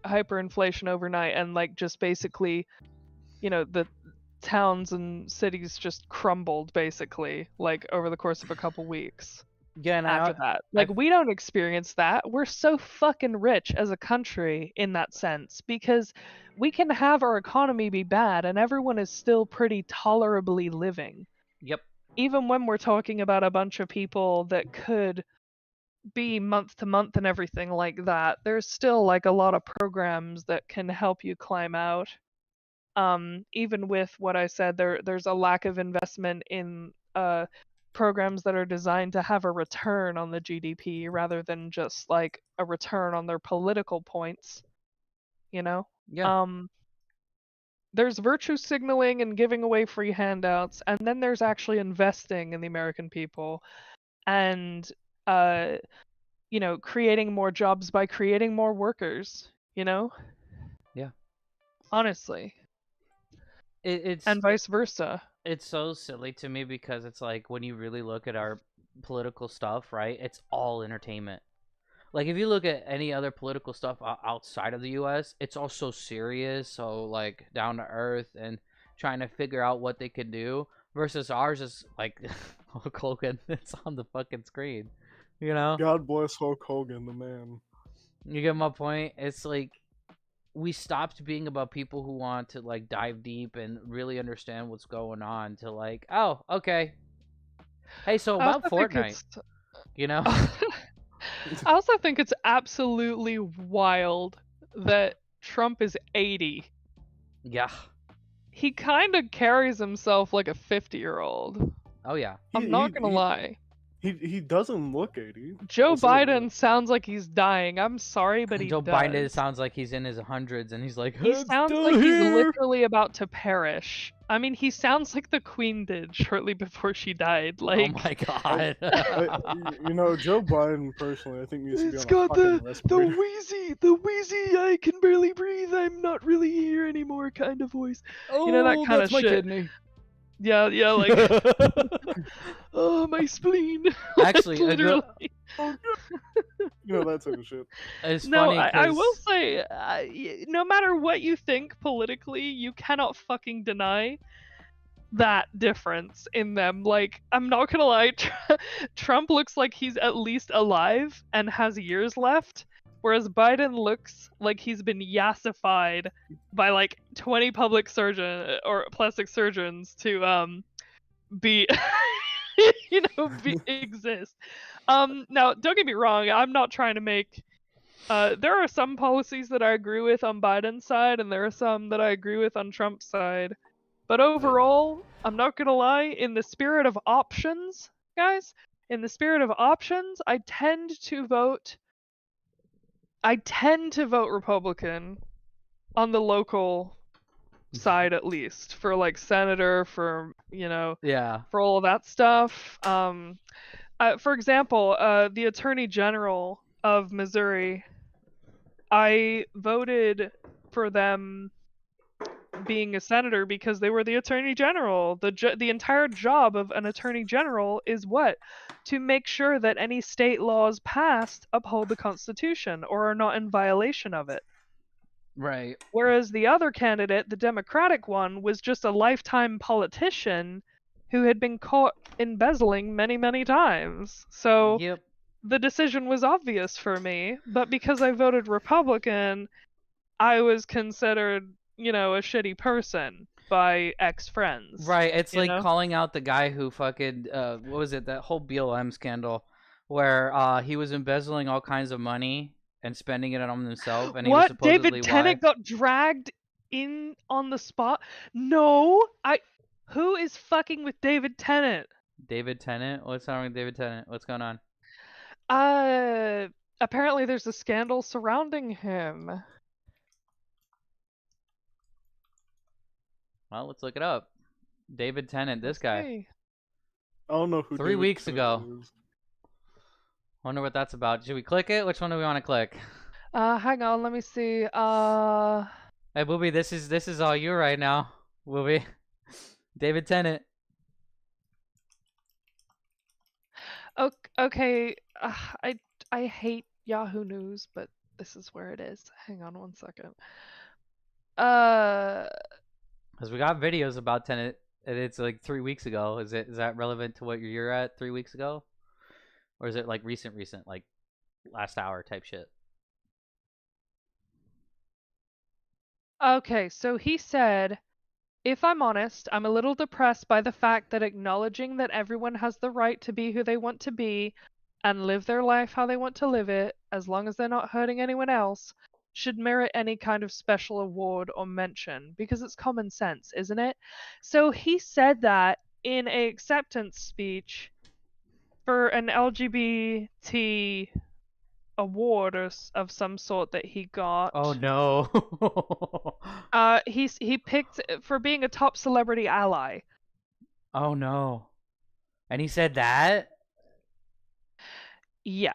hyperinflation overnight, and like just basically, you know, the towns and cities just crumbled basically, like over the course of a couple weeks. Yeah, and after that, like we don't experience that. We're so fucking rich as a country in that sense because we can have our economy be bad and everyone is still pretty tolerably living. Yep. Even when we're talking about a bunch of people that could be month to month and everything like that, there's still like a lot of programs that can help you climb out. Even with what I said, there's a lack of investment in programs that are designed to have a return on the GDP rather than just like a return on their political points. You know? Yeah. There's virtue signaling and giving away free handouts, and then there's actually investing in the American people and you know, creating more jobs by creating more workers, you know? Yeah. Honestly. And vice versa. It's so silly to me because it's like when you really look at our political stuff, right? It's all entertainment. Like if you look at any other political stuff outside of the US, it's all so serious, so like down to earth and trying to figure out what they could do versus ours is like Hulk Hogan, it's on the fucking screen. You know? God bless Hulk Hogan, the man. You get my point? It's like we stopped being about people who want to like dive deep and really understand what's going on to like, oh, okay. Hey, so I about also think Fortnite, you know? I also think it's absolutely wild that Trump is 80. Yeah. He kind of carries himself like a 50-year-old. Oh yeah. I'm not gonna lie. He doesn't look 80. Joe I'll say that. Biden sounds like he's dying. I'm sorry, but he Joe does. Biden sounds like he's in his hundreds, and he's like, He "I'm sounds still like he's here." literally about to perish. I mean, he sounds like the Queen did shortly before she died. Like, Oh my god. You know, Joe Biden personally, I think needs to be it's on a got fucking the respirator. wheezy, I can barely breathe, I'm not really here anymore kind of voice. Oh, You know, that kind of that's my shit. kidney. Yeah, like, oh, my spleen. Actually, literally. You know, that type of shit. It's No, funny I will because say, no matter what you think politically, you cannot fucking deny that difference in them. Like, I'm not gonna lie, Trump looks like he's at least alive and has years left, whereas Biden looks like he's been yassified by like 20 public surgeon or plastic surgeons to be exist. Now don't get me wrong, I'm not trying to make there are some policies that I agree with on Biden's side, and there are some that I agree with on Trump's side. But overall, I'm not gonna lie, in the spirit of options, guys, in the spirit of options, I tend to vote Republican on the local side, at least, for like senator, for yeah. for all of that stuff. For example, the Attorney General of Missouri, I voted for them being a senator because they were the Attorney General. The entire job of an Attorney General is what? To make sure that any state laws passed uphold the Constitution or are not in violation of it. Right. Whereas the other candidate, the Democratic one, was just a lifetime politician who had been caught embezzling many, many times. So Yep. the decision was obvious for me, but because I voted Republican, I was considered, a shitty person by ex-friends. Right. It's you like know? calling out the guy who fucking what was it, that whole BLM scandal where he was embezzling all kinds of money and spending it on himself, and he was What? supposedly David Tennant got dragged in on the spot? No, who is fucking with David Tennant? David Tennant? What's wrong with David Tennant? What's going on? Apparently there's a scandal surrounding him. Well, let's look it up. David Tennant, this guy. Hey. I don't know who. 3 David weeks Tennant ago. is. Wonder what that's about. Should we click it? Which one do we want to click? Hang on, let me see. Hey, Booby, this is all you right now. Booby. David Tennant. Okay. I hate Yahoo News, but this is where it is. Hang on one second. Because we got videos about Tennant, and it's like 3 weeks ago. Is that relevant to what you're at 3 weeks ago? Or is it like recent, like last hour type shit? Okay, so he said, if I'm honest, I'm a little depressed by the fact that acknowledging that everyone has the right to be who they want to be and live their life how they want to live it, as long as they're not hurting anyone else, should merit any kind of special award or mention, because it's common sense, isn't it? So he said that in a acceptance speech for an LGBT award of some sort that he got. Oh no. He picked for being a top celebrity ally. Oh no. And he said that? Yeah.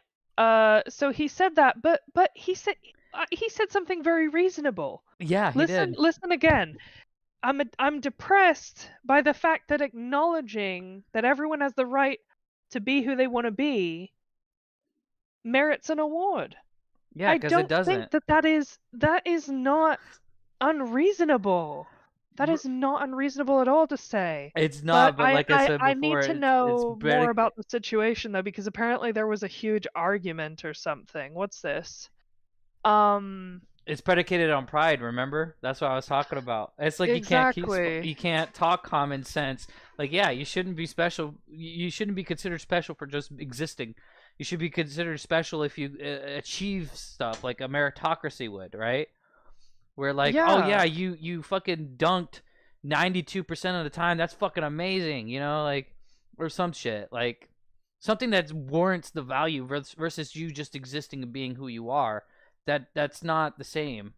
So he said that, but he said something very reasonable. Yeah, he did. Listen again. I'm depressed by the fact that acknowledging that everyone has the right to be who they want to be merits an award. Yeah, because it doesn't. I don't think that is not unreasonable. That is not unreasonable at all to say. It's not, but like I said before, I need to know it's more about the situation though, because apparently there was a huge argument or something. What's this? It's predicated on pride, remember? That's what I was talking about. It's like Exactly. you can't talk common sense Like, yeah, you shouldn't be special. You shouldn't be considered special for just existing. You should be considered special if you achieve stuff like a meritocracy would, right? Where like, oh yeah, Yeah. you fucking dunked 92% of the time. That's fucking amazing, you know, like, or some shit, like something that warrants the value versus you just existing and being who you are. That's not the same.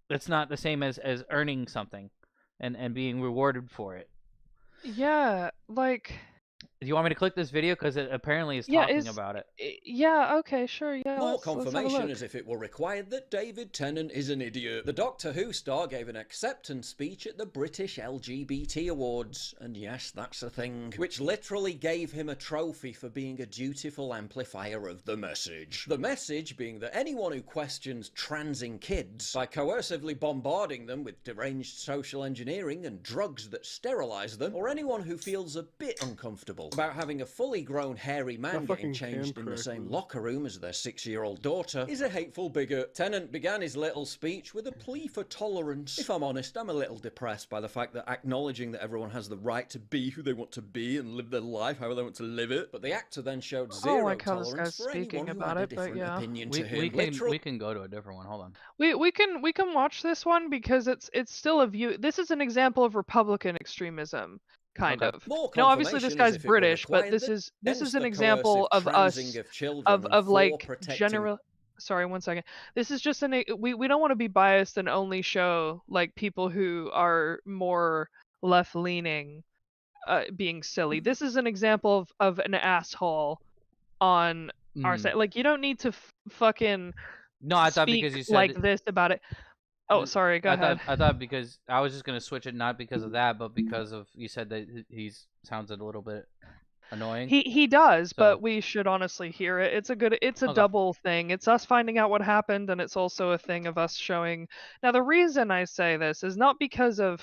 That's not the same as earning something and being rewarded for it. Yeah, like, Do you want me to click this video because it apparently is yeah, talking about it? yeah, okay, sure, yeah, More let's have a confirmation look. as if it were required that David Tennant is an idiot. The Doctor Who star gave an acceptance speech at the British LGBT Awards, and yes, that's a thing, which literally gave him a trophy for being a dutiful amplifier of the message. The message being that anyone who questions transing kids by coercively bombarding them with deranged social engineering and drugs that sterilise them, or anyone who feels a bit uncomfortable about having a fully grown hairy man That getting fucking changed in the can same crack, locker room as their 6-year-old daughter is a hateful bigot. Tennant began his little speech with a plea for tolerance. If I'm honest, I'm a little depressed by the fact that acknowledging that everyone has the right to be who they want to be and live their life however they want to live it, but the actor then showed I don't zero like how this tolerance guy's for speaking anyone who about had a it, but different yeah. opinion to him. We can go to a different one. Hold on. We can watch this one because it's still a view. This is an example of Republican extremism, kind Okay. of. More Now, obviously, this confirmation guy's as if it were British, but required this that is hence an the example coercive of us transing of children and of for like protecting general. Sorry, one second. This is just we don't want to be biased and only show like people who are more left leaning being silly. This is an example of an asshole on our side. Like, you don't need to fucking No, I thought speak because you said like this about it. Oh, sorry, go ahead. I thought because I was just gonna switch it not because of that, but because of you said that he's sounds a little bit annoying. He does, So- but we should honestly hear it. It's a Okay. double thing. It's us finding out what happened, and it's also a thing of us showing. Now, the reason I say this is not because of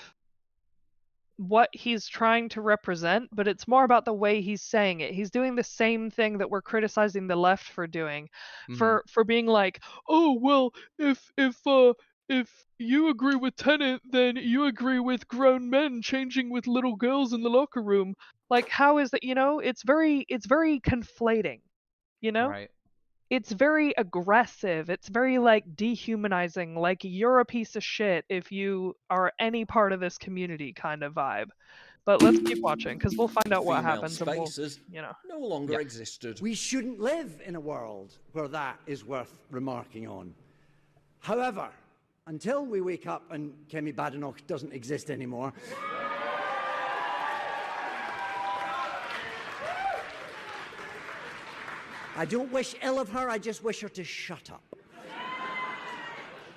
what he's trying to represent, but it's more about the way he's saying it. He's doing the same thing that we're criticizing the left for doing, for being like, oh well, if you agree with Tennant, then you agree with grown men changing with little girls in the locker room. Like, how is that? You know, it's very conflating. You know, Right. it's very aggressive. It's very like dehumanizing. Like, you're a piece of shit if you are any part of this community kind of vibe. But let's keep watching because we'll find out what female happens. And we'll, spaces you know, no longer existed. We shouldn't live in a world where that is worth remarking on. However, until we wake up and Kemi Badenoch doesn't exist anymore, I don't wish ill of her, I just wish her to shut up.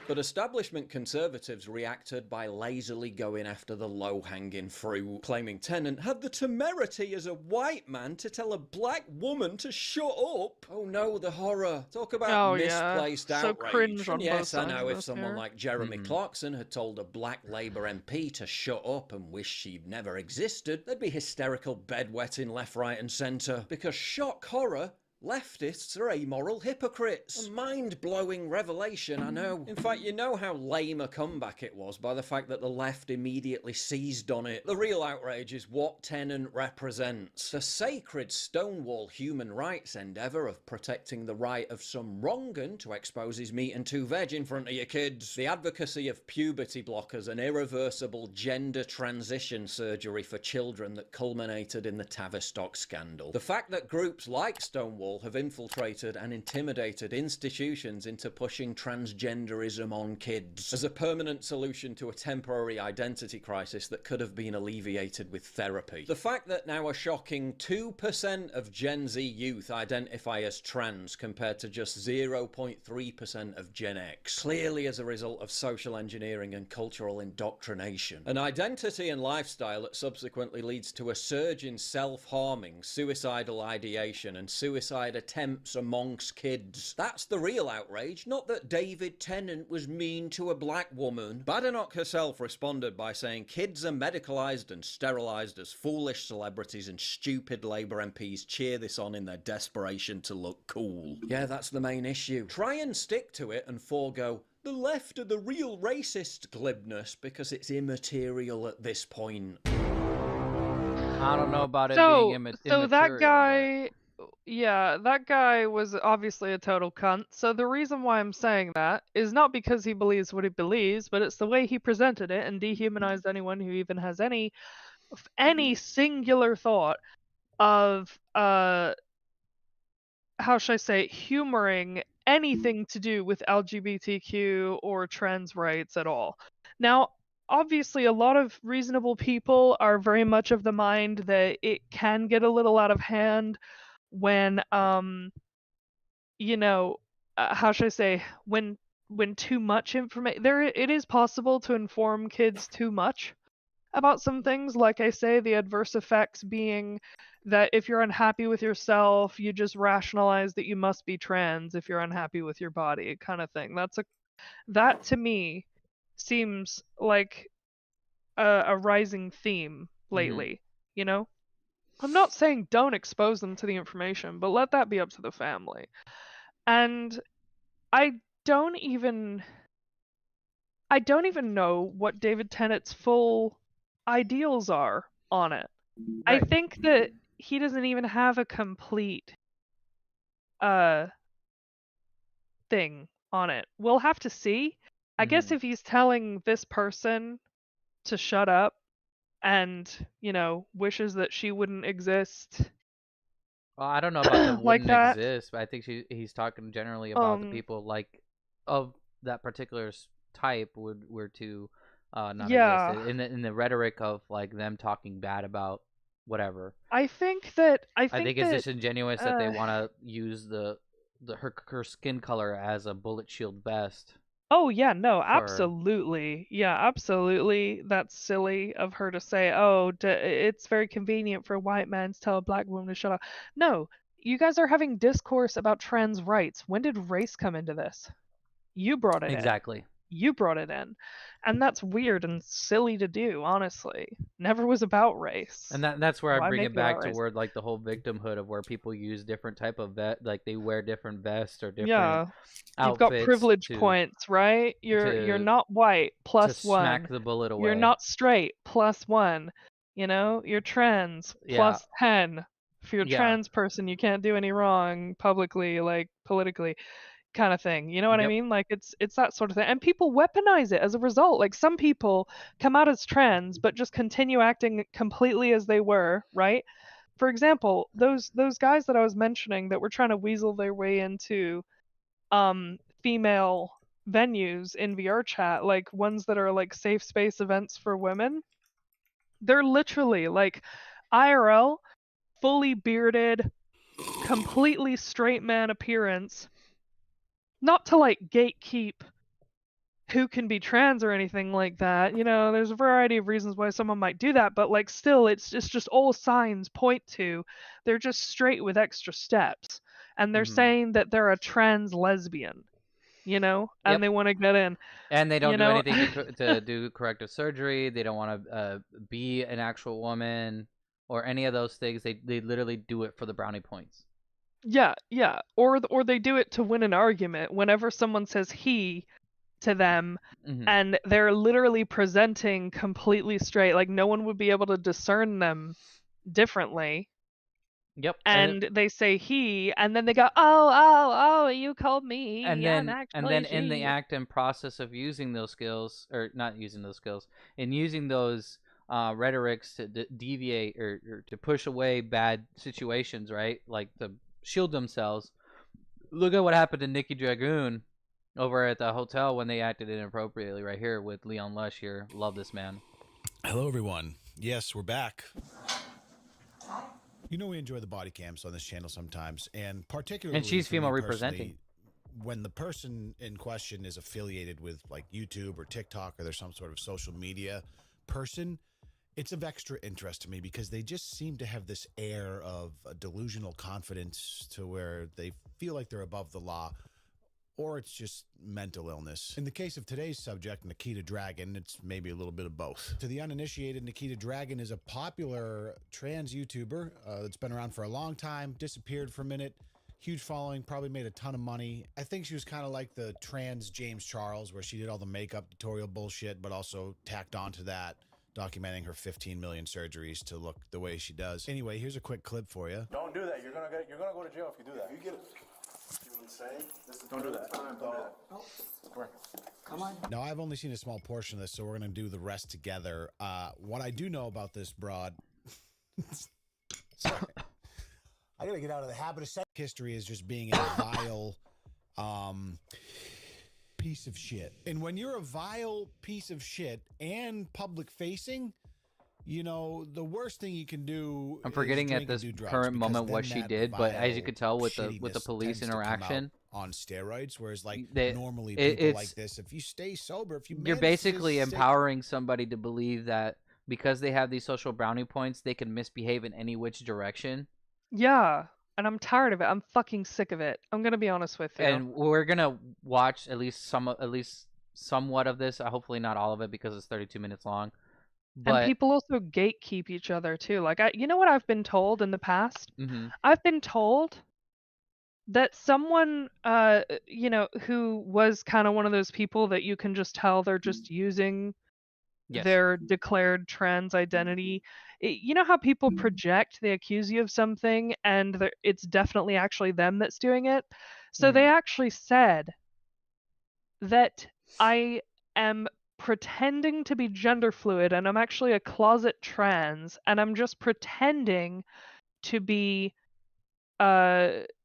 But establishment conservatives reacted by lazily going after the low-hanging fruit, claiming Tennant had the temerity as a white man to tell a black woman to shut up. Oh no, the horror. Talk about misplaced so outrage. cringe on And yes, both I know sides of if this someone here. like Jeremy Clarkson had told a black Labour MP to shut up and wish she'd never existed, there'd be hysterical bedwetting left, right and centre. Because shock horror, leftists are amoral hypocrites. A mind-blowing revelation, I know. In fact, you know how lame a comeback it was by the fact that the left immediately seized on it. The real outrage is what Tennant represents. The sacred Stonewall human rights endeavour of protecting the right of some wrong'un to expose his meat and two veg in front of your kids. The advocacy of puberty blockers and irreversible gender transition surgery for children that culminated in the Tavistock scandal. The fact that groups like Stonewall have infiltrated and intimidated institutions into pushing transgenderism on kids as a permanent solution to a temporary identity crisis that could have been alleviated with therapy. The fact that now a shocking 2% of Gen Z youth identify as trans compared to just 0.3% of Gen X, clearly as a result of social engineering and cultural indoctrination. An identity and lifestyle that subsequently leads to a surge in self-harming, suicidal ideation and suicide attempts amongst kids. That's the real outrage, not that David Tennant was mean to a black woman. Badenoch herself responded by saying kids are medicalised and sterilised as foolish celebrities and stupid Labour MPs cheer this on in their desperation to look cool. Yeah, that's the main issue. Try and stick to it and forego the left are the real racist glibness because it's immaterial at this point. I don't know about it being So that immaterial, but guy, yeah, that guy was obviously a total cunt. So the reason why I'm saying that is not because he believes what he believes, but it's the way he presented it and dehumanized anyone who even has any singular thought of how should I say, humoring anything to do with LGBTQ or trans rights at all. Now, obviously, a lot of reasonable people are very much of the mind that it can get a little out of hand when, you know, how should I say, when too much information. It is possible to inform kids too much about some things. Like I say, the adverse effects being that if you're unhappy with yourself, you just rationalize that you must be trans if you're unhappy with your body, kind of thing. That to me seems like a rising theme lately, you know? I'm not saying don't expose them to the information, but let that be up to the family. And I don't even I don't even know what David Tennant's full ideals are on it. I right. think that he doesn't even have a complete uh thing on it. We'll have to see. I guess if he's telling this person to shut up and, wishes that she wouldn't exist Well, I don't know about the like wouldn't that. exist, but I think he's talking generally about the people like of that particular type were to not exist Yeah. in the rhetoric of like them talking bad about whatever. I think that I think it's disingenuous that they want to use her skin color as a bullet shield vest. Oh yeah, no, For absolutely. Yeah, absolutely. That's silly of her to say, "Oh, it's very convenient for a white man to tell a black woman to shut up." No, you guys are having discourse about trans rights. When did race come into this? You brought it in. exactly. You brought it in. And that's weird and silly to do, honestly. Never was about race. And that's where I Why bring make it it about back to race? where like the whole victimhood of where people use different type of like they wear different vests or different Yeah. You've got outfits privilege points, right? You're to not white, to plus smack 1. the bullet You're away. not straight, plus 1. You're trans, Yeah. plus 10. If you're a Yeah. trans person, you can't do any wrong publicly, like politically, kind of thing. You know what I Yep. mean? Like it's that sort of thing. And people weaponize it as a result. Like some people come out as trans but just continue acting completely as they were, right? For example, those guys that I was mentioning that were trying to weasel their way into female venues in VR chat, like ones that are like safe space events for women. They're literally like IRL, fully bearded, completely straight man appearance, not to like gatekeep who can be trans or anything like that. There's a variety of reasons why someone might do that, but like still it's just all signs point to they're just straight with extra steps. And they're saying that they're a trans lesbian, and Yep. they want to get in. And they don't do anything to do corrective surgery. They don't want to be an actual woman or any of those things. They literally do it for the brownie points. Yeah, yeah. Or they do it to win an argument whenever someone says he to them and they're literally presenting completely straight, like no one would be able to discern them differently. Yep. And they say he, and then they go, oh, you called me he. And Yeah, I'm then actually in the she. act and process of using those skills, or not using those skills, in using those rhetorics to deviate or to push away bad situations, right? Like to shield themselves. Look at what happened to Nikki Dragoon over at the hotel when they acted inappropriately right here with Leon Lush here. Love this man. Hello, everyone. Yes, we're back. We enjoy the body cams on this channel sometimes, and particularly. And she's for me female representing. When the person in question is affiliated with like YouTube or TikTok or there's some sort of social media person, it's of extra interest to me because they just seem to have this air of a delusional confidence to where they feel like they're above the law, or it's just mental illness. In the case of today's subject, Nikita Dragon, it's maybe a little bit of both. To the uninitiated, Nikita Dragon is a popular trans YouTuber that's been around for a long time, disappeared for a minute, huge following, probably made a ton of money. I think she was kind of like the trans James Charles, where she did all the makeup tutorial bullshit, but also tacked onto that documenting her 15 million surgeries to look the way she does. Anyway, here's a quick clip for you. Don't do that. You're gonna go to jail if you do that. If you get you insane. Don't do that. Don't do that. Oh. Come on. Now, I've only seen a small portion of this, so we're going to do the rest together. What I do know about this broad... Sorry. I got to get out of the habit of saying history is just being a vile piece of shit. And when you're a vile piece of shit and public-facing, you know, the worst thing you can do I'm forgetting at this current moment what she did, but as you could tell with the police interaction on steroids, whereas like that normally people like this, if you stay sober, if you you're manage basically this empowering somebody to believe that because they have these social brownie points, they can misbehave in any which direction. Yeah, and I'm tired of it. I'm fucking sick of it. I'm gonna be honest with you. And we're gonna watch at least somewhat of this. Hopefully not all of it because it's 32 minutes long. But and people also gatekeep each other too. Like you know what I've been told in the past? Mhm. I've been told that someone, you know, who was kind of one of those people that you can just tell they're just using Yes. their declared trans identity. You know how people project, they accuse you of something, and it's definitely actually them that's doing it? So they actually said that I am pretending to be gender fluid, and I'm actually a closet trans, and I'm just pretending to be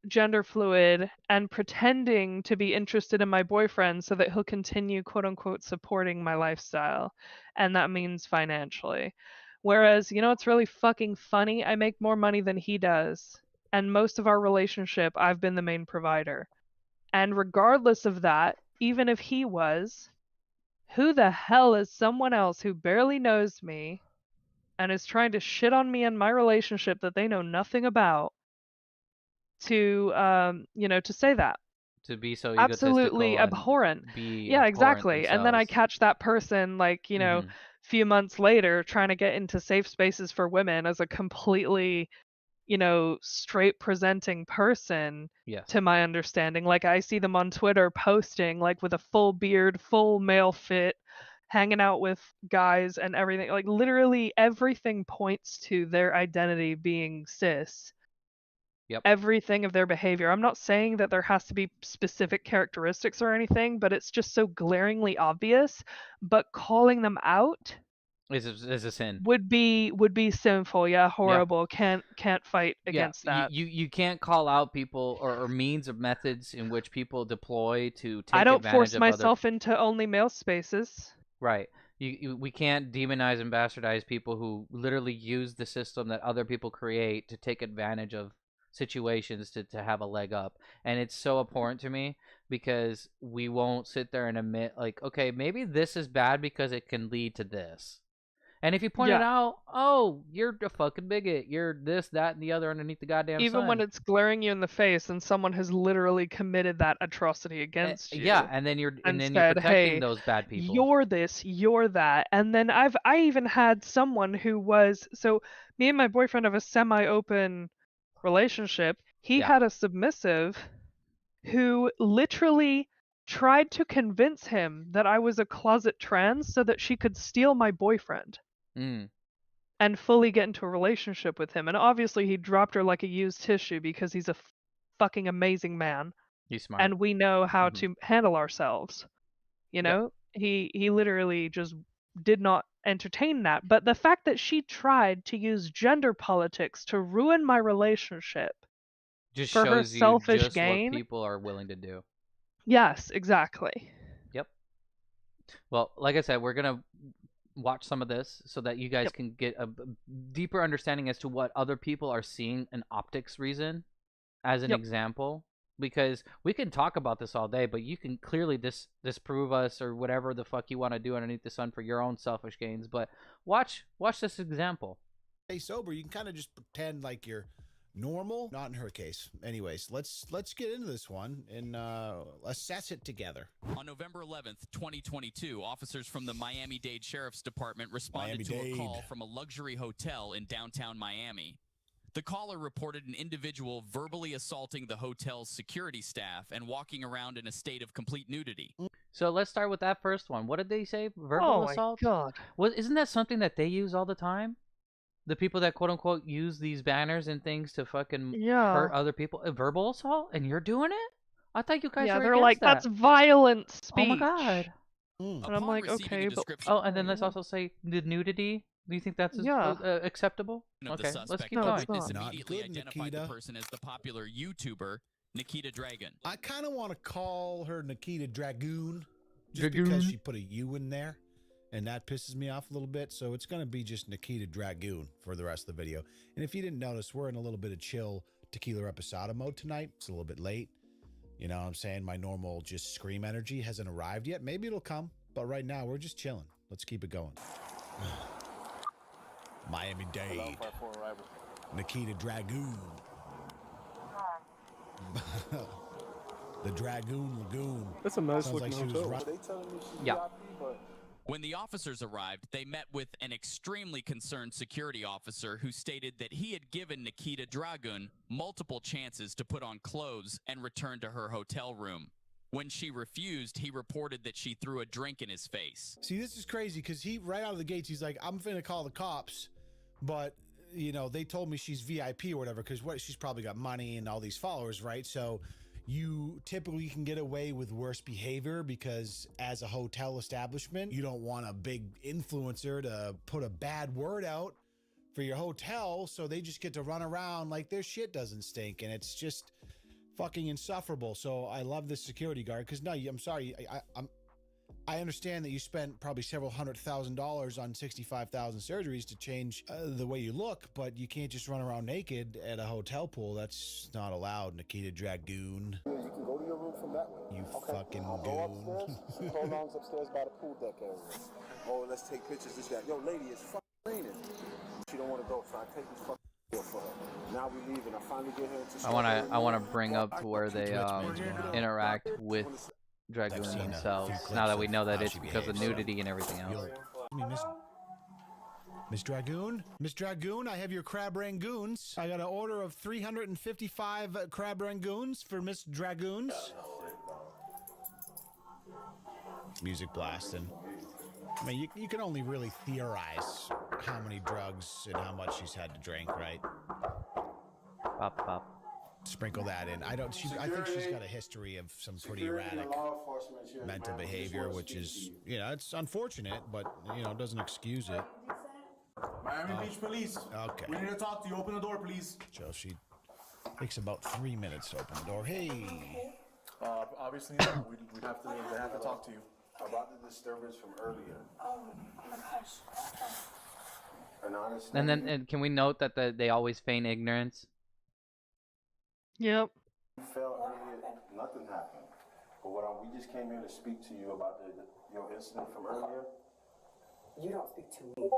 gender fluid and pretending to be interested in my boyfriend so that he'll continue quote unquote supporting my lifestyle, and that means financially. Whereas, you know, it's really fucking funny, I make more money than he does, and most of our relationship I've been the main provider. And regardless of that, even if he was, who the hell is someone else who barely knows me and is trying to shit on me and my relationship that they know nothing about to you know, to say that? To be so Absolutely egotistical and abhorrent. be Yeah, abhorrent exactly. And then I themselves. catch that person, like, you know, few months later trying to get into safe spaces for women as a completely, you know, straight presenting person. Yes. To my understanding, like I see them on Twitter posting like with a full beard, full male fit, hanging out with guys and everything. Like literally everything points to their identity being cis. Yep. Everything of their behavior. I'm not saying that there has to be specific characteristics or anything, but it's just so glaringly obvious. But calling them out is a sin. Would be sinful. Yeah, horrible. Can't fight against that. You can't call out people or means or methods in which people deploy to take I don't advantage force of myself into only male spaces. Right. We can't demonize and bastardize people who literally use the system that other people create to take advantage of situations to have a leg up. And it's so abhorrent to me because we won't sit there and admit like, okay, maybe this is bad because it can lead to this. And if you point it out, oh, you're a fucking bigot. You're this, that, and the other underneath the goddamn Even sun. when it's glaring you in the face and someone has literally committed that atrocity against you. Yeah, and then you're said, protecting hey, those bad people. You're this, you're that. And then I even had someone who was, so me and my boyfriend have a semi-open relationship. He had a submissive who literally tried to convince him that I was a closet trans so that she could steal my boyfriend. And fully get into a relationship with him. And obviously he dropped her like a used tissue because he's a fucking amazing man. He's smart. And we know how to handle ourselves. You know? He literally just did not entertain that. But the fact that she tried to use gender politics to ruin my relationship just for her shows selfish you just gain. what people are willing to do. Yes, exactly. Yep. Well, like I said, we're going to watch some of this so that you guys can get a deeper understanding as to what other people are seeing an optics reason as an example, because we can talk about this all day, but you can clearly disprove us or whatever the fuck you want to do underneath the sun for your own selfish gains. But watch this example. Stay sober. You can kind of just pretend like you're normal. Not in her case. Anyways, let's get into this one and assess it together. On November 11th, 2022, officers from the Miami-Dade Sheriff's Department responded to a call from a luxury hotel in downtown Miami. The caller reported an individual verbally assaulting the hotel's security staff and walking around in a state of complete nudity. So let's start with that first one. What did they say? Verbal Oh my assault? God. Isn't that something that they use all the time? The people that quote unquote use these banners and things to fucking hurt other people. Verbal assault? And you're doing it? I thought you guys Yeah, were they're against like, that. that's violent speech. Oh my God. And I'm like, okay, but Oh, and then let's also say the nudity. Do you think that's acceptable? Okay, let's keep going. Witness immediately identified the person as the popular YouTuber Nikita Dragon. I kind of want to call her Nikita Dragoon, just because she put a U in there, and that pisses me off a little bit. So it's going to be just Nikita Dragoon for the rest of the video. And if you didn't notice, we're in a little bit of chill Tequila Reposado mode tonight. It's a little bit late. You know what I'm saying? My normal just scream energy hasn't arrived yet. Maybe it'll come, but right now we're just chilling. Let's keep it going. Miami-Dade. Nikita Dragoon. The Dragoon Lagoon. That's a nice Sounds looking like she was hotel. run- They telling me she's Yeah. VIP, but When the officers arrived, they met with an extremely concerned security officer who stated that he had given Nikita Dragun multiple chances to put on clothes and return to her hotel room. When she refused, he reported that she threw a drink in his face. See, this is crazy because he, right out of the gates, he's like, I'm finna call the cops, but, you know, they told me she's VIP or whatever because she's probably got money and all these followers, right? So you typically can get away with worse behavior because as a hotel establishment, you don't want a big influencer to put a bad word out for your hotel, so they just get to run around like their shit doesn't stink, and it's just fucking insufferable. So I love this security guard because no, I'm sorry, I understand that you spent probably several $100,000 on 65,000 surgeries to change the way you look, but you can't just run around naked at a hotel pool. That's not allowed, Nikita Dragoon. you can go to your room from that way. You Okay. fucking I'll go upstairs. goon. Prolongs upstairs by the pool deck area. Oh, let's take pictures. This that. Yo, lady, it's fucking raining. She don't want to go, so I take this fucking deal for her. Now we leave, and I finally get her into. I wanna bring up to where they interact with Dragoon themselves. Now that we know that it's because of nudity and everything else. Miss Dragoon? Miss Dragoon, I have your crab rangoons. I got an order of 355 crab rangoons for Miss Dragoons. Music blasting. I mean, you can only really theorize how many drugs and how much she's had to drink, right? Pop, pop. Sprinkle that in. I think she's got a history of some pretty erratic mental behavior, which is, you know, it's unfortunate, but, you know, it doesn't excuse it. Miami Beach Police. Okay. We need to talk to you. Open the door, please. So she takes about 3 minutes to open the door. Hey. Obviously, no. They have to talk to you about the disturbance from earlier. Oh my gosh. And honestly, And can we note that they always feign ignorance? Yep. you fell earlier, nothing happened. But we just came here to speak to you about your incident from earlier. You don't speak to me.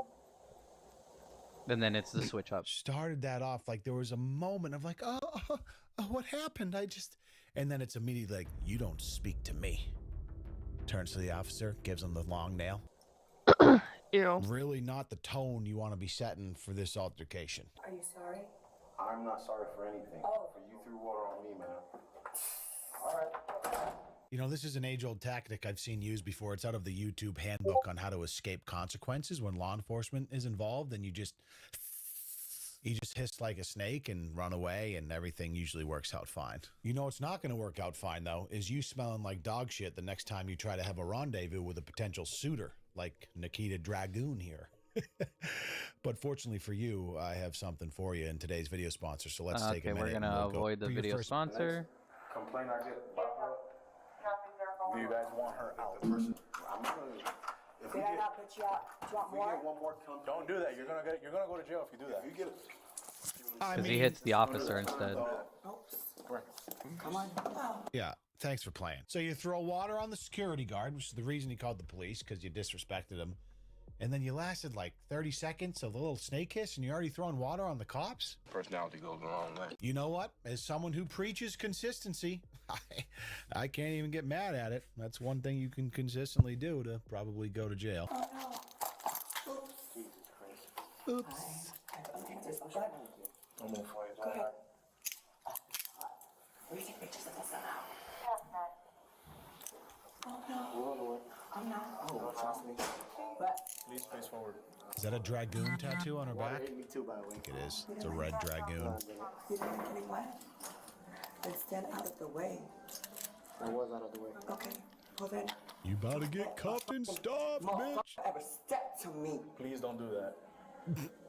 And then it's the switch up. Started that off like there was a moment of like, oh, what happened? And then it's immediately like, you don't speak to me. Turns to the officer, gives him the long nail. Ew. Really not the tone you want to be setting for this altercation. Are you sorry? I'm not sorry for anything. Oh. You threw water on me, man. All right. You know, this is an age-old tactic I've seen used before. It's out of the YouTube handbook on how to escape consequences when law enforcement is involved, and you just hiss like a snake and run away, and everything usually works out fine. You know what's not going to work out fine, though, is you smelling like dog shit the next time you try to have a rendezvous with a potential suitor, like Nikita Dragoon here. But fortunately for you, I have something for you in today's video sponsor, so let's take a minute. Okay, we're going to avoid the video sponsor. Complaint I get about her. Do you guys want her out? The person. I'm not gonna. If we Did I get, not put you out? Do you want if we more? get one more complaint, don't do that. You're gonna go to jail if you do that. If you get it. Because he hits the officer instead. Come on. Yeah, thanks for playing. So you throw water on the security guard, which is the reason he called the police, because you disrespected him. And then you lasted like 30 seconds of a little snake hiss, and you're already throwing water on the cops? Personality goes the wrong way. You know what? As someone who preaches consistency, I can't even get mad at it. That's one thing you can consistently do to probably go to jail. Oh no. Oops. Okay, there's no shot. I'm gonna fight. Go ahead. Will you take pictures of this now? Oh no. that a dragoon tattoo on her back? Me too, by the way. I think it is. It's a red dragoon. You didn't make any what? Then stand out of the way. I was out of the way. Okay. Well then. You about to get cuffed and stuffed, bitch. Ever step to me? Please don't do that.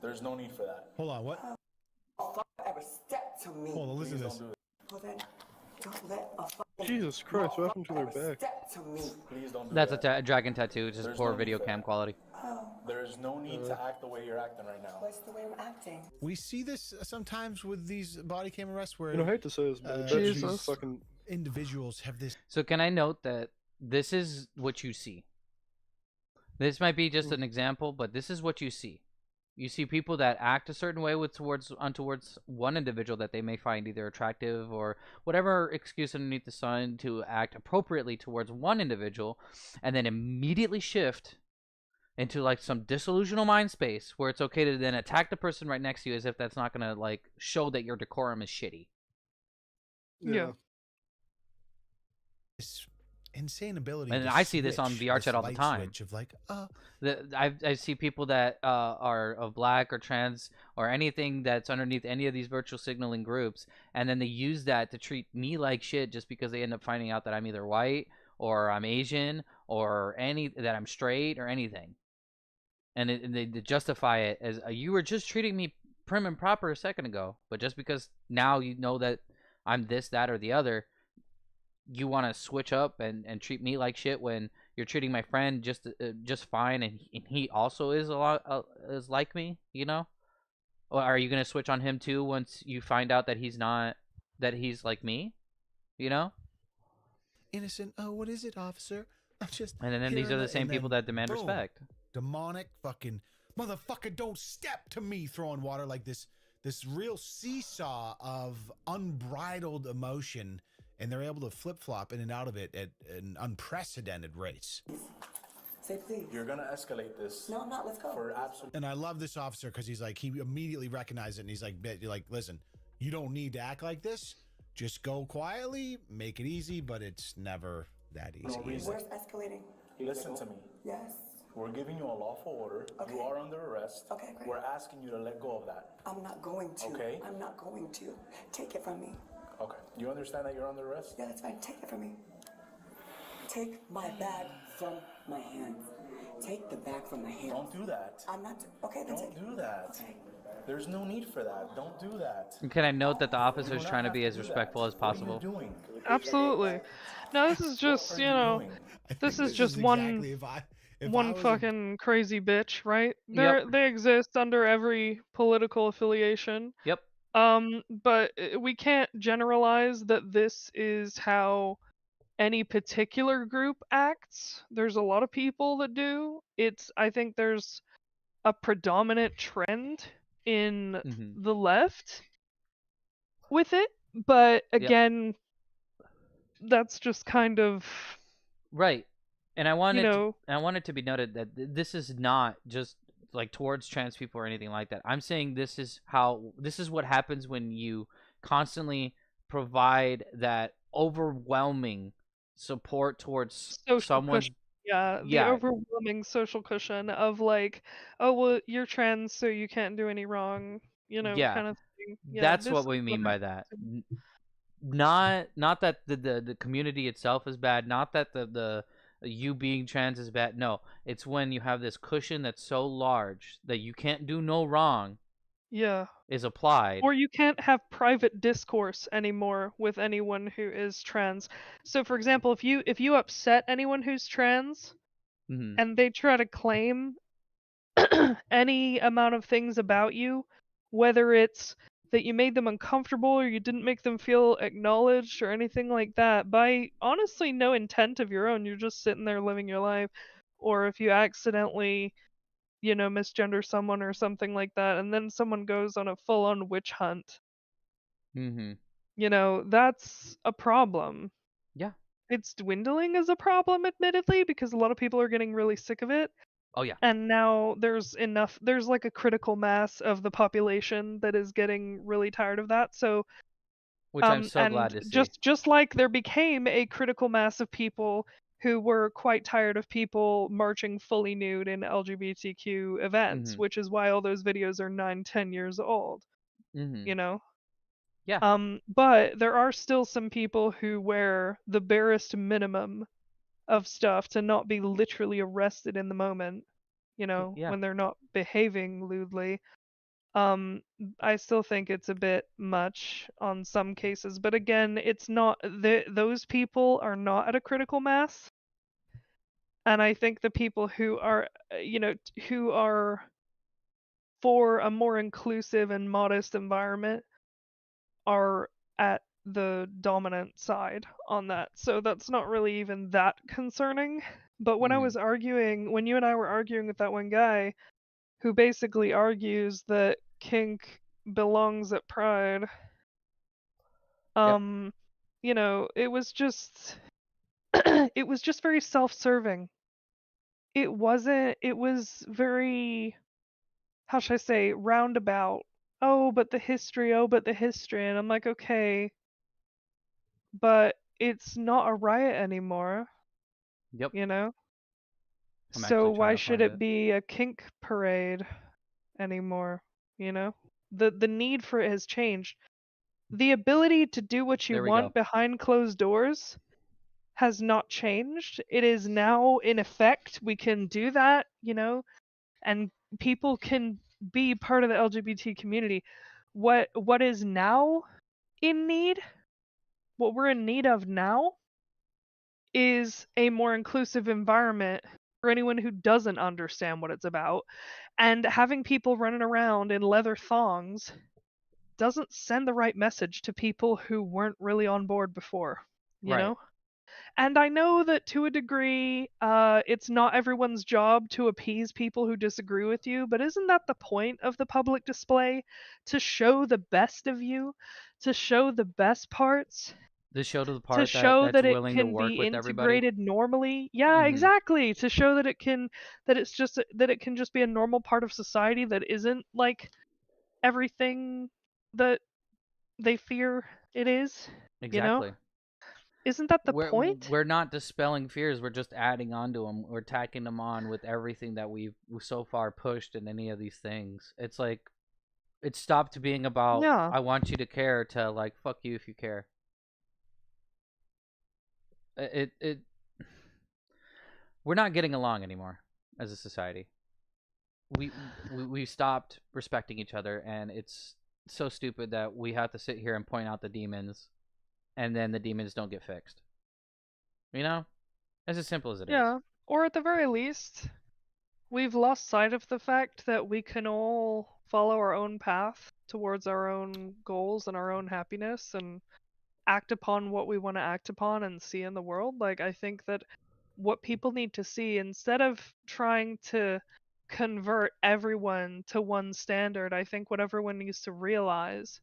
There's no need for that. Hold on, what? Ever step to me? Hold on, listen to this. Well then, don't let a Jesus Christ, what happened to their back? step to me. Please don't do That's that. a dragon tattoo. It's just There's poor no video need for cam that. quality. There's no need to act the way you're acting right now. What's the way I'm acting? We see this sometimes with these body cam arrests where I hate to say this, but these fucking individuals have this. So can I note that this is what you see? This might be just an example, but this is what you see. You see people that act a certain way towards one individual that they may find either attractive or whatever excuse underneath the sun to act appropriately towards one individual, and then immediately shift into like some disillusional mind space where it's okay to then attack the person right next to you as if that's not gonna like show that your decorum is shitty. Yeah. This insane ability. And to I see this on switch, VR this chat all the light time. switch of like, I see people that are of black or trans or anything that's underneath any of these virtual signaling groups, and then they use that to treat me like shit just because they end up finding out that I'm either white or I'm Asian or that I'm straight or anything, and they justify it as you were just treating me prim and proper a second ago, but just because now you know that I'm this, that, or the other, you want to switch up and treat me like shit when you're treating my friend just fine, and he also is is like me, you know? Or are you gonna switch on him too once you find out that he's like me, you know? innocent. Oh, what is it, officer? I'm just. And then these are the same people that demand respect. Demonic fucking motherfucker! Don't step to me, throwing water like this. This real seesaw of unbridled emotion, and they're able to flip-flop in and out of it at an unprecedented rates. Say please. You're gonna escalate this. No, I'm not. Let's go. For absolute. And I love this officer because he immediately recognized it, and he's like, listen, you don't need to act like this. Just go quietly, make it easy, but it's never that easy. No reason. Where's escalating? Listen to me. Yes. We're giving you a lawful order. Okay. You are under arrest. Okay, great. We're asking you to let go of that. I'm not going to. Okay. I'm not going to. Take it from me. Okay. You understand that you're under arrest? Yeah, that's fine. Take it from me. Take my bag from my hands. Take the bag from my hands. Don't do that. I'm not. Okay, then take it. Don't do that. Okay. There's no need for that. Don't do that. And can I note that the officer is trying to be as respectful as possible? What are you doing? Absolutely. No, this is just, you know, this is just one fucking crazy bitch, right? They exist under every political affiliation. Yep. But we can't generalize that this is how any particular group acts. There's a lot of people that do. I think there's a predominant trend in the left with it, but again, that's just kind of right. And I wanted to be noted that this is not just like towards trans people or anything like that. I'm saying this is what happens when you constantly provide that overwhelming support towards someone. The overwhelming social cushion of like, oh well, you're trans, so you can't do any wrong, you know, kind of thing. Yeah, that's what we mean by that. Not that the community itself is bad, not that the you being trans is bad. No, it's when you have this cushion that's so large that you can't do no wrong. Yeah. Is applied. Or you can't have private discourse anymore with anyone who is trans. So for example, if you upset anyone who's trans and they try to claim any amount of things about you, whether it's that you made them uncomfortable or you didn't make them feel acknowledged or anything like that, by honestly no intent of your own, you're just sitting there living your life. Or if you accidentally, you know, misgender someone or something like that, and then someone goes on a full-on witch hunt. You know, that's a problem. Yeah. It's dwindling as a problem, admittedly, because a lot of people are getting really sick of it. Oh yeah. And now there's like a critical mass of the population that is getting really tired of that. So which I'm so glad to see. Just like there became a critical mass of people who were quite tired of people marching fully nude in LGBTQ events, Mhm. which is why all those videos are 9, 10 years old. Mhm. You know? Yeah. But there are still some people who wear the barest minimum of stuff to not be literally arrested in the moment, Yeah. when they're not behaving lewdly. I still think it's a bit much on some cases, but again, it's not those people are not at a critical mass. And I think the people who are, who are for a more inclusive and modest environment are at the dominant side on that. So that's not really even that concerning. But when Mhm. when you and I were arguing with that one guy who basically argues that kink belongs at Pride, Yep. it was just it was just very self-serving. It was very, how should I say, roundabout. Oh, but the history, oh, but the history. And I'm like, okay, but it's not a riot anymore, Yep. you know? I'm So actually trying why to should find it it. be a kink parade anymore, you know? The need for it has changed. The ability to do what you There we go. want behind closed doors has not changed. It is now in effect. We can do that, and people can be part of the LGBT community. What is now in need, what we're in need of now, is a more inclusive environment for anyone who doesn't understand what it's about. And having people running around in leather thongs doesn't send the right message to people who weren't really on board before, you Right. know? And I know that to a degree, it's not everyone's job to appease people who disagree with you, but isn't that the point of the public display? To show the best of you, to show the best parts, The show to the to part show that's that it willing to can work be with everybody. integrated normally. Yeah, Mhm. exactly. To show that it can just be a normal part of society that isn't like everything that they fear it is, you know? Exactly. Isn't that the We're point? we're not dispelling fears. We're just adding on to them. We're tacking them on with everything that we've so far pushed in any of these things. It's like it stopped being about Yeah. I want you to care to like fuck you if you care. It we're not getting along anymore as a society. We we stopped respecting each other, and it's so stupid that we have to sit here and point out the demons, and then the demons don't get fixed. You know, it's as simple as it is. Yeah. Or at the very least, we've lost sight of the fact that we can all follow our own path towards our own goals and our own happiness and act upon what we want to act upon and see in the world. Like, I think that what people need to see, instead of trying to convert everyone to one standard, I think what everyone needs to realize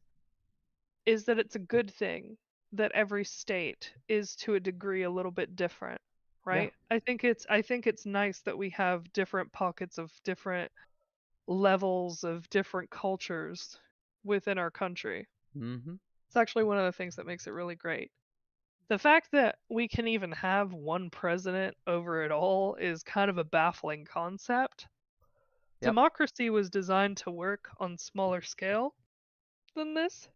is that it's a good thing that every state is to a degree a little bit different, Yeah. right? I think it's nice that we have different pockets of different levels of different cultures within our country. Mhm. It's actually one of the things that makes it really great. The fact that we can even have one president over it all is kind of a baffling concept. Yep. Democracy was designed to work on smaller scale than this.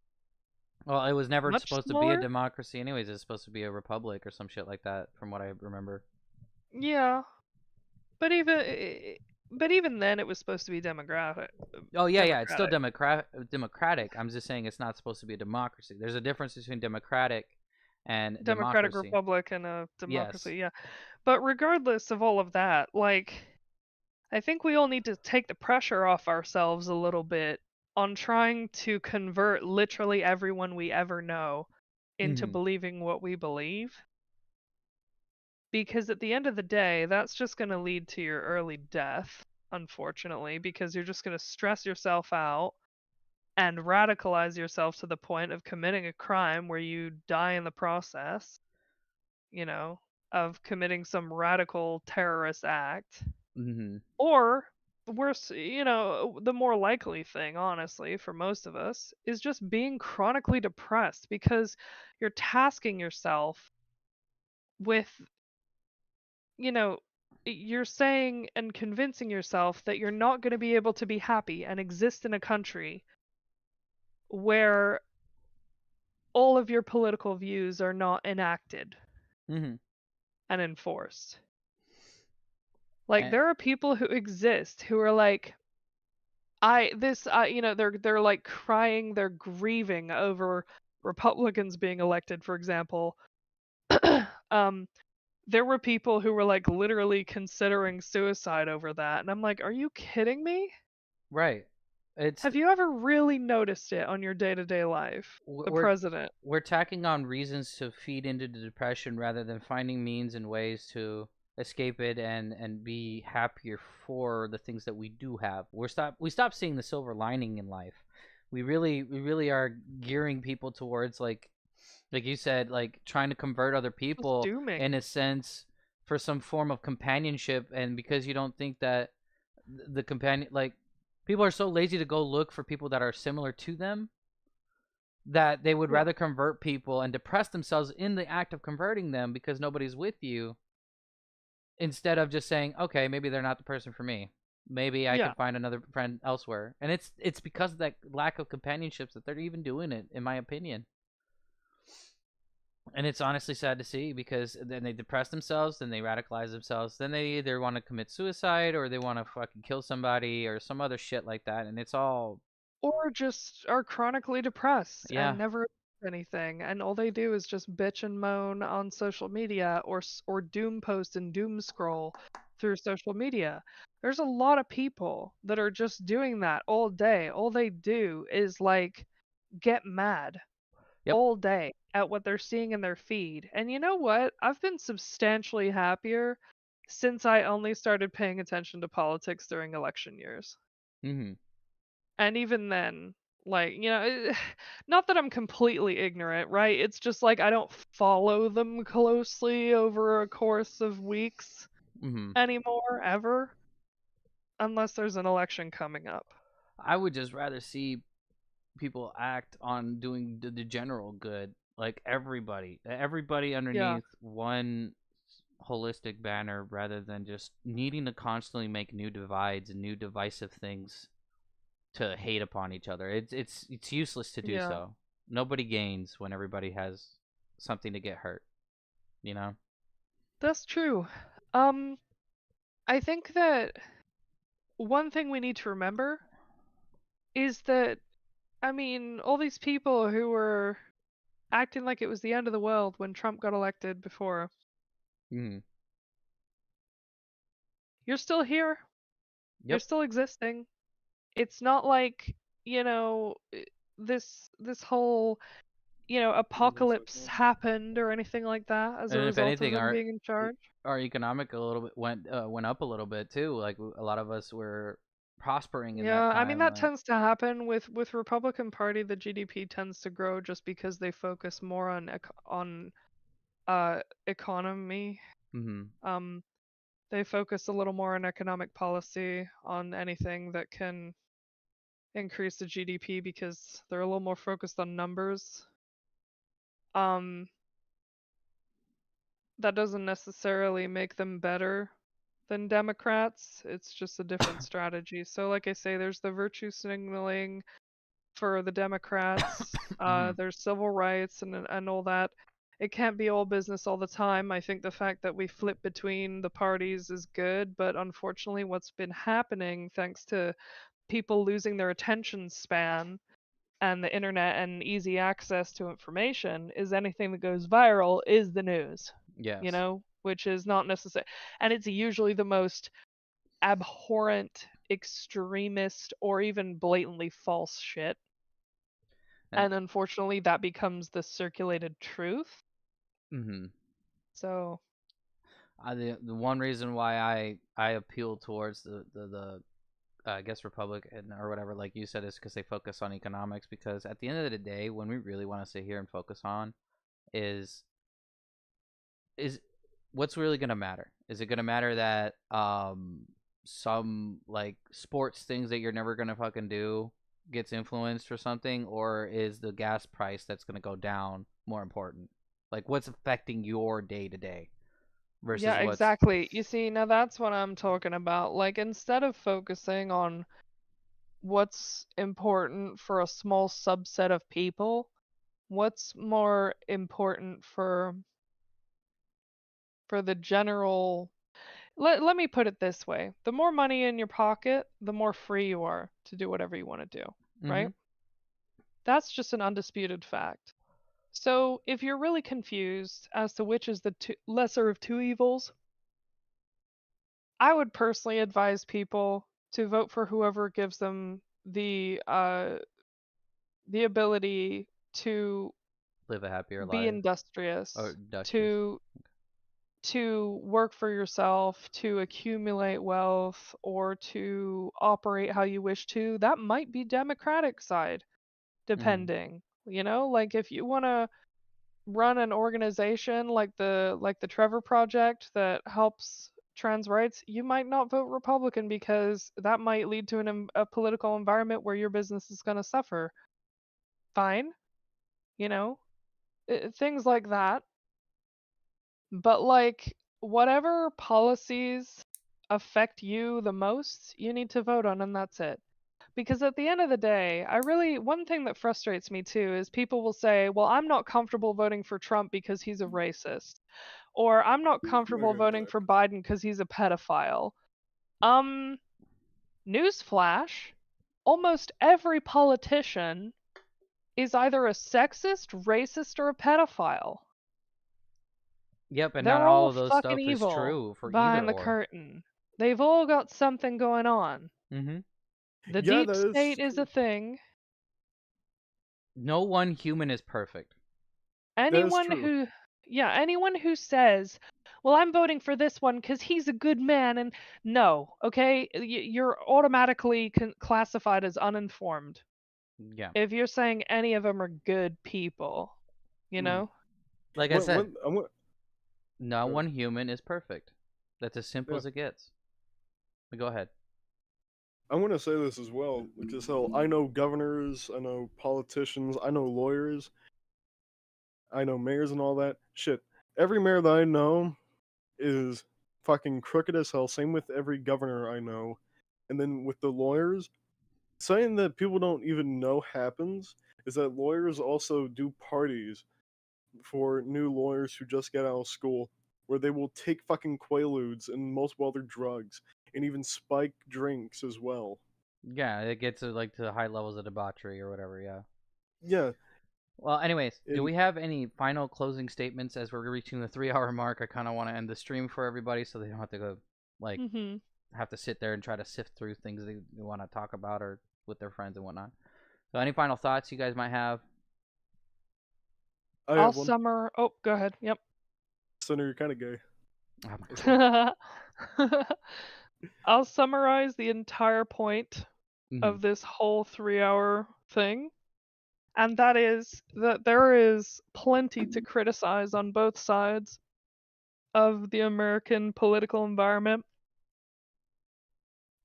Well, it was never Much supposed to be a smaller? democracy, anyways. It's supposed to be a republic or some shit like that, from what I remember. Yeah, but even then it was supposed to be democratic. Oh yeah, yeah. It's still Democratic. democratic. I'm just saying it's not supposed to be a democracy. There's a difference between democratic and Democratic democracy. republic and a Yes. democracy, yeah. But regardless of all of that, like, I think we all need to take the pressure off ourselves a little bit on trying to convert literally everyone we ever know into Mhm. believing what we believe. Because at the end of the day, that's just going to lead to your early death, unfortunately, because you're just going to stress yourself out and radicalize yourself to the point of committing a crime where you die in the process, you know, of committing some radical terrorist act. Mhm. Or worse, the more likely thing, honestly, for most of us, is just being chronically depressed because you're tasking yourself with you know, you're saying and convincing yourself that you're not going to be able to be happy and exist in a country where all of your political views are not enacted Mm-hmm. and enforced. Like, And, there are people who exist who are like, they're like crying, they're grieving over Republicans being elected, for example. um, there were people who were like literally considering suicide over that, and I'm like, are you kidding me? right. It's Have you ever really noticed it on your day-to-day life? The we're president. we're tacking on reasons to feed into the depression rather than finding means and ways to escape it and be happier for the things that we do have. We stop seeing the silver lining in life. We really are gearing people towards like you said, like trying to convert other Just people dooming. in a sense for some form of companionship, and because you don't think that the companion, like, people are so lazy to go look for people that are similar to them that they would Yeah. rather convert people and depress themselves in the act of converting them because nobody's with you, instead of just saying, okay, maybe they're not the person for me, maybe I can Yeah. find another friend elsewhere. And it's because of that lack of companionships that they're even doing it, in my opinion. And it's honestly sad to see, because then they depress themselves, then they radicalize themselves, then they either want to commit suicide or they want to fucking kill somebody or some other shit like that. And it's all, Or just are chronically depressed yeah. and never do anything, and all they do is just bitch and moan on social media, or doom post and doom scroll through social media. There's a lot of people that are just doing that all day. All they do is like get mad Yep. all day at what they're seeing in their feed. And you know what? I've been substantially happier since I only started paying attention to politics during election years. Mm-hmm. And even then, like, not that I'm completely ignorant, right? It's just like I don't follow them closely over a course of weeks Mm-hmm. anymore, ever, unless there's an election coming up. I would just rather see people act on doing the general good, like everybody Yeah. underneath one holistic banner, rather than just needing to constantly make new divides and new divisive things to hate upon each other. It's useless to do Yeah. so. Nobody gains when everybody has something to get hurt, you know? That's true. Um, I think that one thing we need to remember is that, I mean, all these people who were acting like it was the end of the world when Trump got elected before, Mm-hmm. you're still here. You're Yep. still existing. It's not like, this whole, apocalypse happened or anything like that as a And if result of anything, them being in charge. our economic a little bit went up a little bit too. Like, a lot of us were prospering in Yeah, that I mean time. that Like, tends to happen with Republican Party. The GDP tends to grow just because they focus more on economy. mm-hmm. They focus a little more on economic policy, on anything that can increase the GDP because they're a little more focused on numbers. Um, that doesn't necessarily make them better than Democrats. It's just a different strategy. So, like I say, there's the virtue signaling for the Democrats. Mhm. There's civil rights and all that. It can't be all business all the time. I think the fact that we flip between the parties is good, but unfortunately, what's been happening, thanks to people losing their attention span and the internet and easy access to information, is anything that goes viral is the news. Yes. Which is not necessary. And it's usually the most abhorrent, extremist, or even blatantly false shit. And And unfortunately, that becomes the circulated truth. mm-hmm. So, The one reason why I appeal towards the I guess Republican or whatever, like you said, is because they focus on economics. Because at the end of the day, when we really want to sit here and focus on is is what's really gonna matter? Is it gonna matter that some like sports things that you're never gonna fucking do gets influenced or something, or is the gas price that's gonna go down more important? Like, what's affecting your day to day? versus Yeah, what's exactly. You see, now that's what I'm talking about. Like, instead of focusing on what's important for a small subset of people, what's more important for the general. Let me put it this way. The more money in your pocket, the more free you are to do whatever you want to do, right? That's just an undisputed fact. So, if you're really confused as to which is the lesser of two evils, I would personally advise people to vote for whoever gives them the ability to live a happier be life or industrious, industrious. to work for yourself, to accumulate wealth, or to operate how you wish to. That might be Democratic side, depending. You know, like if you want to run an organization like the Trevor Project that helps trans rights, you might not vote Republican because that might lead to a political environment where your business is going to suffer. Fine, you know, things like that. But like whatever policies affect you the most, you need to vote on, and that's it. Because at the end of the day, one thing that frustrates me too is people will say, well, I'm not comfortable voting for Trump because he's a racist. Or I'm not comfortable voting for Biden because he's a pedophile. Newsflash, almost every politician is either a sexist, racist, or a pedophile. Yep, and not They're all all of those fucking stuff is evil true for either behind the or. curtain. They've all got something going on. The Yeah, deep that is state is a thing. No one human is perfect. That is Anyone true. who, yeah, anyone who says, well, I'm voting for this one because he's a good man, and no, okay, you're automatically classified as uninformed Yeah. if you're saying any of them are good people, you know? Like I said, When, no one human is perfect. That's as simple yeah. as it gets. But go ahead. I want to say this as well, because hell, I know governors, I know politicians, I know lawyers, I know mayors and all that. Shit, every mayor that I know is fucking crooked as hell. Same with every governor I know. And then with the lawyers, something that people don't even know happens is that lawyers also do parties for new lawyers who just get out of school, where they will take fucking quaaludes and multiple other drugs, and even spike drinks as well. Yeah, it gets to like to the high levels of debauchery or whatever. Yeah. Yeah. Well, anyways, do And we have any final closing statements as we're reaching the 3 hour mark? I kind of want to end the stream for everybody so they don't have to go like have to sit there and try to sift through things they want to talk about or with their friends and whatnot. So, any final thoughts you guys might have? I I'll have one. Oh, go ahead. Yep. Center, you're kind of gay. Oh my God. I'll summarize the entire point of this whole 3 hour thing. And that is that there is plenty to criticize on both sides of the American political environment.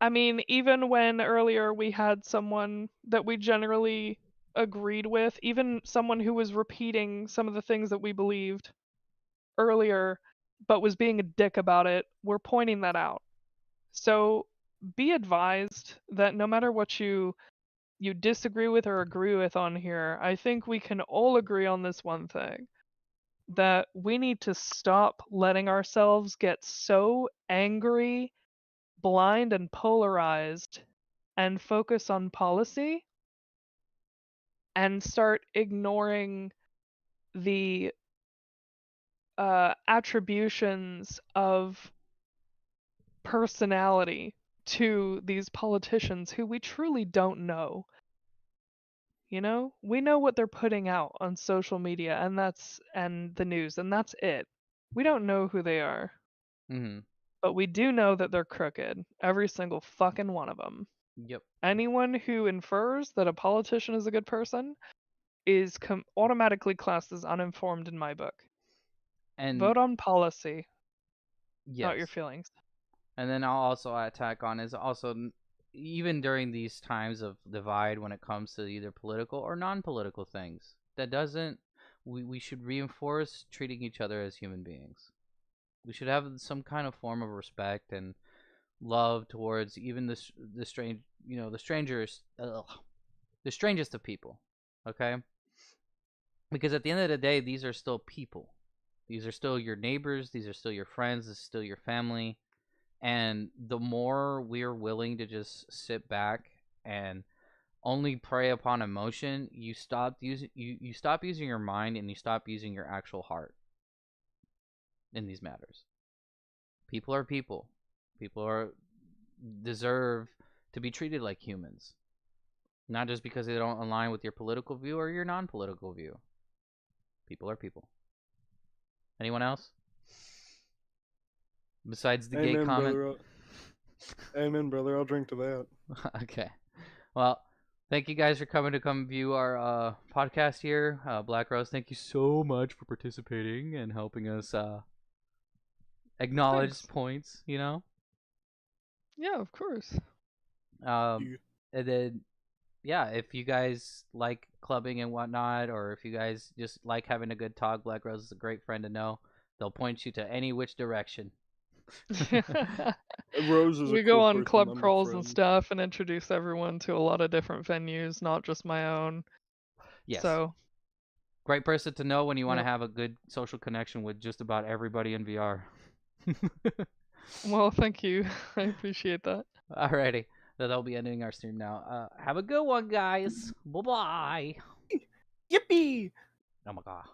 I mean, even when earlier we had someone that we generally agreed with, even someone who was repeating some of the things that we believed earlier, but was being a dick about it, we're pointing that out. So be advised that no matter what you disagree with or agree with on here, I think we can all agree on this one thing. That we need to stop letting ourselves get so angry, blind, and polarized and focus on policy and start ignoring the attributions of personality to these politicians who we truly don't know. You know, we know what they're putting out on social media and the news, and that's it. We don't know who they are. But we do know that they're crooked. Every single fucking one of them. Yep. Anyone who infers that a politician is a good person is automatically classed as uninformed in my book. And vote on policy, not your yes. feelings. And then I'll also attack on is also even during these times of divide when it comes to either political or non-political things, that doesn't we should reinforce treating each other as human beings. We should have some kind of form of respect and love towards even the strange, the strangers, the strangest of people. Okay, because at the end of the day, these are still people. These are still your neighbors. These are still your friends. This is still your family. And the more we're willing to just sit back and only prey upon emotion, you stop using your mind and you stop using your actual heart in these matters. People are people. People deserve to be treated like humans, not just because they don't align with your political view or your non-political view. People are people. Anyone else? Besides the gay comment? Brother. Amen, brother. I'll drink to that. Okay. Well, thank you guys for coming to come view our podcast here. BlackRose, thank you so much for participating and helping us acknowledge points, Yeah, of course. And then, yeah, if you guys like clubbing and whatnot, or if you guys just like having a good talk, BlackRose is a great friend to know. They'll point you to any which direction. Rose is We a go cool on person, club I'm a crawls and friend. stuff and introduce everyone to a lot of different venues, not just my own. Yes. So, great person to know when you want to Yep. have a good social connection with just about everybody in VR. well, thank you. I appreciate that. Alrighty. That'll be ending our stream now. Have a good one, guys. Bye-bye. Yippee! Oh my god.